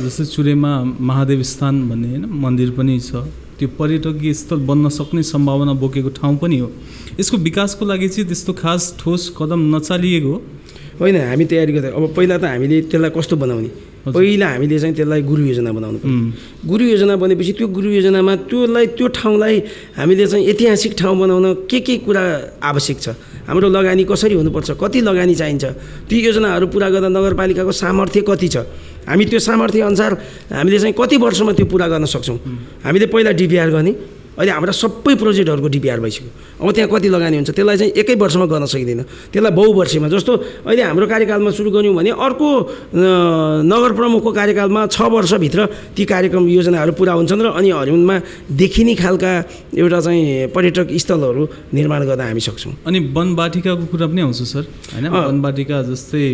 जस्तै चुरेमा महादेव स्थान भन्ने होइन मन्दिर पनि छ, त्यो पर्यटकीय स्थल बन्न सक्ने सम्भावना बोकेको ठाउँ पनि हो। यसको विकासको लागि चाहिँ त्यस्तो खास ठोस कदम नचालिएको होइन। हामी तयारी गर्दै अब पहिला त हामीले त्यसलाई कस्तो बनाउने, पहिला हामीले चाहिँ त्यसलाई गुरु योजना बनाउनु पर्यो। गुरु योजना बनेपछि त्यो गुरु योजनामा त्यो ठाउँलाई हामीले चाहिँ ऐतिहासिक ठाउँ बनाउन के कुरा आवश्यक छ, हाम्रो लगानी कसरी हुनुपर्छ, कति लगानी चाहिन्छ, ती योजनाहरू पुरा गर्न नगरपालिकाको सामर्थ्य कति छ, हामी त्यो सामर्थ्य अनुसार हामीले चाहिँ कति वर्षमा त्यो पुरा गर्न सक्छौँ। हामीले पहिला डिपिआर गर्ने, अहिले हाम्रा सबै प्रोजेक्टहरूको डिपिआर भइसक्यो। अब त्यहाँ कति लगानी हुन्छ त्यसलाई चाहिँ एकै वर्षमा गर्न सकिँदैन, त्यसलाई बहुवर्षीयमा। जस्तो अहिले हाम्रो कार्यकालमा सुरु गऱ्यौँ भने अर्को नगर प्रमुखको कार्यकालमा 6 वर्षभित्र ती कार्यक्रम योजनाहरू पुरा हुन्छन् र अनि हरिउनमा देखिने खालका एउटा चाहिँ पर्यटक स्थलहरू निर्माण गर्न हामी सक्छौँ। अनि वनवाटिकाको कुरा पनि आउँछ सर, होइन? वनवाटिका जस्तै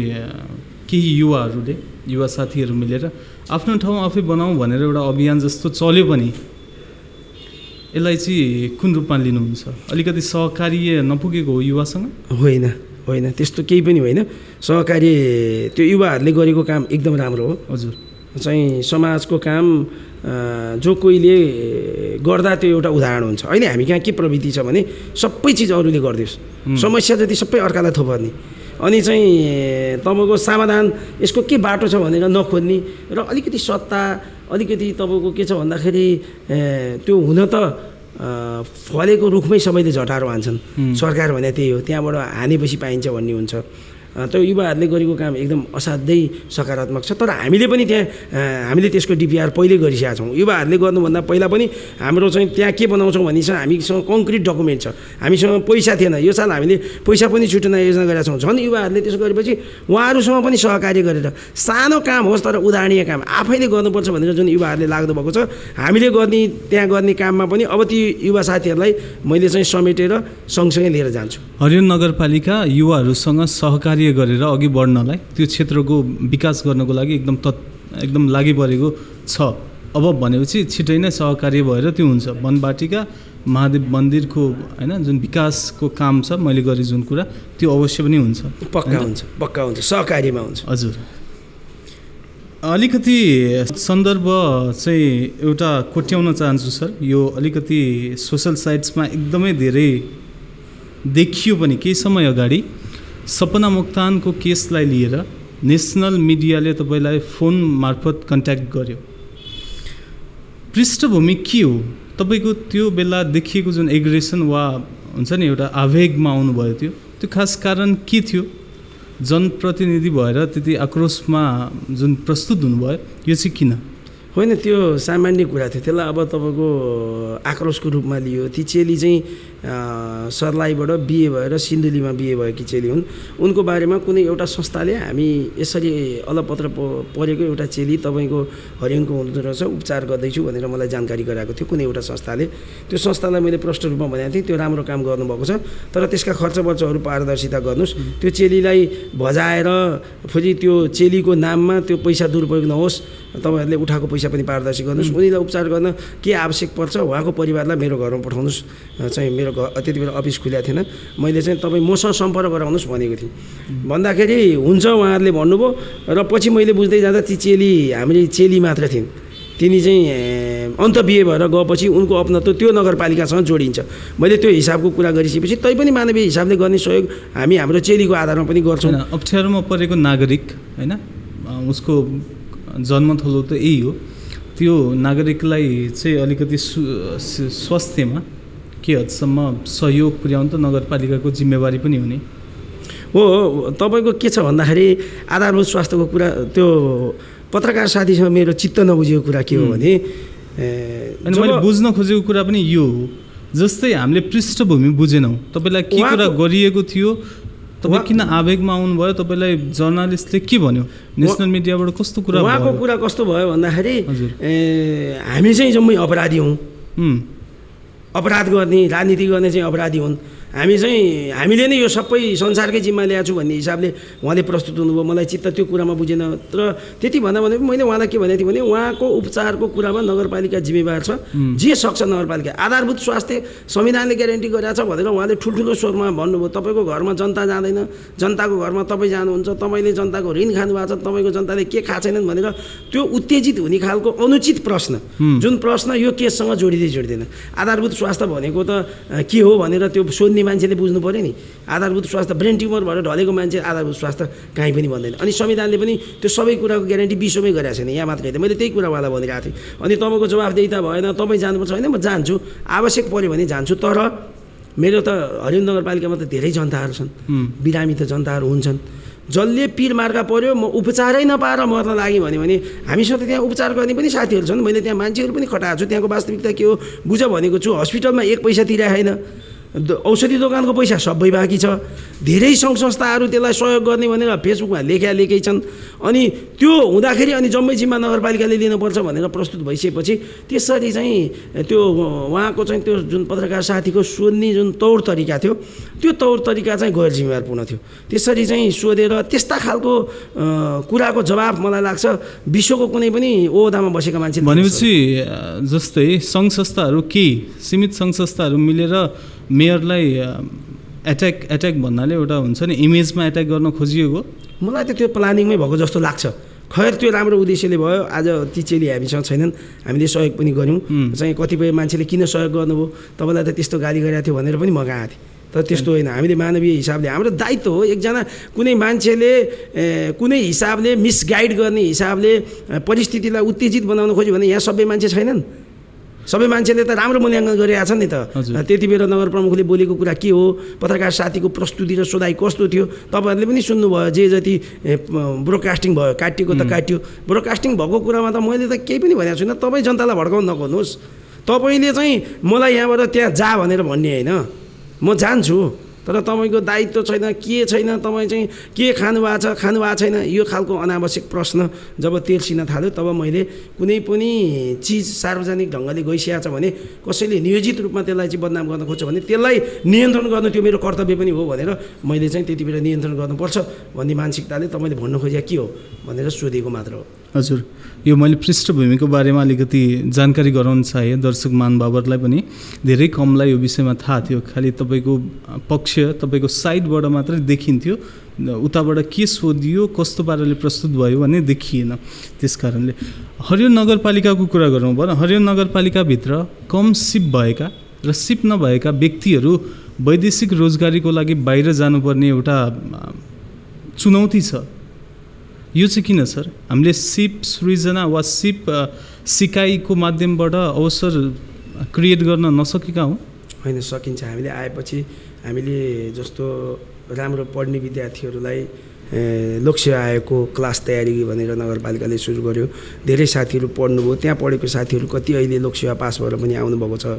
केही युवा साथीहरू मिलेर आफ्नो ठाउँ आफै बनाऊ भनेर एउटा अभियान जस्तो चल्यो पनि, यसलाई चाहिँ कुन रूपमा लिनुहुन्छ? अलिकति सहकार्य नपुगेको हो युवासँग? होइन, त्यस्तो केही पनि होइन। सहकार्य त्यो युवाहरूले गरेको काम एकदम राम्रो हो। हजुर, चाहिँ समाजको काम जो कोहीले गर्दा त्यो एउटा उदाहरण हुन्छ। अहिले हामी कहाँ के प्रवृत्ति छ भने सबै चिज अरूले गरिदियोस्, समस्या जति सबै अर्कालाई थोपर्ने, अनि चाहिँ तपाईँको समाधान यसको के बाटो छ भनेर नखोज्ने र अलिकति सत्ता, अलिकति तपाईँको के छ भन्दाखेरि त्यो हुन त फलेको रुखमै सबैले झटारो हान्छन्। सरकार भने त्यही हो, त्यहाँबाट हानेपछि पाइन्छ भन्ने हुन्छ। त्यो युवाहरूले गरेको काम एकदम असाध्यै सकारात्मक छ। तर हामीले पनि हामीले त्यसको डिपिआर पहिले गरिसकेका छौँ। युवाहरूले गर्नुभन्दा पहिला पनि हाम्रो चाहिँ त्यहाँ के बनाउँछौँ भने चाहिँ हामीसँग कङ्क्रिट डकुमेन्ट छ, हामीसँग पैसा थिएन। यो साल हामीले पैसा पनि छुट्याउन योजना गरेका छौँ। झन् युवाहरूले त्यसो गरेपछि उहाँहरूसँग पनि सहकार्य गरेर सानो काम होस् तर उदाहरणीय काम आफैले गर्नुपर्छ भनेर जुन युवाहरूले लाग्नु भएको छ, हामीले त्यहाँ गर्ने काममा पनि अब ती युवा साथीहरूलाई मैले चाहिँ समेटेर सँगसँगै लिएर जान्छु। हरियो नगरपालिका युवाहरूसँग सहकार्य गरेर अघि बढ्नलाई, त्यो क्षेत्रको विकास गर्नको लागि एकदम लागि परेको छ। अब भनेपछि छिटै नै सहकार्य भएर त्यो हुन्छ। वनवाटिका, महादेव मन्दिरको होइन जुन विकासको काम छ मैले गरेँ जुन कुरा, त्यो अवश्य पनि हुन्छ। पक्का हुन्छ, सहकार्यमा हुन्छ। हजुर, अलिकति सन्दर्भ चाहिँ एउटा कोट्याउन चाहन्छु सर। यो अलिकति सोसल साइट्समा एकदमै धेरै देखियो पनि केही समय अगाडि सपना मोक्तानको केसलाई लिएर नेसनल मिडियाले तपाईँलाई फोन मार्फत कन्ट्याक्ट गर्यो। पृष्ठभूमि के हो तपाईँको? त्यो बेला देखिएको जुन एग्रेसन वा हुन्छ नि एउटा आवेगमा आउनुभयो, त्यो खास कारण के थियो? जनप्रतिनिधि भएर त्यति आक्रोशमा जुन प्रस्तुत हुनुभयो, यो चाहिँ किन? होइन, त्यो सामान्य कुरा थियो। त्यसलाई अब तपाईँको आक्रोशको रूपमा लियो। ती चेली चाहिँ सर्लाहीबाट बिहे भएर सिन्धुलीमा बिहे भएकी चेली हुन्। उनको बारेमा कुनै एउटा संस्थाले हामी यसरी अलपत्र परेको एउटा चेली तपाईँको हरियङको हुँदो रहेछ, उपचार गर्दैछु भनेर मलाई जानकारी गराएको थियो कुनै एउटा संस्थाले। त्यो संस्थालाई मैले प्रष्ट रूपमा भनेको थिएँ, त्यो राम्रो काम गर्नुभएको छ, तर त्यसका खर्चवर्चहरू पारदर्शिता गर्नुहोस्। त्यो चेलीलाई भजाएर फेरि त्यो चेलीको नाममा त्यो पैसा दुरुपयोग नहोस्, तपाईँहरूले उठाएको पैसा पनि पारदर्शी गर्नुहोस्। उनीलाई उपचार गर्न के आवश्यक पर्छ उहाँको परिवारलाई मेरो घरमा पठाउनुहोस्। चाहिँ मेरो त्यति बेला अफिस खुलेको थिएन। मैले चाहिँ तपाईँ मसँग सम्पर्क गराउनुहोस् भनेको थिएँ। भन्दाखेरि हुन्छ उहाँहरूले भन्नुभयो र पछि मैले बुझ्दै जाँदा ती चेली हाम्रै चेली मात्र थिइन्। तिनी चाहिँ अन्त बिहे भएर गएपछि उनको अपनत्व त्यो नगरपालिकासँग जोडिन्छ। मैले त्यो हिसाबको कुरा गरिसकेपछि तै पनि मानवीय हिसाबले गर्ने सहयोग हामी हाम्रो चेलीको आधारमा पनि गर्छौँ। अप्ठ्यारोमा परेको नागरिक होइन, उसको जन्मथलो त यही हो, त्यो नागरिकलाई चाहिँ अलिकति स्वास्थ्यमा के हदसम्म सहयोग पुर्याउनु त नगरपालिकाको जिम्मेवारी पनि हुने हो। तपाईँको के छ भन्दाखेरि आधारभूत स्वास्थ्यको कुरा, त्यो पत्रकार साथीसँग मेरो चित्त नबुझेको कुरा के हो भने मैले बुझ्न खोजेको कुरा पनि यो हो। जस्तै हामीले पृष्ठभूमि बुझेनौँ, तपाईँलाई के कुरा गरिएको थियो, तपाईँ किन आवेगमा आउनुभयो, तपाईँलाई जर्नलिस्टले के भन्यो, नेसनल मिडियाबाट कस्तो कुरा भयो? उहाँको कुरा कस्तो भयो भन्दाखेरि हामी चाहिँ जम्मै अपराधी हौँ, अपराध गर्ने राजनीति गर्ने चाहिँ अपराधी हुन्, हामीले नै यो सबै संसारकै जिम्मा ल्याएको छु भन्ने हिसाबले उहाँले प्रस्तुत हुनुभयो। मलाई चित्त त्यो कुरामा बुझेन। तर त्यति भन्दा भने मैले उहाँलाई के भनेको थिएँ भने उहाँको उपचारको कुरामा नगरपालिका जिम्मेवार छ, जे सक्छ नगरपालिका। आधारभूत स्वास्थ्य संविधानले ग्यारेन्टी गरेको छ भनेर उहाँले ठुल्ठुलो स्वरमा भन्नुभयो। तपाईँको घरमा जनता जाँदैन, जनताको घरमा तपाईँ जानुहुन्छ, तपाईँले जनताको ऋण खानुभएको छ, तपाईँको जनताले के खाएको छैनन् भनेर त्यो उत्तेजित हुने खालको अनुचित प्रश्न, जुन प्रश्न यो केससँग जोडिँदैन। आधारभूत स्वास्थ्य भनेको त के हो भनेर त्यो सोध्ने मान्छेले बुझ्नु पर्यो नि। आधारभूत स्वास्थ्य ब्रेन ट्युमर भएर ढलेको मान्छे आधारभूत स्वास्थ्य कहीँ पनि भन्दैन। अनि संविधानले पनि त्यो सबै कुराको ग्यारेन्टी विश्वमै गरेको छैन, यहाँ मात्रै मैले त्यही कुरा उहाँलाई भनिरहेको थिएँ। अनि तपाईँको जवाफदेही त भएन, तपाईँ जानुपर्छ होइन, म जान्छु, आवश्यक पऱ्यो भने जान्छु। तर मेरो त हरियो नगरपालिकामा त धेरै जनताहरू छन्, बिरामी त जनताहरू हुन्छन्, जसले पिर मार्का पऱ्यो म उपचारै नपाएर मर्न लाग्यो भने हामीसँग त त्यहाँ उपचार गर्ने पनि साथीहरू छन्। मैले त्यहाँ मान्छेहरू पनि खटाएको छु। त्यहाँको वास्तविकता के हो बुझ भनेको छु। हस्पिटलमा एक पैसा तिरेको छैन, औषधि दोकानको पैसा सबै बाँकी छ। धेरै सङ्घ संस्थाहरू त्यसलाई सहयोग गर्ने भनेर फेसबुकमा लेखै छन्। अनि त्यो हुँदाखेरि अनि जम्मै जिम्मा नगरपालिकाले लिनुपर्छ भनेर प्रस्तुत भइसकेपछि त्यसरी चाहिँ त्यो उहाँको चाहिँ त्यो जुन पत्रकार साथीको सोध्ने जुन तौर तरिका थियो, त्यो तौर तरिका चाहिँ गैर जिम्मेवारपूर्ण थियो। त्यसरी चाहिँ सोधेर त्यस्ता खालको कुराको जवाब मलाई लाग्छ विश्वको कुनै पनि ओहदामा बसेका मान्छे भनेपछि जस्तै सङ्घ संस्थाहरू सीमित सङ्घ संस्थाहरू मिलेर मेयरलाई एट्याक भन्नाले एउटा हुन्छ नि इमेजमा एट्याक गर्न खोजिएको। मलाई त त्यो प्लानिङमै भएको जस्तो लाग्छ। खैर त्यो राम्रो उद्देश्यले भयो। आज ती चेली हामीसँग छैनन्, हामीले सहयोग पनि गऱ्यौँ। चाहिँ कतिपय मान्छेले किन सहयोग गर्नुभयो, तपाईँलाई त त्यस्तो गाली गरेको थियो भनेर पनि म गएको थिएँ। तर त्यस्तो होइन, हामीले मानवीय हिसाबले हाम्रो दायित्व हो। एकजना कुनै मान्छेले कुनै हिसाबले मिसगाइड गर्ने हिसाबले परिस्थितिलाई उत्तेजित बनाउन खोज्यो भने यहाँ सबै मान्छे छैनन्। सबै मान्छेले त राम्रो मूल्याङ्कन गरिरहेको छन् नि त। त्यति बेला नगर प्रमुखले बोलेको कुरा के हो, पत्रकार साथीको प्रस्तुति र सोधाइ कस्तो थियो, तपाईँहरूले पनि सुन्नुभयो। जे जति ब्रोडकास्टिङ भयो, काटिएको त काटियो। ब्रोडकास्टिङ भएको कुरामा त मैले त केही पनि भनेको छुइनँ। तपाईँ जनतालाई भड्काउन नगर्नुहोस्। तपाईँले चाहिँ मलाई यहाँबाट त्यहाँ जा भनेर भन्ने होइन, म जान्छु। तर तपाईँको दायित्व छैन, के छैन, तपाईँ चाहिँ के खानुभएको छैन, यो खालको अनावश्यक प्रश्न जब तेर्सिन थाल्यो तब मैले कुनै पनि चिज सार्वजनिक ढङ्गले गइसकेको छ भने कसैले नियोजित रूपमा त्यसलाई चाहिँ बदनाम गर्न खोज्छ भने त्यसलाई नियन्त्रण गर्नु त्यो मेरो कर्तव्य पनि हो भनेर मैले चाहिँ त्यति बेला नियन्त्रण गर्नुपर्छ भन्ने मानसिकताले तपाईँले भन्न खोजेको के हो भनेर सोधेको मात्र हो। हजुर, यो मैले पृष्ठभूमिको बारेमा अलिकति जानकारी गराउन चाहे दर्शक महानुभावहरूलाई पनि। धेरै कमलाई यो विषयमा थाहा थियो, खालि तपाईँको पक्ष तपाईँको साइडबाट मात्रै देखिन्थ्यो, उताबाट के सोधियो कस्तो पाराले प्रस्तुत भयो भन्ने देखिएन। त्यस कारणले हरियो नगरपालिकाको कुरा गरौँ भने हरियो नगरपालिकाभित्र कम सिप भएका र सिप नभएका व्यक्तिहरू वैदेशिक रोजगारीको लागि बाहिर जानुपर्ने एउटा चुनौती छ। यो चाहिँ किन सर? हामीले सिप सृजना वा सिप सिकाइको माध्यमबाट अवसर क्रिएट गर्न नसकेका हौँ? होइन, सकिन्छ। हामीले आएपछि हामीले जस्तो राम्रो पढ्ने विद्यार्थीहरूलाई लोकसेवा आयोगको क्लास तयारी भनेर नगरपालिकाले सुरु गर्यो। धेरै साथीहरू पढ्नुभयो, त्यहाँ पढेको साथीहरू कति अहिले लोकसेवा पास भएर पनि आउनुभएको छ।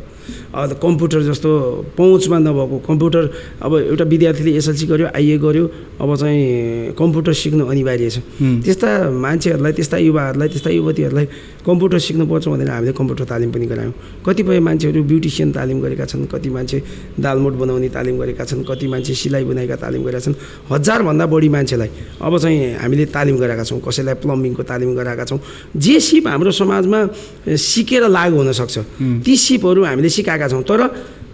अब कम्प्युटर जस्तो पहुँचमा नभएको कम्प्युटर, अब एउटा विद्यार्थीले एसएलसी गर्यो, आइए गर्यो, अब चाहिँ कम्प्युटर सिक्नु अनिवार्य छ। त्यस्ता मान्छेहरूलाई, त्यस्ता युवाहरूलाई, त्यस्ता युवतीहरूलाई कम्प्युटर सिक्नुपर्छ भनेर हामीले कम्प्युटर तालिम पनि गरायौँ। कतिपय मान्छेहरू ब्युटिसियन तालिम गरेका छन्, कति मान्छे दालमोट बनाउने तालिम गरेका छन्, कति मान्छे सिलाइ बुनाइका तालिम गरेका छन्। 1000भन्दा बढी मान्छेलाई अब चाहिँ हामीले तालिम गराएका छौँ, कसैलाई प्लम्बिङको तालिम गराएका छौँ। जे सिप हाम्रो समाजमा सिकेर लागु हुनसक्छ ती सिपहरू हामीले सिकाएका छौँ। तर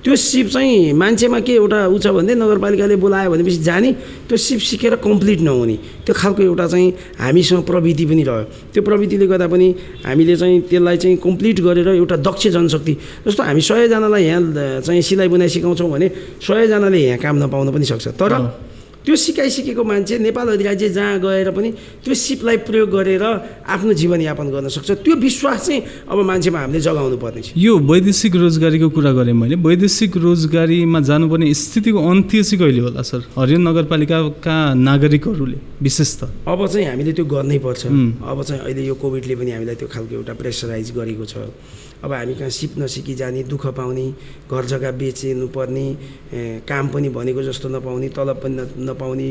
त्यो सिप चाहिँ मान्छेमा के एउटा उ छ भने नगरपालिकाले बोलायो भनेपछि जाने, त्यो सिप सिकेर कम्प्लिट नहुने, त्यो खालको एउटा चाहिँ हामीसँग प्रविधि पनि रह्यो। त्यो प्रविधिले गर्दा पनि हामीले चाहिँ त्यसलाई चाहिँ कम्प्लिट गरेर एउटा दक्ष जनशक्ति, जस्तो हामी 100जनालाई यहाँ चाहिँ सिलाइ बुनाइ सिकाउँछौँ भने 100जनाले यहाँ काम नपाउन पनि सक्छ। तर त्यो सिकेको मान्छे नेपाल अधिराज्य जहाँ गएर पनि त्यो सिपलाई प्रयोग गरेर आफ्नो जीवनयापन गर्न सक्छ। त्यो विश्वास चाहिँ अब मान्छेमा हामीले जगाउनु पर्ने छ। यो वैदेशिक रोजगारीको कुरा गरेँ मैले, वैदेशिक रोजगारीमा जानुपर्ने स्थितिको अन्त्य चाहिँ कहिले होला सर, हरियो नगरपालिकाका नागरिकहरूले विशेष त? अब चाहिँ हामीले त्यो गर्नै पर्छ। अब चाहिँ अहिले यो कोभिडले पनि हामीलाई त्यो खालको एउटा प्रेसराइज गरेको छ। अब हामी कहाँ सिप नसिकी जाने, दुःख पाउने, घर जग्गा बेचिनु पर्ने, काम पनि भनेको जस्तो नपाउने, तलब पनि नपाउने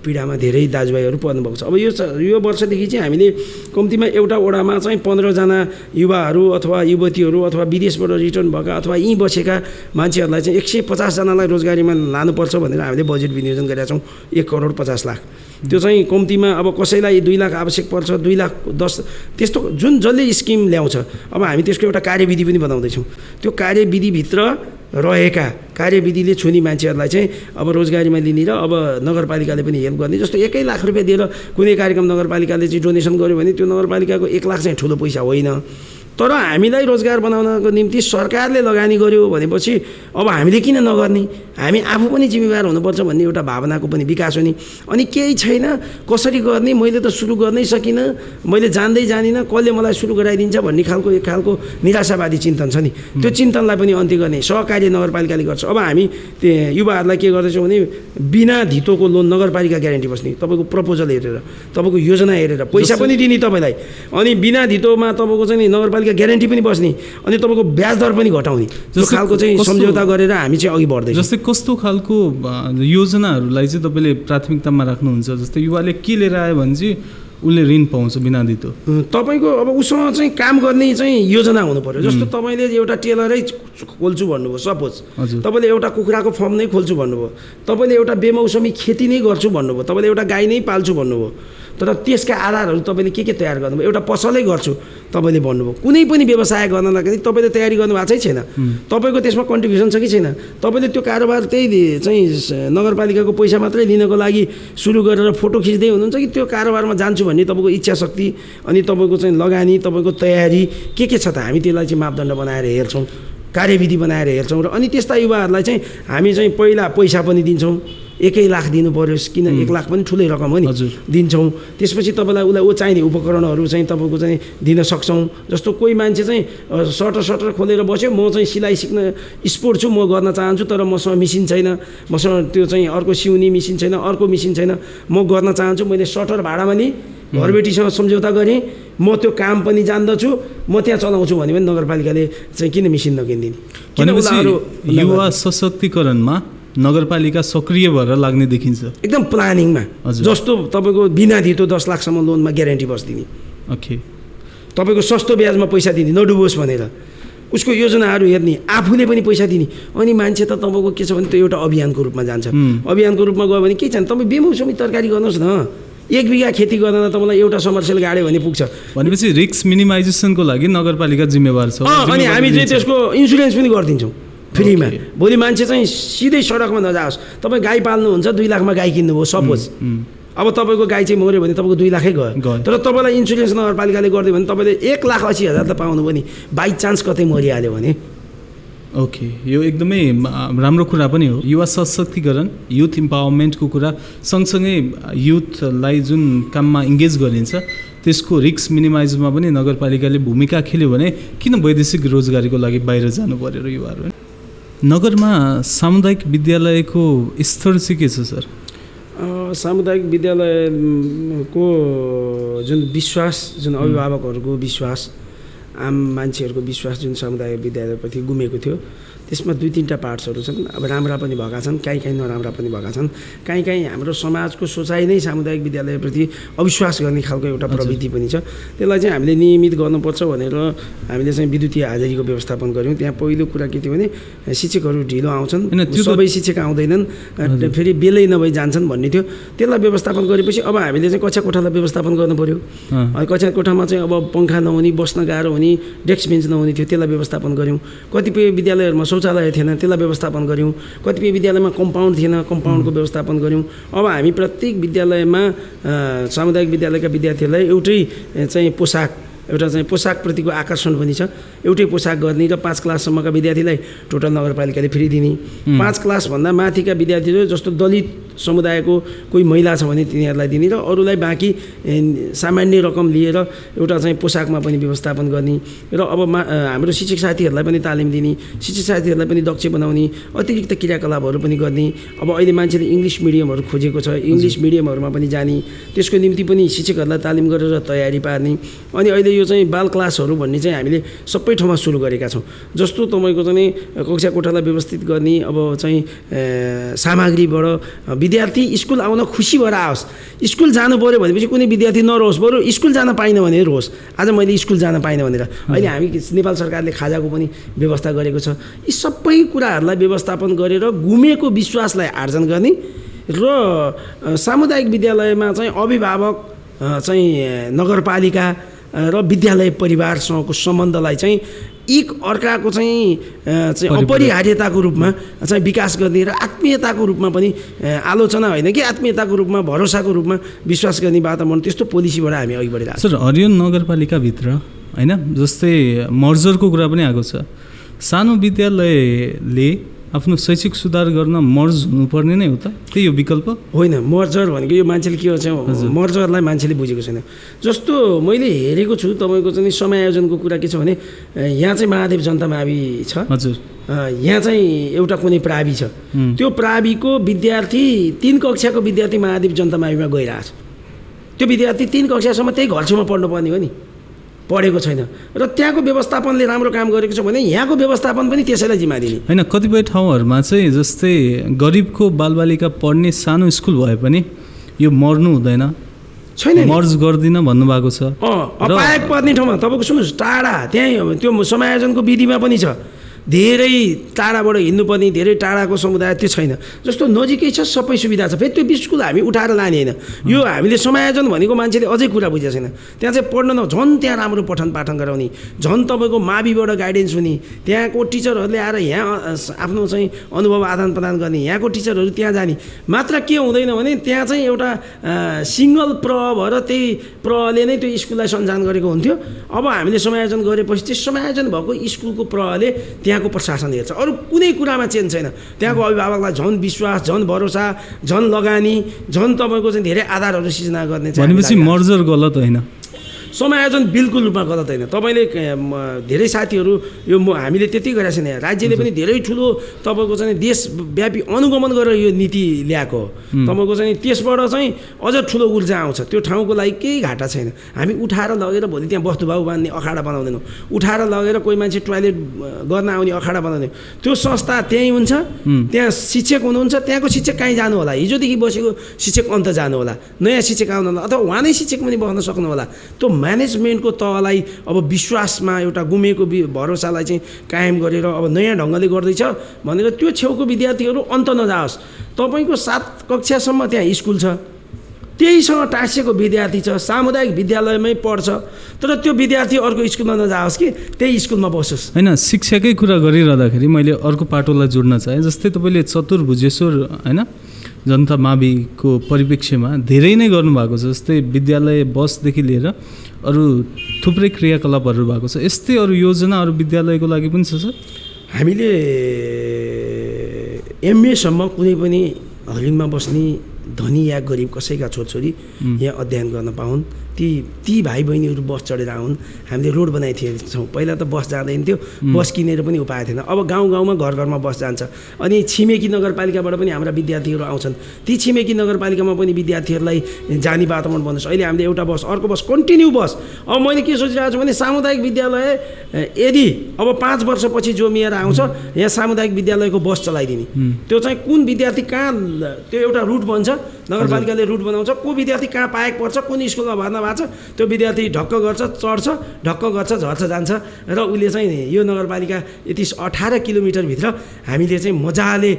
पीडामा धेरै दाजुभाइहरू पर्नुभएको छ। अब यो वर्षदेखि चाहिँ हामीले कम्तीमा एउटा वडामा चाहिँ 15 जना युवाहरू अथवा युवतीहरू अथवा विदेशबाट रिटर्न भएका अथवा यहीँ बसेका मान्छेहरूलाई चाहिँ 150 जनालाई रोजगारीमा लानुपर्छ भनेर हामीले बजेट विनियोजन गरेका छौँ, 1,50,00,000। त्यो चाहिँ कम्तीमा अब कसैलाई 2 लाख आवश्यक पर्छ, 2,10,000 त्यस्तो जुन जसले स्किम ल्याउँछ। अब हामी त्यसको एउटा कार्यविधि पनि बनाउँदैछौँ। त्यो कार्यविधिभित्र रहेका कार्यविधिले छुनी मान्छेहरूलाई चाहिँ अब रोजगारीमा लिने र अब नगरपालिकाले पनि हेल्प गर्ने। जस्तो 1 लाख रुपियाँ दिएर कुनै कार्यक्रम नगरपालिकाले चाहिँ डोनेसन गर्यो भने त्यो नगरपालिकाको 1 लाख चाहिँ ठुलो पैसा होइन। तर हामीलाई रोजगार बनाउनको निम्ति सरकारले लगानी गर्यो भनेपछि अब हामीले किन नगर्ने, हामी आफू पनि जिम्मेवार हुनुपर्छ भन्ने एउटा भावनाको पनि विकास हो नि। अनि केही छैन, कसरी गर्ने, मैले त सुरु गर्नै सकिनँ, मैले जान्दै जानिनँ, कसले मलाई सुरु गराइदिन्छ भन्ने खालको एक खालको निराशावादी चिन्तन छ नि। त्यो चिन्तनलाई पनि अन्त्य गर्ने सहकारी नगरपालिकाले गर्छ। अब हामी त्यो युवाहरूलाई के गर्दैछौँ भने बिना धितोको लोन नगरपालिका ग्यारेन्टी बस्ने, तपाईँको प्रपोजल हेरेर, तपाईँको योजना हेरेर पैसा पनि दिने तपाईँलाई, अनि बिना धितोमा तपाईँको चाहिँ नगरपालिका ग्यारेन्टी पनि बस्ने, अनि तपाईँको ब्याज दर पनि घटाउने, त्यो खालको चाहिँ सम्झौता गरेर हामी चाहिँ अघि बढ्दैछौँ। जस्तै कस्तो खालको योजनाहरूलाई चाहिँ तपाईँले प्राथमिकतामा राख्नुहुन्छ? जस्तै युवाले के लिएर आयो भने चाहिँ उसले ऋण पाउँछ बिना धितो? तपाईँको अब उसँग चाहिँ काम गर्ने चाहिँ योजना हुनु पर्यो। जस्तो तपाईँले एउटा टेलरै खोल्छु भन्नुभयो, सपोज तपाईँले एउटा कुखुराको फर्म नै खोल्छु भन्नुभयो, तपाईँले एउटा बेमौसमी खेती नै गर्छु भन्नुभयो, तपाईँले एउटा गाई नै पाल्छु भन्नुभयो, तर त्यसका आधारहरू तपाईँले के तयार गर्नुभयो? एउटा पसलै गर्छु तपाईँले भन्नुभयो, कुनै पनि व्यवसाय गर्नलाई पनि तपाईँले तयारी गर्नुभएको चाहिँ छैन, तपाईँको त्यसमा कन्ट्रिब्युसन छ कि छैन? तपाईँले त्यो कारोबार त्यही चाहिँ नगरपालिकाको पैसा मात्रै लिनको लागि सुरु गरेर फोटो खिच्दै हुनुहुन्छ कि त्यो कारोबारमा जान्छु भन्ने तपाईँको इच्छा शक्ति अनि तपाईँको चाहिँ लगानी, तपाईँको तयारी के छ त? हामी त्यसलाई चाहिँ मापदण्ड बनाएर हेर्छौँ, कार्यविधि बनाएर हेर्छौँ र अनि त्यस्ता युवाहरूलाई चाहिँ हामी चाहिँ पहिला पैसा पनि दिन्छौँ, 1 लाख दिनु पर्यो, किन 1 लाख पनि ठुलै रकम हो नि, दिन्छौँ। त्यसपछि तपाईँलाई उसलाई चाहिने उपकरणहरू चाहिँ तपाईँको चाहिँ दिन सक्छौँ। जस्तो कोही मान्छे चाहिँ सटर खोलेर बस्यो, म चाहिँ सिलाइ सिक्न स्पोर्ट छु, म गर्न चाहन्छु, तर मसँग मिसिन छैन, मसँग त्यो चाहिँ अर्को सिउने मिसिन छैन, अर्को मिसिन छैन, म गर्न चाहन्छु, मैले सटर भाडामा नि घरबेटीसँग सम्झौता गरेँ, म त्यो काम पनि जान्दछु, म त्यहाँ चलाउँछु भन्यो भने नगरपालिकाले चाहिँ किन मिसिन नकिनिदिने? भनेपछि युवा सशक्तिकरणमा नगरपालिका सक्रिय भएर लाग्ने देखिन्छ, एकदम प्लानिङमा। जस्तो तपाईँको बिना धितो 10 लाखसम्म लोनमा ग्यारेन्टी बस्दिने, ओके, तपाईँको सस्तो ब्याजमा पैसा दिने, नडुबोस् भनेर उसको योजनाहरू हेर्ने, आफूले पनि पैसा दिने। अनि मान्छे त तपाईँको के छ भने त्यो एउटा अभियानको रूपमा जान्छ। अभियानको रूपमा गयो भने के छ भने तपाईँ बेमौसमी तरकारी गर्नुहोस् न, 1 बिघा खेती गर्दा तपाईँलाई एउटा समरसेल गाड्यो भने पुग्छ। भनेपछि रिस्क मिनिमाइजेसनको लागि नगरपालिका जिम्मेवार छ। अनि हामी चाहिँ त्यसको इन्सुरेन्स पनि गरिदिन्छौँ फ्रीमा। भोलि मान्छे चाहिँ सिधै सडकमा नजाओस्। तपाईँ गाई पाल्नुहुन्छ, 2 लाखमा गाई किन्नुभयो सपोज, अब तपाईँको गाई चाहिँ मऱ्यो भने तपाईँको 2 लाखै गयो, तर तपाईँलाई इन्सुरेन्स नगरपालिकाले गरिदियो भने तपाईँले 1,80,000 त पाउनुभयो नि, बाई चान्स कतै मरिहाल्यो भने। ओके, यो एकदमै राम्रो कुरा पनि हो। युवा सशक्तिकरण, युथ इम्पावरमेन्टको कुरा सँगसँगै युथलाई जुन काममा इङ्गेज गरिन्छ त्यसको रिस्क मिनिमाइजमा पनि नगरपालिकाले भूमिका खेल्यो भने किन वैदेशिक रोजगारीको लागि बाहिर जानु पर्यो र युवाहरू? नगरमा सामुदायिक विद्यालयको स्तर चाहिँ के छ सर? सामुदायिक विद्यालयको जुन विश्वास, जुन अभिभावकहरूको विश्वास, आम मान्छेहरूको विश्वास जुन सामुदायिक विद्यालयप्रति गुमेको थियो, त्यसमा 2-3टा पार्ट्सहरू छन्। अब राम्रा पनि भएका छन्, कहीँ नराम्रा पनि भएका छन्। कहीँ हाम्रो समाजको सोचाइ नै सामुदायिक विद्यालयप्रति अविश्वास गर्ने खालको एउटा प्रवृत्ति पनि छ। त्यसलाई चाहिँ हामीले नियमित गर्नुपर्छ भनेर हामीले चाहिँ विद्युतीय हाजिरीको व्यवस्थापन गऱ्यौँ। त्यहाँ पहिलो कुरा के थियो भने शिक्षकहरू ढिलो आउँछन्, सबै शिक्षक आउँदैनन्, फेरि बेलै नभई जान्छन् भन्ने थियो। त्यसलाई व्यवस्थापन गरेपछि अब हामीले चाहिँ कक्षा कोठालाई व्यवस्थापन गर्नु पऱ्यो। कक्षा कोठामा चाहिँ अब पङ्खा नहुने, बस्न गाह्रो हुने, डेस्क बेन्च नहुने थियो, त्यसलाई व्यवस्थापन गऱ्यौँ। कतिपय विद्यालयहरूमा शौचालय थिएन, त्यसलाई व्यवस्थापन गऱ्यौँ। कतिपय विद्यालयमा कम्पाउन्ड थिएन, कम्पाउन्डको व्यवस्थापन गऱ्यौँ। अब हामी प्रत्येक विद्यालयमा सामुदायिक विद्यालयका विद्यार्थीहरूलाई एउटै चाहिँ पोसाक, एउटा चाहिँ पोसाकप्रतिको आकर्षण पनि छ, एउटै पोसाक गर्ने र 5 क्लाससम्मका विद्यार्थीलाई टोटल नगरपालिकाले फ्री दिने। 5 क्लासभन्दा माथिका विद्यार्थीहरू जस्तो दलित समुदायको कोही महिला छ भने तिनीहरूलाई दिने र अरूलाई बाँकी सामान्य रकम लिएर एउटा चाहिँ पोसाकमा पनि व्यवस्थापन गर्ने र अब हाम्रो शिक्षक साथीहरूलाई पनि तालिम दिने, शिक्षक साथीहरूलाई पनि दक्ष बनाउने, अतिरिक्त क्रियाकलापहरू पनि गर्ने। अब अहिले मान्छेले इङ्ग्लिस मिडियमहरू खोजेको छ, इङ्ग्लिस मिडियमहरूमा पनि जाने, त्यसको निम्ति पनि शिक्षकहरूलाई तालिम गरेर तयारी पार्ने। अनि अहिले यो चाहिँ बाल क्लासहरू भन्ने चाहिँ हामीले सबै ठाउँमा सुरु गरेका छौँ। जस्तो तपाईँको चाहिँ कक्षा कोठालाई व्यवस्थित गर्ने, अब चाहिँ सामग्रीबाट विद्यार्थी स्कुल आउन खुसी भएर आओस्। स्कुल जानु पऱ्यो भनेपछि कुनै विद्यार्थी नरहोस्, बरु स्कुल जान पाइनँ भने रोस्, आज मैले स्कुल जान पाइनँ भनेर। अहिले हामी नेपाल सरकारले खाजाको पनि व्यवस्था गरेको छ। यी सबै कुराहरूलाई व्यवस्थापन गरेर गुमेको विश्वासलाई आर्जन गर्ने र सामुदायिक विद्यालयमा चाहिँ अभिभावक चाहिँ नगरपालिका र विद्यालय परिवारसँगको सम्बन्धलाई चाहिँ एक अर्काको चाहिँ अपरिहार्यताको रूपमा चाहिँ विकास गर्ने र आत्मीयताको रूपमा पनि आलोचना होइन कि आत्मीयताको रूपमा भरोसाको रूपमा विश्वास गर्ने वातावरण, त्यस्तो पोलिसीबाट हामी अघि बढिरहेको छौँ। सर, हरियो नगरपालिकाभित्र होइन जस्तै मर्जरको कुरा पनि आएको छ। सानो विद्यालयले आफ्नो शैक्षिक सुधार गर्न मर्ज हुनुपर्ने नै हो त? त्यही हो विकल्प होइन। मर्जर भनेको यो मान्छेले के भन्छ, मर्जरलाई मान्छेले बुझेको छैन। जस्तो मैले हेरेको छु तपाईँको चाहिँ समायोजनको कुरा के छ भने यहाँ चाहिँ महादेव जनता मावि छ। हजुर। यहाँ चाहिँ एउटा कुनै प्रावि छ, त्यो प्राविको विद्यार्थी 3 कक्षाको विद्यार्थी महादेव जनता माविमा गइरहेको छ। त्यो विद्यार्थी 3 कक्षासम्म त्यही घर छेउमा पढ्नुपर्ने हो नि, पढेको छैन र त्यहाँको व्यवस्थापनले राम्रो काम गरेको छ भने यहाँको व्यवस्थापन पनि त्यसैलाई जिम्मा दिने होइन। कतिपय ठाउँहरूमा चाहिँ जस्तै गरिबको बालबालिका पढ्ने सानो स्कुल भए पनि यो मर्नु हुँदैन, छैन, मर्ज गर्दिन भन्नुभएको छ। अपायक पर्ने ठाउँमा तपाईँको सुन्नुहोस्, टाढा त्यहीँ त्यो समायोजनको विधिमा पनि छ। धेरै टाढाबाट हिँड्नुपर्ने, धेरै टाढाको समुदाय त्यो छैन। जस्तो नजिकै छ, सबै सुविधा छ, फेरि त्यो स्कुल हामी उठाएर लाने होइन। यो हामीले समायोजन भनेको मान्छेले अझै कुरा बुझेको छैन। त्यहाँ चाहिँ पढ्न झन् त्यहाँ राम्रो पठन पाठन गराउने, झन् तपाईँको माविबाट गाइडेन्स हुने, त्यहाँको टिचरहरूले आएर यहाँ आफ्नो चाहिँ अनुभव आदान प्रदान गर्ने, यहाँको टिचरहरू त्यहाँ जाने। मात्र के हुँदैन भने त्यहाँ चाहिँ एउटा सिङ्गल प्र भएर त्यही प्रले नै त्यो स्कुललाई सञ्चालन गरेको हुन्थ्यो। अब हामीले समायोजन गरेपछि चाहिँ समायोजन भएको स्कुलको प्रले त्यहाँको प्रशासन हेर्छ, अरू कुनै कुरामा चेन्ज छैन। त्यहाँको अभिभावकलाई झन् विश्वास, झन् भरोसा, झन् लगानी, झन् तपाईँको चाहिँ धेरै आधारहरू सिर्जना गर्ने। भनेपछि मर्जर गलत होइन, समायोजन बिल्कुल रूपमा गलत होइन। तपाईँले धेरै साथीहरू यो हामीले त्यति गरेका छैन। राज्यले पनि धेरै ठुलो तपाईँको चाहिँ देशव्यापी अनुगमन गरेर यो नीति ल्याएको हो। तपाईँको चाहिँ त्यसबाट चाहिँ अझ ठुलो ऊर्जा आउँछ। त्यो ठाउँको लागि केही घाटा छैन। हामी उठाएर लगेर भोलि त्यहाँ वस्तुभाव बाँध्ने अखाडा बनाउँदैनौँ, उठाएर लगेर कोही मान्छे टोयलेट गर्न आउने अखाडा बनाउँदैन। त्यो संस्था त्यहीँ हुन्छ, त्यहाँ शिक्षक हुनुहुन्छ, त्यहाँको शिक्षक कहीँ जानु होला, हिजोदेखि बसेको शिक्षक अन्त जानु होला, नयाँ शिक्षक आउनु होला, अथवा उहाँ नै शिक्षक पनि बस्न सक्नु होला। त्यो म्यानेजमेन्टको तहलाई अब विश्वासमा एउटा गुमेको भरोसालाई चाहिँ कायम गरेर अब नयाँ ढङ्गले गर्दैछ भनेर त्यो छेउको विद्यार्थीहरू अन्त नजाओस्। तपाईँको 7 कक्षासम्म त्यहाँ स्कुल छ, त्यहीसँग टाँसिएको विद्यार्थी छ, सामुदायिक विद्यालयमै पढ्छ, तर त्यो विद्यार्थी अर्को स्कुलमा नजाओस् कि त्यही स्कुलमा बसोस्। होइन, शिक्षाकै कुरा गरिरहँदाखेरि मैले अर्को पाटोलाई जोड्न चाहेँ। जस्तै तपाईँले चतुर्भुजेश्वर होइन जनता माविको परिप्रेक्ष्यमा धेरै नै गर्नुभएको छ। जस्तै विद्यालय बसदेखि लिएर अरू थुप्रै क्रियाकलापहरू भएको छ। यस्तै अरू योजना अरू विद्यालयको लागि पनि छ सर? हामीले एमएसम्म कुनै पनि हरिणमा बस्ने धनी या गरिब कसैका छोरछोरी यहाँ अध्ययन गर्न पाउन्, ती भाइ बहिनीहरू बस चढेर आउन्। हामीले रोड बनाइदिएका छौँ। पहिला त बस जाँदैन थियो, बस किनेर पनि उपाय थिएन। अब गाउँ गाउँमा घर घरमा बस जान्छ। अनि छिमेकी नगरपालिकाबाट पनि हाम्रा विद्यार्थीहरू आउँछन्। ती छिमेकी नगरपालिकामा पनि विद्यार्थीहरूलाई जाने वातावरण बन्नुहोस्। अहिले हामीले एउटा बस, अर्को बस, कन्टिन्यू बस। अब मैले के सोचिरहेको छु भने सामुदायिक विद्यालय यदि अब 5 वर्षपछि जोमिएर आउँछ, यहाँ सामुदायिक विद्यालयको बस चलाइदिने। त्यो चाहिँ कुन विद्यार्थी कहाँ, त्यो एउटा रुट बन्छ, नगरपालिकाले रुट बनाउँछ, को विद्यार्थी कहाँ पाएक पर्छ, कुन स्कुलमा भर्ना भएको छ, त्यो विद्यार्थी ढक्क गर्छ, चढ्छ, ढक्क गर्छ, झर्छ, जान्छ। र उसले चाहिँ यो नगरपालिका यति 18 किलोमिटरभित्र हामीले चाहिँ मजाले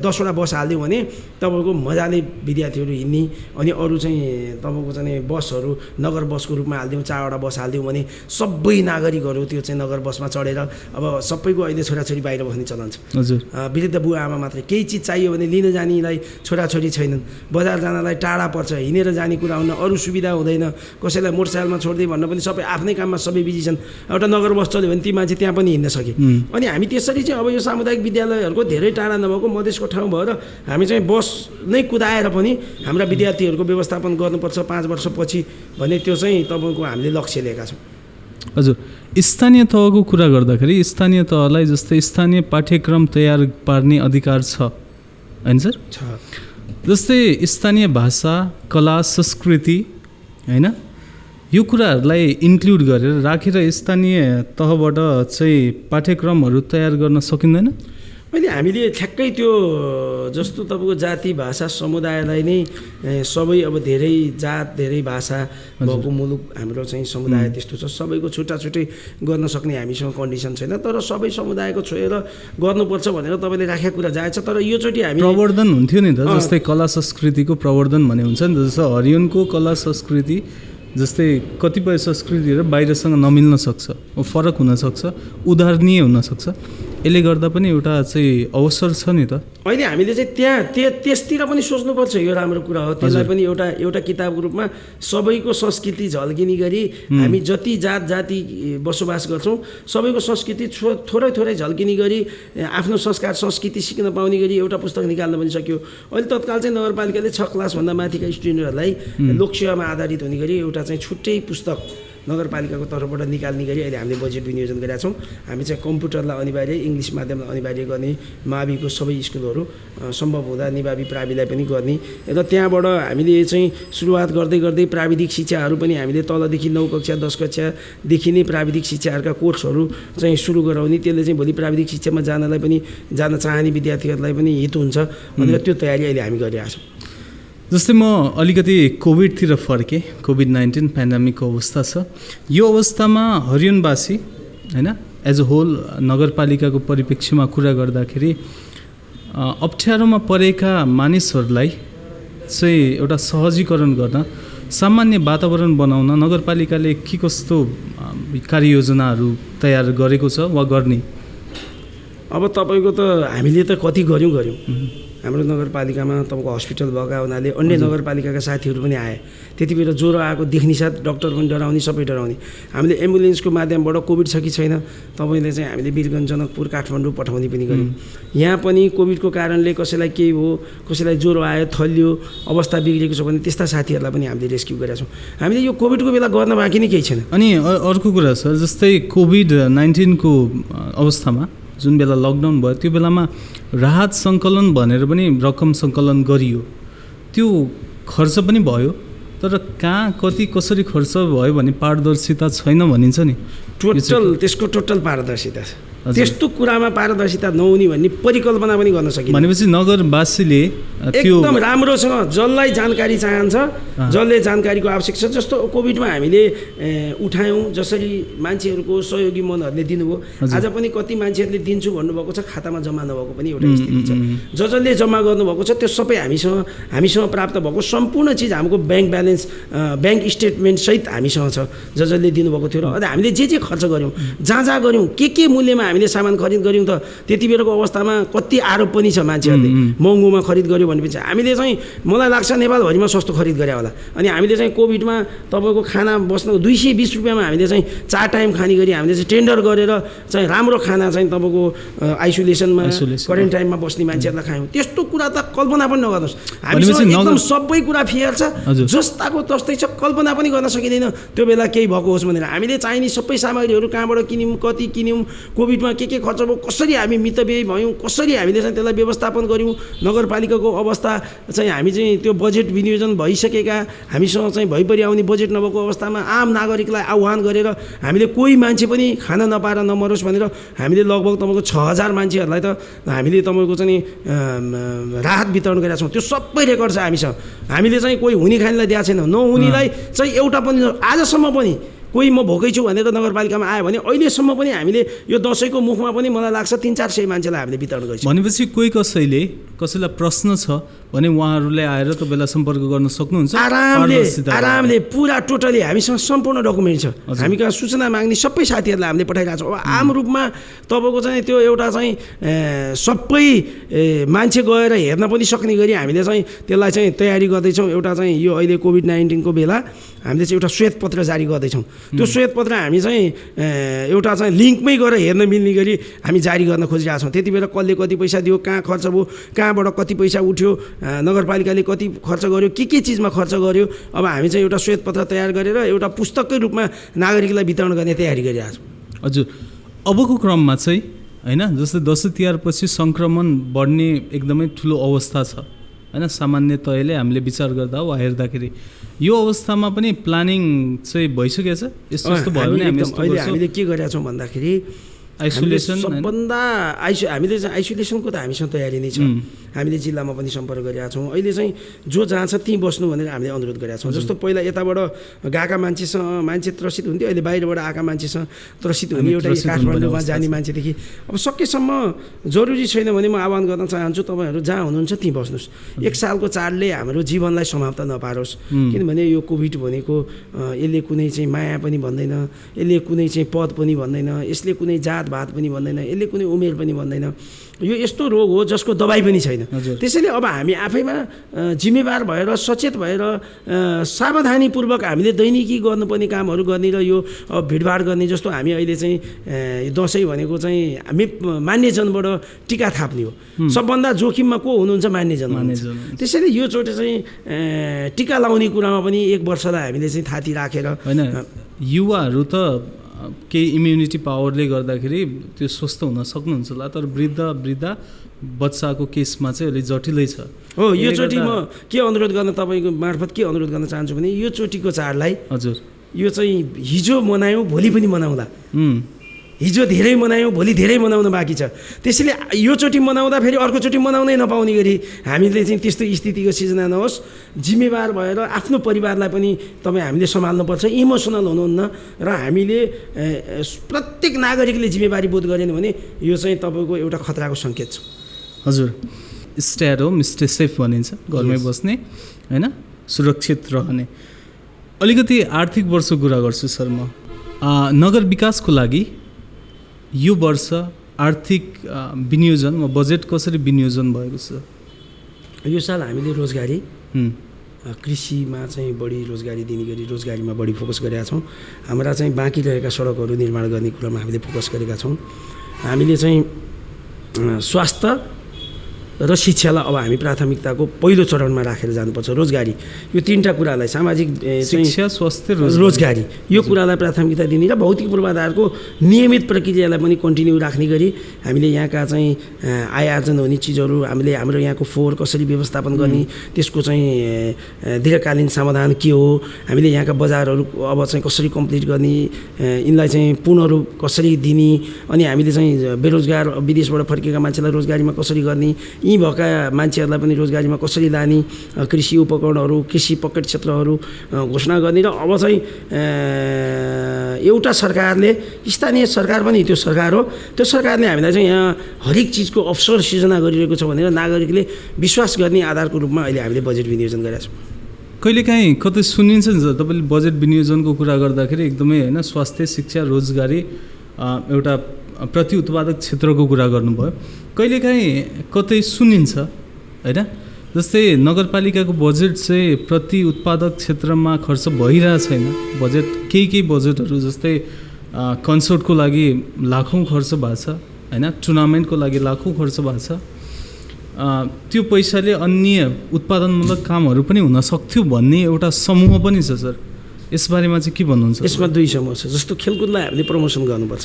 10वटा बस हालिदिउँ भने तपाईँको मजाले विद्यार्थीहरू हिँड्ने। अनि अरू चाहिँ तपाईँको चाहिँ बसहरू नगर बसको रूपमा हालिदिउँ, 4वटा बस हालिदिउँ भने सबै नागरिकहरू त्यो चाहिँ नगर बसमा चढेर, अब सबैको अहिले छोराछोरी बाहिर बस्ने चलन छ। हजुर। वृद्ध बुवा आमा मात्रै, केही चिज चाहियो भने लिन जानेलाई छोराछोरी छैनन्, बजार जानलाई टाढा पर्छ, हिँडेर जाने कुरा हुन, अरू सुविधा हुँदैन, कसैलाई मोटरसाइकलमा छोडिदिए भन्न पनि सबै आफ्नै काममा सबै बिजी छन्। एउटा नगर बस चल्यो भने ती मान्छे त्यहाँ पनि हिँड्न सके। अनि हामी त्यसरी चाहिँ अब यो सामुदायिक विद्यालयहरूको धेरै टाढा नभएको मधेसको ठाउँ भएर हामी चाहिँ बस नै कुदाएर पनि हाम्रा विद्यार्थीहरूको व्यवस्थापन गर्नुपर्छ 5 वर्षपछि भने त्यो चाहिँ तपाईँको हामीले लक्ष्य लिएका छौँ। हजुर, स्थानीय तहको कुरा गर्दाखेरि स्थानीय तहलाई जस्तै स्थानीय पाठ्यक्रम तयार पार्ने अधिकार छ हैन सर? छ। जस्तै स्थानीय भाषा, कला, संस्कृति हैन, यो कुराहरूलाई इन्क्लुड गरेर राखेर स्थानीय तहबाट चाहिँ पाठ्यक्रमहरू तयार गर्न सकिँदैन? अहिले हामीले ठ्याक्कै त्यो जस्तो तपाईँको जाति भाषा समुदायलाई नै सबै अब धेरै जात धेरै भाषा भएको मुलुक हाम्रो चाहिँ समुदाय त्यस्तो छ। सबैको छुट्टा छुट्टै गर्न सक्ने हामीसँग कन्डिसन छैन, तर सबै समुदायको छोएर गर्नुपर्छ भनेर तपाईँले राखेको कुरा जायज छ। तर योचोटि हामी प्रवर्धन हुन्थ्यो नि त, जस्तै कला संस्कृतिको प्रवर्धन भन्ने हुन्छ नि त। जस्तो हरियोनको कला संस्कृति जस्तै कतिपय संस्कृतिहरू बाहिरसँग नमिल्न सक्छ, फरक हुनसक्छ, उदाहरणीय हुनसक्छ। यसले गर्दा पनि एउटा चाहिँ अवसर छ नि त। अहिले हामीले चाहिँ त्यसतिर पनि सोच्नुपर्छ, यो राम्रो कुरा हो। त्यसलाई पनि एउटा किताबको रूपमा सबैको संस्कृति झल्किने गरी हामी जति जात जाति बसोबास गर्छौँ सबैको संस्कृति थोरै थोरै झल्किने गरी आफ्नो संस्कार संस्कृति सिक्न पाउने गरी एउटा पुस्तक निकाल्न पनि सक्यो। अहिले तत्काल चाहिँ नगरपालिकाले 6 क्लासभन्दा माथिका स्टुडेन्टहरूलाई लोकसेवामा आधारित हुने गरी एउटा चाहिँ छुट्टै पुस्तक नगरपालिकाको तर्फबाट निकाल्ने गरी अहिले हामीले बजेट विनियोजन गरेका छौँ। हामी चाहिँ कम्प्युटरलाई अनिवार्य, इङ्ग्लिस माध्यमलाई अनिवार्य गर्ने, माविको सबै स्कुलहरू सम्भव हुँदा निभावी प्राविलाई पनि गर्ने र त्यहाँबाट हामीले चाहिँ सुरुवात गर्दै गर्दै प्राविधिक शिक्षाहरू पनि हामीले तलदेखि 9 कक्षा 10 कक्षादेखि नै प्राविधिक शिक्षाहरूका कोर्सहरू चाहिँ सुरु गराउने। त्यसले चाहिँ भोलि प्राविधिक शिक्षामा जान चाहने विद्यार्थीहरूलाई पनि हित हुन्छ भनेर त्यो तयारी अहिले हामी गरिरहेका छौँ। जस्तै म अलिकति कोभिडतिर फर्केँ, कोभिड-19 पेन्डेमिकको अवस्था छ। यो अवस्थामा हरियोनवासी हैन एज अ होल नगरपालिकाको परिप्रेक्ष्यमा कुरा गर्दाखेरि अप्ठ्यारोमा परेका मानिसहरूलाई चाहिँ एउटा सहजीकरण गर्न, सामान्य वातावरण बनाउन नगरपालिकाले के कस्तो कार्ययोजनाहरू तयार गरेको छ वा गर्ने? अब तपाईँको त हामीले त कति गऱ्यौँ। हाम्रो नगरपालिकामा तपाईँको हस्पिटल भएका हुनाले अन्य नगरपालिकाका साथीहरू पनि आए। त्यति बेला ज्वरो आएको देख्ने साथ डक्टर पनि डराउने, सबै डराउने। हामीले एम्बुलेन्सको माध्यमबाट कोभिड छ कि छैन तपाईँले चाहिँ हामीले वीरगञ्ज, जनकपुर, काठमाडौँ पठाउने पनि गऱ्यौँ। यहाँ पनि कोभिडको कारणले कसैलाई केही हो, कसैलाई ज्वरो आयो, थलियो, अवस्था बिग्रेको छ भने त्यस्ता साथीहरूलाई पनि हामीले रेस्क्यु गरेका छौँ। हामीले यो कोभिडको बेला गर्न बाँकी नै केही छैन। अनि अर्को कुरा सर, जस्तै कोभिड-19 को अवस्थामा जुन बेला लकडाउन भयो त्यो बेलामा राहत सङ्कलन भनेर पनि रकम सङ्कलन गरियो। त्यो खर्च पनि भयो, तर कहाँ कति कसरी खर्च भयो भने पारदर्शिता छैन भनिन्छ नि। त्यसको टोटल पारदर्शिता छ। त्यस्तो कुरामा पारदर्शिता नहुने भन्ने परिकल्पना पनि गर्न सकिन्छ। भनेपछि नगरवासीले एकदम राम्रोसँग जसलाई जानकारी चाहन्छ, जसले जानकारीको आवश्यक छ, जस्तो कोभिडमा हामीले उठायौँ, जसरी मान्छेहरूको सहयोगी मनहरूले दिनुभयो। आज पनि कति मान्छेहरूले दिन्छु भन्नुभएको छ, खातामा जम्मा नभएको पनि एउटा स्थिति छ। जसले जम्मा गर्नुभएको छ त्यो सबै हामीसँग प्राप्त भएको सम्पूर्ण चिज हाम्रो ब्याङ्क ब्यालेन्स, ब्याङ्क स्टेटमेन्ट सहित हामीसँग छ। जसले दिनुभएको थियो र हामीले जे खर्च गऱ्यौँ, जहाँ गऱ्यौँ, के मूल्यमा हामीले सामान खरिद गऱ्यौँ, त त्यति बेलाको अवस्थामा कति आरोप पनि छ मान्छेहरूले महँगोमा खरिद गऱ्यो भनेपछि हामीले चाहिँ मलाई लाग्छ नेपालभरिमा सस्तो खरिद गरे होला। अनि हामीले चाहिँ कोभिडमा तपाईँको खाना बस्न 220 रुपियाँमा हामीले चाहिँ 4 टाइम खाने गरी हामीले चाहिँ टेन्डर गरेर चाहिँ राम्रो खाना चाहिँ तपाईँको आइसोलेसनमा क्वारेन्टाइनमा बस्ने मान्छेहरूलाई खायौँ। त्यस्तो कुरा त कल्पना पनि नगर्नुहोस्। हामीसँग एकदम सबै कुरा फेयर छ, जस्ताको तस्तै छ, कल्पना पनि गर्न सकिँदैन त्यो बेला केही भएको होस् भनेर। हामीले चाहिने सबै सामग्रीहरू कहाँबाट किन्यौँ, कति किन्यौँ, कोभिडमा के खर्च भयो, कसरी हामी मितव्ययी भयौँ, कसरी हामीले चाहिँ त्यसलाई व्यवस्थापन गऱ्यौँ। नगरपालिकाको अवस्था चाहिँ हामी चाहिँ त्यो बजेट विनियोजन भइसकेका, हामीसँग चाहिँ भइपरि आउने बजेट नभएको अवस्थामा आम नागरिकलाई आह्वान गरेर हामीले कोही मान्छे पनि खाना नपाएर नमरोस् भनेर हामीले लगभग तपाईँको 6000 मान्छेहरूलाई त हामीले तपाईँको चाहिँ राहत वितरण गरेका छौँ। त्यो सबै रेकर्ड छ हामीसँग। हामीले चाहिँ कोही हुने खानेलाई दिएको छैन, नहुनेलाई चाहिँ एउटा पनि आजसम्म पनि कोही म भोकै छु भनेर नगरपालिकामा आयो भने अहिलेसम्म पनि हामीले यो दसैँको मुखमा पनि मलाई लाग्छ 300-400 मान्छेलाई हामीले वितरण गरिसक्यौँ। भनेपछि कसैलाई प्रश्न छ भने उहाँहरूले आएर तपाईँलाई सम्पर्क गर्न सक्नुहुन्छ आरामले पुरा टोटली हामीसँग सम्पूर्ण डकुमेन्ट छ। हामी कहाँ सूचना माग्ने सबै साथीहरूलाई हामीले पठाइरहेको छौँ। अब आम रूपमा तपाईँको चाहिँ त्यो एउटा चाहिँ सबै मान्छे गएर हेर्न पनि सक्ने गरी हामीले चाहिँ त्यसलाई चाहिँ तयारी गर्दैछौँ। एउटा चाहिँ यो अहिले कोभिड-19 को बेला हामीले चाहिँ एउटा श्वेतपत्र जारी गर्दैछौँ। त्यो श्वेतपत्र हामी चाहिँ एउटा चाहिँ लिङ्कमै गएर हेर्न मिल्ने गरी हामी जारी गर्न खोजिरहेको छौँ। त्यति बेला कसले कति पैसा दियो, कहाँ खर्च भयो, कहाँबाट कति पैसा उठ्यो, नगरपालिकाले कति खर्च गर्यो, के चिजमा खर्च गर्यो। अब हामी चाहिँ एउटा श्वेतपत्र तयार गरेर एउटा पुस्तककै रूपमा नागरिकलाई वितरण गर्ने तयारी गरिरहेको छौँ। हजुर, अबको क्रममा चाहिँ हैन, जस्तै दसैँ तिहार पछि सङ्क्रमण बढ्ने एकदमै ठुलो अवस्था छ हैन, सामान्यतयाले हामीले विचार गर्दा वा हेर्दाखेरि यो अवस्थामा पनि प्लानिङ चाहिँ भइसकेछ? यस्तो भयो भने हामीले के गरेका छौँ भन्दाखेरि आइसोलेसन सबभन्दा हामीले चाहिँ आइसोलेसनको त हामीसँग तयारी नै छ। हामीले जिल्लामा पनि सम्पर्क गरिरहेका छौँ। अहिले चाहिँ जो जहाँ छ त्यहीँ बस्नु भनेर हामीले अनुरोध गरेका छौँ। जस्तो पहिला यताबाट गएका मान्छे त्रसित हुन्थ्यो, अहिले बाहिरबाट आएका मान्छेसँग त्रसित हुने एउटा काठमाडौँमा जाने मान्छेदेखि अब सकेसम्म जरुरी छैन भने म आह्वान गर्न चाहन्छु तपाईँहरू जहाँ हुनुहुन्छ त्यहीँ बस्नुहोस्। 1 सालको चाडले हाम्रो जीवनलाई समाप्त नपारोस्। किनभने यो कोभिड भनेको यसले कुनै चाहिँ माया पनि भन्दैन, यसले कुनै चाहिँ पद पनि भन्दैन, यसले कुनै जातभात पनि भन्दैन, यसले कुनै उमेर पनि भन्दैन। यो यस्तो रोग हो जसको दबाई पनि छैन। त्यसैले अब हामी आफैमा जिम्मेवार भएर सचेत भएर सावधानीपूर्वक हामीले दैनिकी गर्नुपर्ने कामहरू गर्ने र यो भिडभाड गर्ने। जस्तो हामी अहिले चाहिँ दसैँ भनेको चाहिँ हामी मान्यजनबाट टिका थाप्ने हो। सबभन्दा जोखिममा को हुनुहुन्छ? मान्यजन। त्यसैले यो चोटि चाहिँ टिका लाउने कुरामा पनि 1 वर्षलाई हामीले चाहिँ थाती राखेर होइन, युवाहरू त केही इम्युनिटी पावरले गर्दाखेरि त्यो स्वस्थ हुन सक्नुहुन्छ होला, तर वृद्ध बच्चाको केसमा चाहिँ अलिक जटिलै छ। हो, यो चोटि म के अनुरोध गर्न तपाईँको मार्फत के अनुरोध गर्न चाहन्छु भने यो चोटिको चाडलाई हजुर यो चाहिँ हिजो मनायौँ भोलि पनि मनाउँदा, हिजो धेरै मनायौँ भोलि धेरै मनाउन बाँकी छ। त्यसैले यो चोटि मनाउँदा फेरि अर्को चोटि मनाउनै नपाउने गरी हामीले चाहिँ त्यस्तो स्थितिको सिर्जना नहोस्। जिम्मेवार भएर आफ्नो परिवारलाई पनि हामीले सम्हाल्नुपर्छ। इमोसनल हुनुहुन्न र हामीले प्रत्येक नागरिकले जिम्मेवारी बोध गरेन भने यो चाहिँ तपाईँको एउटा खतराको सङ्केत छ। हजुर, stay at home, stay safe भनिन्छ, घरमै बस्ने होइन, सुरक्षित रहने। अलिकति आर्थिक वर्षको कुरा गर्छु सर म। नगर विकासको लागि यो वर्ष आर्थिक विनियोजन वा बजेट कसरी विनियोजन भएको छ? यो साल हामीले रोजगारी कृषिमा चाहिँ बढी रोजगारी दिने गरी रोजगारीमा बढी फोकस गरेका छौँ। हाम्रा चाहिँ बाँकी रहेका सडकहरू निर्माण गर्ने कुरामा हामीले फोकस गरेका छौँ। हामीले चाहिँ स्वास्थ्य र शिक्षालाई अब हामी प्राथमिकताको पहिलो चरणमा राखेर जानुपर्छ। रोजगारी, यो 3टा कुरालाई सामाजिक शिक्षा, स्वास्थ्य, रोजगारी, यो कुरालाई प्राथमिकता दिने र भौतिक पूर्वाधारको नियमित प्रक्रियालाई पनि कन्टिन्यू राख्ने गरी हामीले यहाँका चाहिँ आय आर्जन हुने चिजहरू हामीले हाम्रो यहाँको फोहोर कसरी व्यवस्थापन गर्ने, त्यसको चाहिँ दीर्घकालीन समाधान के हो, हामीले यहाँका बजारहरू अब चाहिँ कसरी कम्प्लिट गर्ने, यिनलाई चाहिँ पुनः कसरी दिने, अनि हामीले चाहिँ बेरोजगार विदेशबाट फर्केका मान्छेलाई रोजगारीमा कसरी गर्ने, यी भएका मान्छेहरूलाई पनि रोजगारीमा कसरी लाने, कृषि उपकरणहरू, कृषि पकेट क्षेत्रहरू घोषणा गर्ने। र अब चाहिँ एउटा सरकारले, स्थानीय सरकार पनि त्यो सरकार हो, त्यो सरकारले हामीलाई चाहिँ यहाँ हरेक चिजको अवसर सिर्जना गरिरहेको छ भनेर नागरिकले विश्वास गर्ने आधारको रूपमा अहिले हामीले बजेट विनियोजन गरेका छौँ। कहिलेकाहीँ कतै सुनिन्छ नि सर, तपाईँले बजेट विनियोजनको कुरा गर्दाखेरि एकदमै होइन स्वास्थ्य, शिक्षा, रोजगारी एउटा प्रति उत्पादक क्षेत्रको कुरा गर्नुभयो। कहिलेकाहीँ कतै सुनिन्छ होइन, जस्तै नगरपालिकाको बजेट चाहिँ प्रति उत्पादक क्षेत्रमा खर्च भइरहेको छैन। बजेट केही बजेटहरू जस्तै कन्सर्टको लागि लाखौँ खर्च भएको छ होइन, टुर्नामेन्टको लागि लाखौँ खर्च भएको छ। त्यो पैसाले अन्य उत्पादनमूलक कामहरू पनि हुन सक्थ्यो भन्ने एउटा समूह पनि छ सर। यसबारेमा चाहिँ के भन्नुहुन्छ? यसमा 2 समूह छ। जस्तो खेलकुदलाई हामीले प्रमोसन गर्नुपर्छ।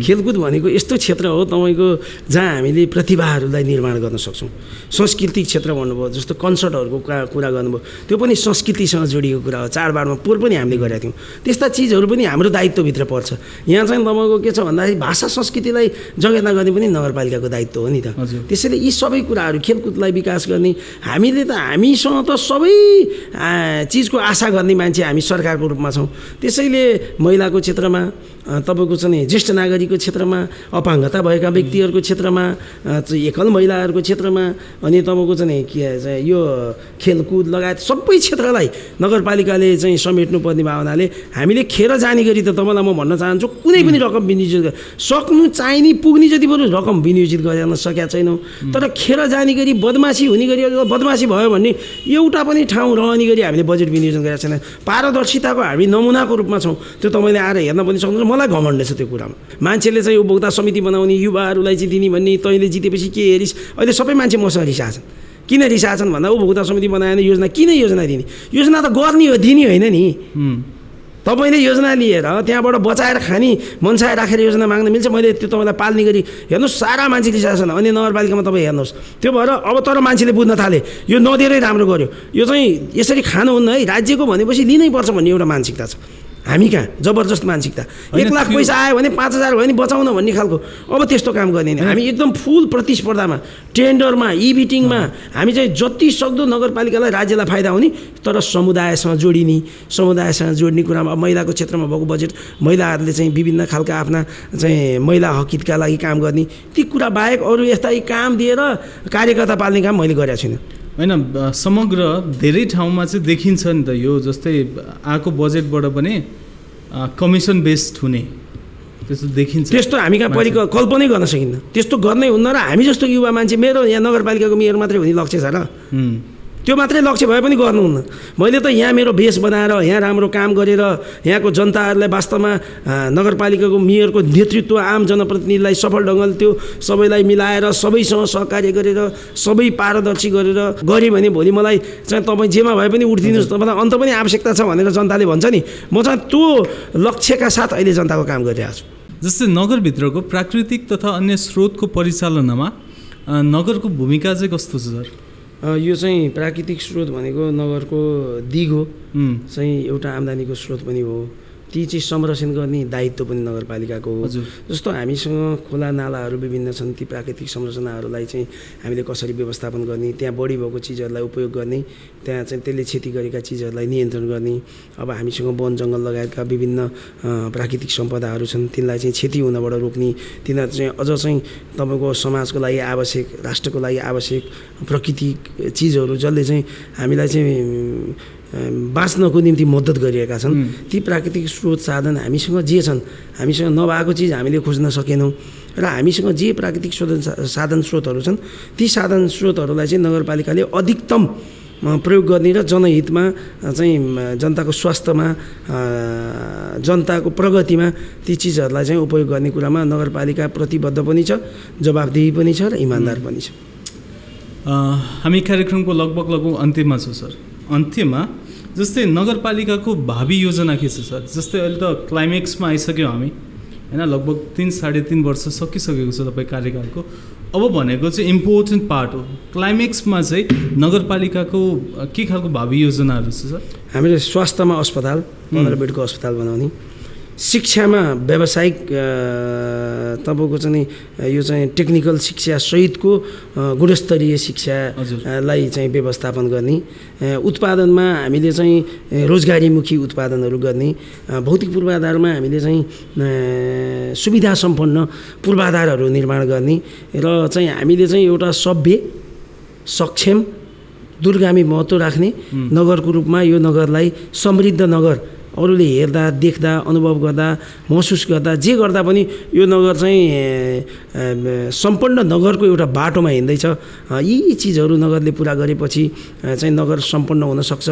खेलकुद भनेको यस्तो क्षेत्र हो तपाईँको जहाँ हामीले प्रतिभाहरूलाई निर्माण गर्न सक्छौँ। सांस्कृतिक क्षेत्र भन्नुभयो, जस्तो कन्सर्टहरूको कुरा गर्नुभयो, त्यो पनि संस्कृतिसँग जोडिएको कुरा हो। चाडबाडमा पोहोर पनि हामीले गरेका थियौँ। त्यस्ता चिजहरू पनि हाम्रो दायित्वभित्र पर्छ। यहाँ चाहिँ तपाईँको के छ भन्दाखेरि भाषा संस्कृतिलाई जगेर्ना गर्ने पनि नगरपालिकाको दायित्व हो नि त। त्यसैले यी सबै कुराहरू, खेलकुदलाई विकास गर्ने, हामीले त हामीसँग त सबै चिजको आशा गर्ने मान्छे हामी सरकार आएको रूपमा छौँ। त्यसैले महिलाको क्षेत्रमा तपाईँको चाहिँ ज्येष्ठ नागरिकको क्षेत्रमा, अपाङ्गता भएका व्यक्तिहरूको क्षेत्रमा, एकल महिलाहरूको क्षेत्रमा, अनि तपाईँको चाहिँ के यो खेलकुद लगायत सबै क्षेत्रलाई नगरपालिकाले चाहिँ समेट्नुपर्ने भावनाले हामीले खेर जाने गरी त तपाईँलाई म भन्न चाहन्छु कुनै पनि रकम विनियोजित सक्नु चाहिने पुग्ने जति बरु रकम विनियोजित गर्न सकेका छैनौँ। तर खेर जाने गरी बदमासी हुने गरी बदमासी भयो भने एउटा पनि ठाउँ रहने गरी हामीले बजेट विनियोजन गरेका छैन। पारदर्शिताको हामी नमुनाको रूपमा छौँ। त्यो तपाईँले आएर हेर्न पनि सक्नुहुन्छ। मलाई घमण्ड छ त्यो कुरामा। मान्छेले चाहिँ उपभोक्ता समिति बनाउने, युवाहरूलाई चाहिँ दिने भन्ने, तैँले जितेपछि के हेरिस्। अहिले सबै मान्छे मसँग रिसाएका छन्। किन रिसाएका छन् भन्दा उपभोक्ता समिति बनाएन, योजना किन योजना दिने? योजना त गर्ने हो, दिने होइन नि। तपाईँले योजना लिएर त्यहाँबाट बचाएर खाने मनसाय राखेर योजना माग्न मिल्छ? मैले त्यो तपाईँलाई पाल्ने गरी हेर्नुहोस्, सारा मान्छे रिसाएका छन्। अनि नगरपालिकामा तपाईँ हेर्नुहोस्, त्यो भएर अब तर मान्छेले बुझ्न थाले यो नदिएरै राम्रो गर्यो, यो चाहिँ यसरी खानुहुन्न है, राज्यको भनेपछि लिनै पर्छ भन्ने एउटा मानसिकता छ हामी कहाँ। जबरजस्त मानसिकता। 1 लाख पैसा आयो भने 5,000 भयो भने बचाउन भन्ने खालको। अब त्यस्तो काम गर्ने नि हामी एकदम फुल प्रतिस्पर्धामा, टेन्डरमा, बिटिङमा हामी चाहिँ जति सक्दो नगरपालिकालाई, राज्यलाई फाइदा हुने तर समुदायसँग जोड्ने कुरामा। अब महिलाको क्षेत्रमा भएको बजेट, महिलाहरूले चाहिँ विभिन्न खालका आफ्ना चाहिँ महिला हक हितका लागि काम गर्ने, ती कुरा बाहेक अरू यस्ता काम दिएर कार्यकर्ता पाल्ने काम मैले गरेको छुइनँ। होइन, समग्र धेरै ठाउँमा चाहिँ देखिन्छ नि त यो, जस्तै आएको बजेटबाट पनि कमिसन बेस्ड हुने त्यस्तो देखिन्छ। त्यस्तो हामी कहाँ कल्पनै गर्न सकिन्न। त्यस्तो गर्नै हुन्न। र हामी जस्तो युवा मान्छे, मेरो यहाँ नगरपालिकाको मेयर मात्रै हुने लक्ष्य छ र? त्यो मात्रै लक्ष्य भए पनि गर्नुहुन्न। मैले त यहाँ मेरो बेस बनाएर, यहाँ राम्रो काम गरेर, यहाँको जनताहरूलाई वास्तवमा नगरपालिकाको मेयरको नेतृत्व, आम जनप्रतिनिधिलाई सफल ढङ्गले त्यो सबैलाई मिलाएर, सबैसँग सहकार्य गरेर, सबै पारदर्शी गरेर गरेँ भने भोलि मलाई चाहिँ तपाईँ जेमा भए पनि उठिदिनुहोस्, तपाईँलाई अन्त पनि आवश्यकता छ भनेर जनताले भन्छ नि। म चाहिँ त्यो लक्ष्यका साथ अहिले जनताको काम गरिरहेको छु। जस्तै नगरभित्रको प्राकृतिक तथा अन्य स्रोतको परिचालनामा नगरको भूमिका चाहिँ कस्तो छ सर? यो चाहिँ प्राकृतिक स्रोत भनेको नगरको दिग हो, चाहिँ एउटा आम्दानीको स्रोत पनि हो। ती चाहिँ संरक्षण गर्ने दायित्व पनि नगरपालिकाको हो। जस्तो हामीसँग खोला नालाहरू विभिन्न छन्, ती प्राकृतिक संरचनाहरूलाई चाहिँ हामीले कसरी व्यवस्थापन गर्ने, त्यहाँ बढी भएको चिजहरूलाई उपयोग गर्ने, त्यहाँ चाहिँ त्यसले क्षति गरेका चिजहरूलाई नियन्त्रण गर्ने। अब हामीसँग वन जङ्गल लगायतका विभिन्न प्राकृतिक सम्पदाहरू छन्, तिनलाई चाहिँ क्षति हुनबाट रोक्ने, तिनीहरू चाहिँ अझ चाहिँ तपाईँको समाजको लागि आवश्यक, राष्ट्रको लागि आवश्यक प्राकृतिक चिजहरू जसले चाहिँ हामीलाई चाहिँ बाँच्नको निम्ति मद्दत गरिएका छन्, ती प्राकृतिक स्रोत साधन हामीसँग जे छन्, हामीसँग नभएको चिज हामीले खोज्न सकेनौँ। र हामीसँग जे प्राकृतिक साधन स्रोतहरू छन्, ती साधन स्रोतहरूलाई चाहिँ नगरपालिकाले अधिकतम प्रयोग गर्ने र जनहितमा चाहिँ जनताको स्वास्थ्यमा, जनताको प्रगतिमा ती चिजहरूलाई चाहिँ उपयोग गर्ने कुरामा नगरपालिका प्रतिबद्ध पनि छ, जवाफदेही पनि छ र इमान्दार पनि छ। हामी कार्यक्रमको लगभग अन्त्यमा छ सर। अन्त्यमा जस्तै नगरपालिकाको भावी योजना के छ सर? जस्तै अहिले त क्लाइमेक्समा आइसक्यो हामी, होइन, लगभग 3-3.5 वर्ष सकिसकेको छ तपाईँ कार्यकालको। अब भनेको चाहिँ इम्पोर्टेन्ट पार्ट हो, क्लाइमेक्समा चाहिँ नगरपालिकाको के खालको भावी योजनाहरू छ सर? हामीले स्वास्थ्यमा अस्पताल, 15 बेडको अस्पताल बनाउने, शिक्षामा व्यावसायिक तपाईँको चाहिँ यो चाहिँ टेक्निकल शिक्षा सहितको गुणस्तरीय शिक्षालाई चाहिँ व्यवस्थापन गर्ने, उत्पादनमा हामीले चाहिँ रोजगारीमुखी उत्पादनहरू गर्ने, भौतिक पूर्वाधारमा हामीले चाहिँ सुविधा सम्पन्न पूर्वाधारहरू निर्माण गर्ने र चाहिँ हामीले चाहिँ एउटा सभ्य, सक्षम, दूरगामी महत्त्व राख्ने नगरको रूपमा यो नगरलाई समृद्ध नगर, अरूले हेर्दा, देख्दा, अनुभव गर्दा, महसुस गर्दा, जे गर्दा पनि यो नगर चाहिँ सम्पन्न नगरको एउटा बाटोमा हिँड्दैछ। यी चिजहरू नगरले पुरा गरेपछि चाहिँ नगर सम्पन्न हुनसक्छ।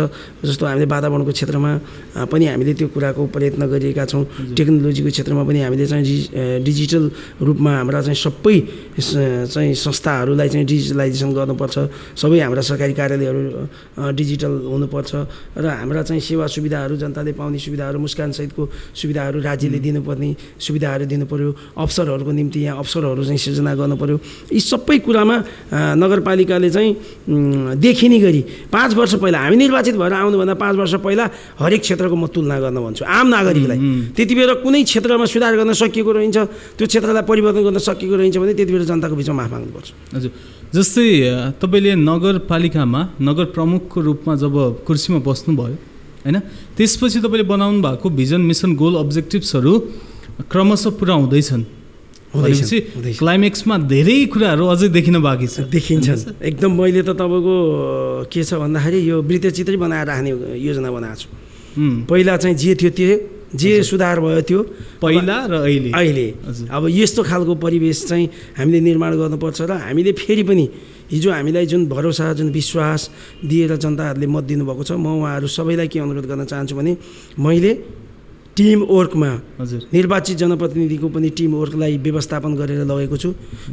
जस्तो हामीले वातावरणको क्षेत्रमा पनि हामीले त्यो कुराको प्रयत्न गरिएका छौँ। टेक्नोलोजीको क्षेत्रमा पनि हामीले चाहिँ डिजिटल रूपमा हाम्रा चाहिँ सबै चाहिँ संस्थाहरूलाई चाहिँ डिजिटलाइजेसन गर्नुपर्छ। सबै हाम्रा सरकारी कार्यालयहरू डिजिटल हुनुपर्छ र हाम्रा चाहिँ सेवा सुविधाहरू, जनताले पाउने सुविधाहरू, मुस्कान सहितको सुविधाहरू राज्यले दिनुपर्ने सुविधाहरू दिनु पर्यो। अवसरहरूको निम्ति यहाँ अवसरहरू चाहिँ सिर्जना गर्नु पर्यो। यी सबै कुरामा नगरपालिकाले चाहिँ देखिने गरी 5 वर्ष पहिला हामी निर्वाचित भएर आउनुभन्दा 5 वर्ष पहिला हरेक क्षेत्रको म तुलना गर्न भन्छु आम नागरिकलाई। त्यति बेला कुनै क्षेत्रमा सुधार गर्न सकिएको रहन्छ, त्यो क्षेत्रलाई परिवर्तन गर्न सकिएको रहन्छ भने त्यति बेला जनताको बिचमा माफ माग्नुपर्छ। हजुर, जस्तै तपाईँले नगरपालिकामा नगर प्रमुखको रूपमा जब कुर्सीमा बस्नुभयो हैन? त्यसपछि तपाईँले बनाउनु भएको भिजन, मिसन, गोल, अब्जेक्टिभ्सहरू क्रमशः पुरा हुँदैछन्। भनेपछि क्लाइमेक्समा धेरै कुराहरू अझै देखिन बाँकी छ। देखिन्छन् एकदम। मैले त तपाईँको के छ भन्दाखेरि यो वृत्तचित्रै बनाएर राख्ने योजना बनाएको छु। पहिला चाहिँ जे थियो त्यो, जे सुधार भयो त्यो पहिला र अहिले अब यस्तो खालको परिवेश चाहिँ हामीले निर्माण गर्नुपर्छ। र हामीले फेरि पनि हिजो हामीलाई जुन भरोसा, जुन विश्वास दिएर जनताहरूले मत दिनुभएको छ, म उहाँहरू सबैलाई के अनुरोध गर्न चाहन्छु भने मैले टिम वर्कमा निर्वाचित जनप्रतिनिधिको पनि टिम वर्कलाई व्यवस्थापन गरेर लगेको छु।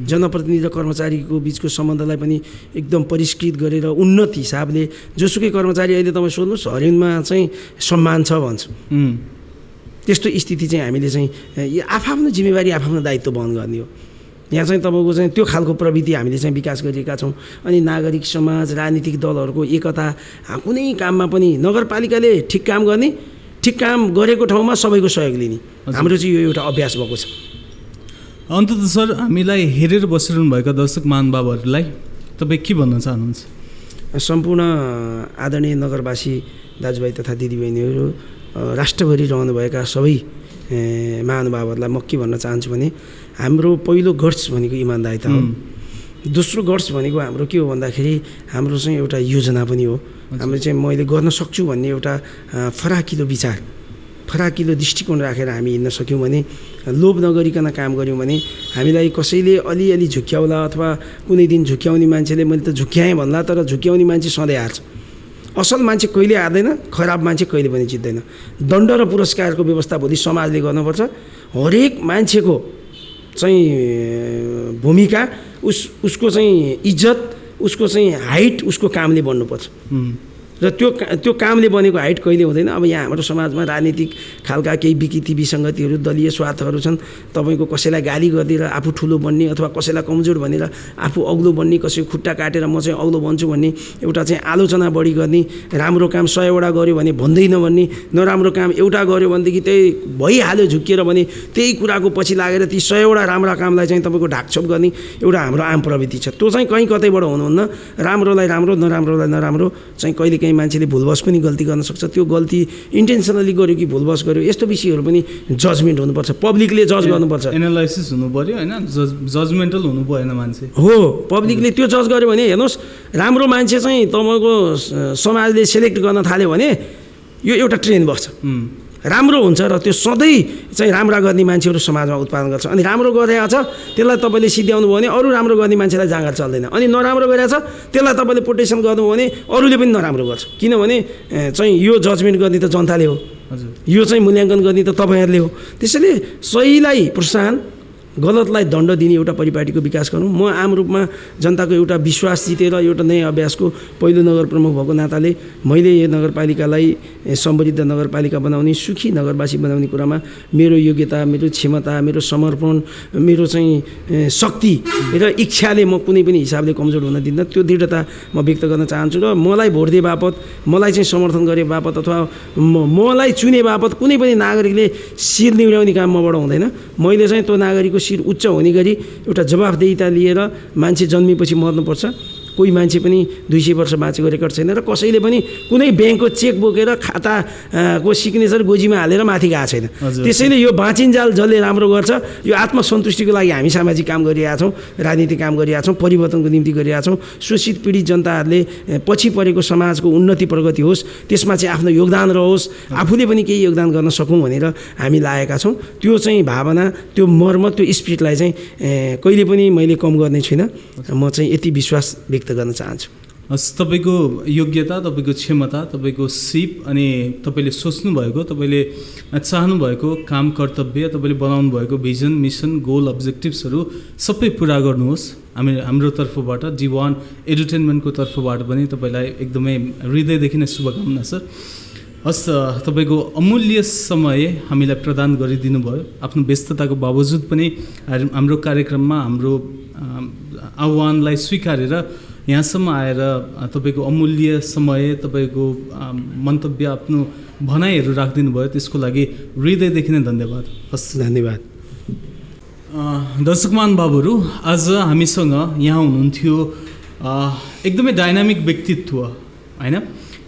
जनप्रतिनिधि र कर्मचारीको बिचको सम्बन्धलाई पनि एकदम परिष्कृत गरेर उन्नत हिसाबले, जोसुकै कर्मचारी अहिले तपाईँ सोध्नुहोस् हरिणमा चाहिँ सम्मान छ भन्छ, त्यस्तो स्थिति चाहिँ हामीले चाहिँ आफ्नो जिम्मेवारी, आफ्नो दायित्व वहन गर्ने हो। यहाँ चाहिँ तपाईँको चाहिँ त्यो खालको प्रविधि हामीले चाहिँ विकास गरिएका छौँ। अनि नागरिक समाज, राजनीतिक दलहरूको एकता, कुनै काममा पनि नगरपालिकाले ठिक काम गर्ने, ठिक काम गरेको ठाउँमा सबैको सहयोग लिने, हाम्रो चाहिँ यो एउटा अभ्यास भएको छ। अन्ततः सर, हामीलाई हेरेर बसिरहनु भएका दर्शक महानुभावहरूलाई तपाईँ के भन्न चाहनुहुन्छ? सम्पूर्ण आदरणीय नगरवासी दाजुभाइ तथा दिदीबहिनीहरू, राष्ट्रभरि रहनुभएका सबै महानुभावहरूलाई म के भन्न चाहन्छु भने हाम्रो पहिलो गट्स भनेको इमान्दारिता हो। दोस्रो गट्स भनेको हाम्रो के हो भन्दाखेरि हाम्रो चाहिँ एउटा योजना पनि हो। हामीले चाहिँ मैले गर्न सक्छु भन्ने एउटा फराकिलो विचार, फराकिलो दृष्टिकोण राखेर हामी हिँड्न सक्यौँ भने, लोभ नगरिकन काम गऱ्यौँ भने हामीलाई कसैले अलिअलि झुक्क्याउला अथवा कुनै दिन झुक्क्याउने मान्छेले मैले त झुक्क्याएँ भन्ला, तर झुक्क्याउने मान्छे सधैँ हार्छ। असल मान्छे कहिले हार्दैन, खराब मान्छे कहिले पनि जित्दैन। दण्ड र पुरस्कारको व्यवस्था भोलि समाजले गर्नुपर्छ। हरेक मान्छेको चाहिँ भूमिका, उसको चाहिँ इज्जत, उसको चाहिँ हाइट उसको कामले बन्नुपर्छ। र त्यो कामले बनेको हाइट कहिले हुँदैन। अब यहाँ हाम्रो समाजमा राजनीतिक खालका केही विकृति विसङ्गतिहरू, दलीय स्वार्थहरू छन्। तपाईँको कसैलाई गाली गरिदिएर आफू ठुलो बन्ने अथवा कसैलाई कमजोर भनेर आफू अग्लो बन्ने, कसैको खुट्टा काटेर म चाहिँ अग्लो बन्छु भन्ने एउटा चाहिँ आलोचना बढी गर्ने, राम्रो काम 100वटा गऱ्यो भने भन्दै नभन्ने, नराम्रो काम एउटा गऱ्यो भनेदेखि त्यही भइहाल्यो झुक्किएर भने त्यही कुराको पछि लागेर ती 100वटा राम्रा कामलाई चाहिँ तपाईँको ढाकछोप गर्ने एउटा हाम्रो आम प्रवृत्ति छ। त्यो चाहिँ कहीँ कतैबाट हुनुहुन्न। राम्रोलाई राम्रो, नराम्रोलाई नराम्रो चाहिँ कहिले कहीँ मान्छेले भुलवश पनि गल्ती गर्न सक्छ। त्यो गल्ती इन्टेन्सनली गर्यो कि भुलवश गर्यो, यस्तो विषयहरू पनि जजमेन्ट हुनुपर्छ। पब्लिकले जज गर्नुपर्छ, एनालाइसिस हुनु पर्यो हैन, जजमेन्टल हुनु भएन मान्छे हो। पब्लिकले त्यो जज गर्यो भने हेर्नुहोस्, राम्रो मान्छे चाहिँ तपाईँको समाजले सेलेक्ट गर्न थाल्यो भने यो एउटा ट्रेन्ड बस्छ, राम्रो हुन्छ र त्यो सधैँ चाहिँ राम्रा गर्ने मान्छेहरू समाजमा उत्पादन गर्छ। अनि राम्रो गरिरहेको छ त्यसलाई तपाईँले सिध्याउनु भयो भने अरू राम्रो गर्ने मान्छेलाई जाँगर चल्दैन। अनि नराम्रो गरिरहेको छ त्यसलाई तपाईँले प्रोटेक्सन गर्नुभयो भने अरूले पनि नराम्रो गर्छ। किनभने चाहिँ यो जजमेन्ट गर्ने त जनताले हो, यो चाहिँ मूल्याङ्कन गर्ने त तपाईँहरूले हो। त्यसैले सहीलाई प्रोत्साहन, गलतलाई दण्ड दिने एउटा परिपाटीको विकास गरौँ। म आम रूपमा जनताको एउटा विश्वास जितेर एउटा नयाँ अभ्यासको पहिलो नगर प्रमुख भएको नाताले मैले यो नगरपालिकालाई समृद्ध नगरपालिका बनाउने, सुखी नगरवासी बनाउने कुरामा मेरो योग्यता, मेरो क्षमता, मेरो समर्पण, मेरो चाहिँ शक्ति र इच्छाले म कुनै पनि हिसाबले कमजोर हुन दिन्न। त्यो दृढता म व्यक्त गर्न चाहन्छु। र मलाई भोट दिए बापत, मलाई चाहिँ समर्थन गरे बापत अथवा मलाई चुने बापत कुनै पनि नागरिकले शिर निहुर्याउने काम मबाट हुँदैन। मैले चाहिँ त्यो नागरिकको शिर उच्च हुने गरी एउटा जवाफदेहिता लिएर मान्छे जन्मेपछि मर्नुपर्छ। कोही मान्छे पनि 200 वर्ष बाँचेको रेकर्ड छैन र कसैले पनि कुनै ब्याङ्कको चेक बोकेर खाताको सिग्नेचर गोजीमा हालेर माथि गएको छैन। त्यसैले यो बाँचिन्जाल जसले राम्रो गर्छ, यो आत्मसन्तुष्टिको लागि हामी सामाजिक काम गरिरहेका छौँ, राजनीतिक काम गरिरहेका छौँ, परिवर्तनको निम्ति गरिरहेका छौँ। शोषित पीडित जनताहरूले पछि परेको समाजको उन्नति प्रगति होस्, त्यसमा चाहिँ आफ्नो योगदान रहोस्, आफूले पनि केही योगदान गर्न सकौँ भनेर हामी लागेका छौँ। त्यो चाहिँ भावना, त्यो मर्म, त्यो स्पिरिटलाई चाहिँ कहिले पनि मैले कम गर्ने छुइनँ। म चाहिँ यति विश्वास व्यक्त गर्न चाहन्छु। तपाईँको योग्यता, तपाईँको क्षमता, तपाईँको सिप अनि तपाईँले सोच्नु भएको, तपाईँले चाहनु भएको काम, कर्तव्य, तपाईँले बनाउनु भएको भिजन, मिसन, गोल, अब्जेक्टिभ्सहरू सबै पुरा गर्नुहोस्। हाम्रो तर्फबाट, D1 एन्टरटेनमेन्टको तर्फबाट पनि तपाईँलाई एकदमै हृदयदेखि नै शुभकामना सर। हस्, तपाईँको अमूल्य समय हामीलाई प्रदान गरिदिनु भयो। आफ्नो व्यस्तताको बावजुद पनि हाम्रो कार्यक्रममा हाम्रो आह्वानलाई स्वीकारेर यहाँसम्म आएर तपाईँको अमूल्य समय, तपाईँको मन्तव्य, आफ्नो भनाइहरू राखिदिनु भयो, त्यसको लागि हृदयदेखि नै धन्यवाद। हस्, धन्यवाद। दर्शक महानुभावहरू, आज हामीसँग यहाँ हुनुहुन्थ्यो एकदमै डाइनामिक व्यक्तित्व हैन,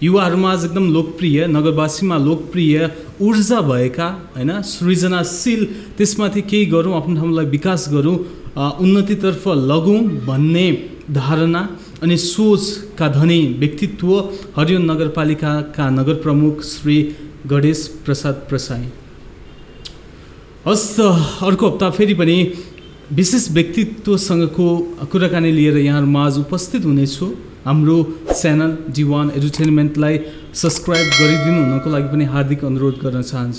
युवाहरूमा एकदम लोकप्रिय, नगरवासीमा लोकप्रिय ऊर्जा भएका होइन सृजनाशील, त्यसमाथि केही गरौँ, आफ्नो ठाउँलाई विकास गरौँ, उन्नतितर्फ लगौँ भन्ने धारणा अनि सोचका धनी व्यक्तित्व हरियो नगरपालिकाका नगर प्रमुख श्री गणेश प्रसाद प्रसाई। हस्, अर्को हप्ता फेरि पनि विशेष व्यक्तित्वसँगको कुराकानी लिएर यहाँहरूमा आज उपस्थित हुनेछु। हाम्रो च्यानल D1 एन्टरटेनमेन्टलाई सब्सक्राइब गरिदिनु हुनको लागि पनि हार्दिक अनुरोध गर्न चाहन्छु।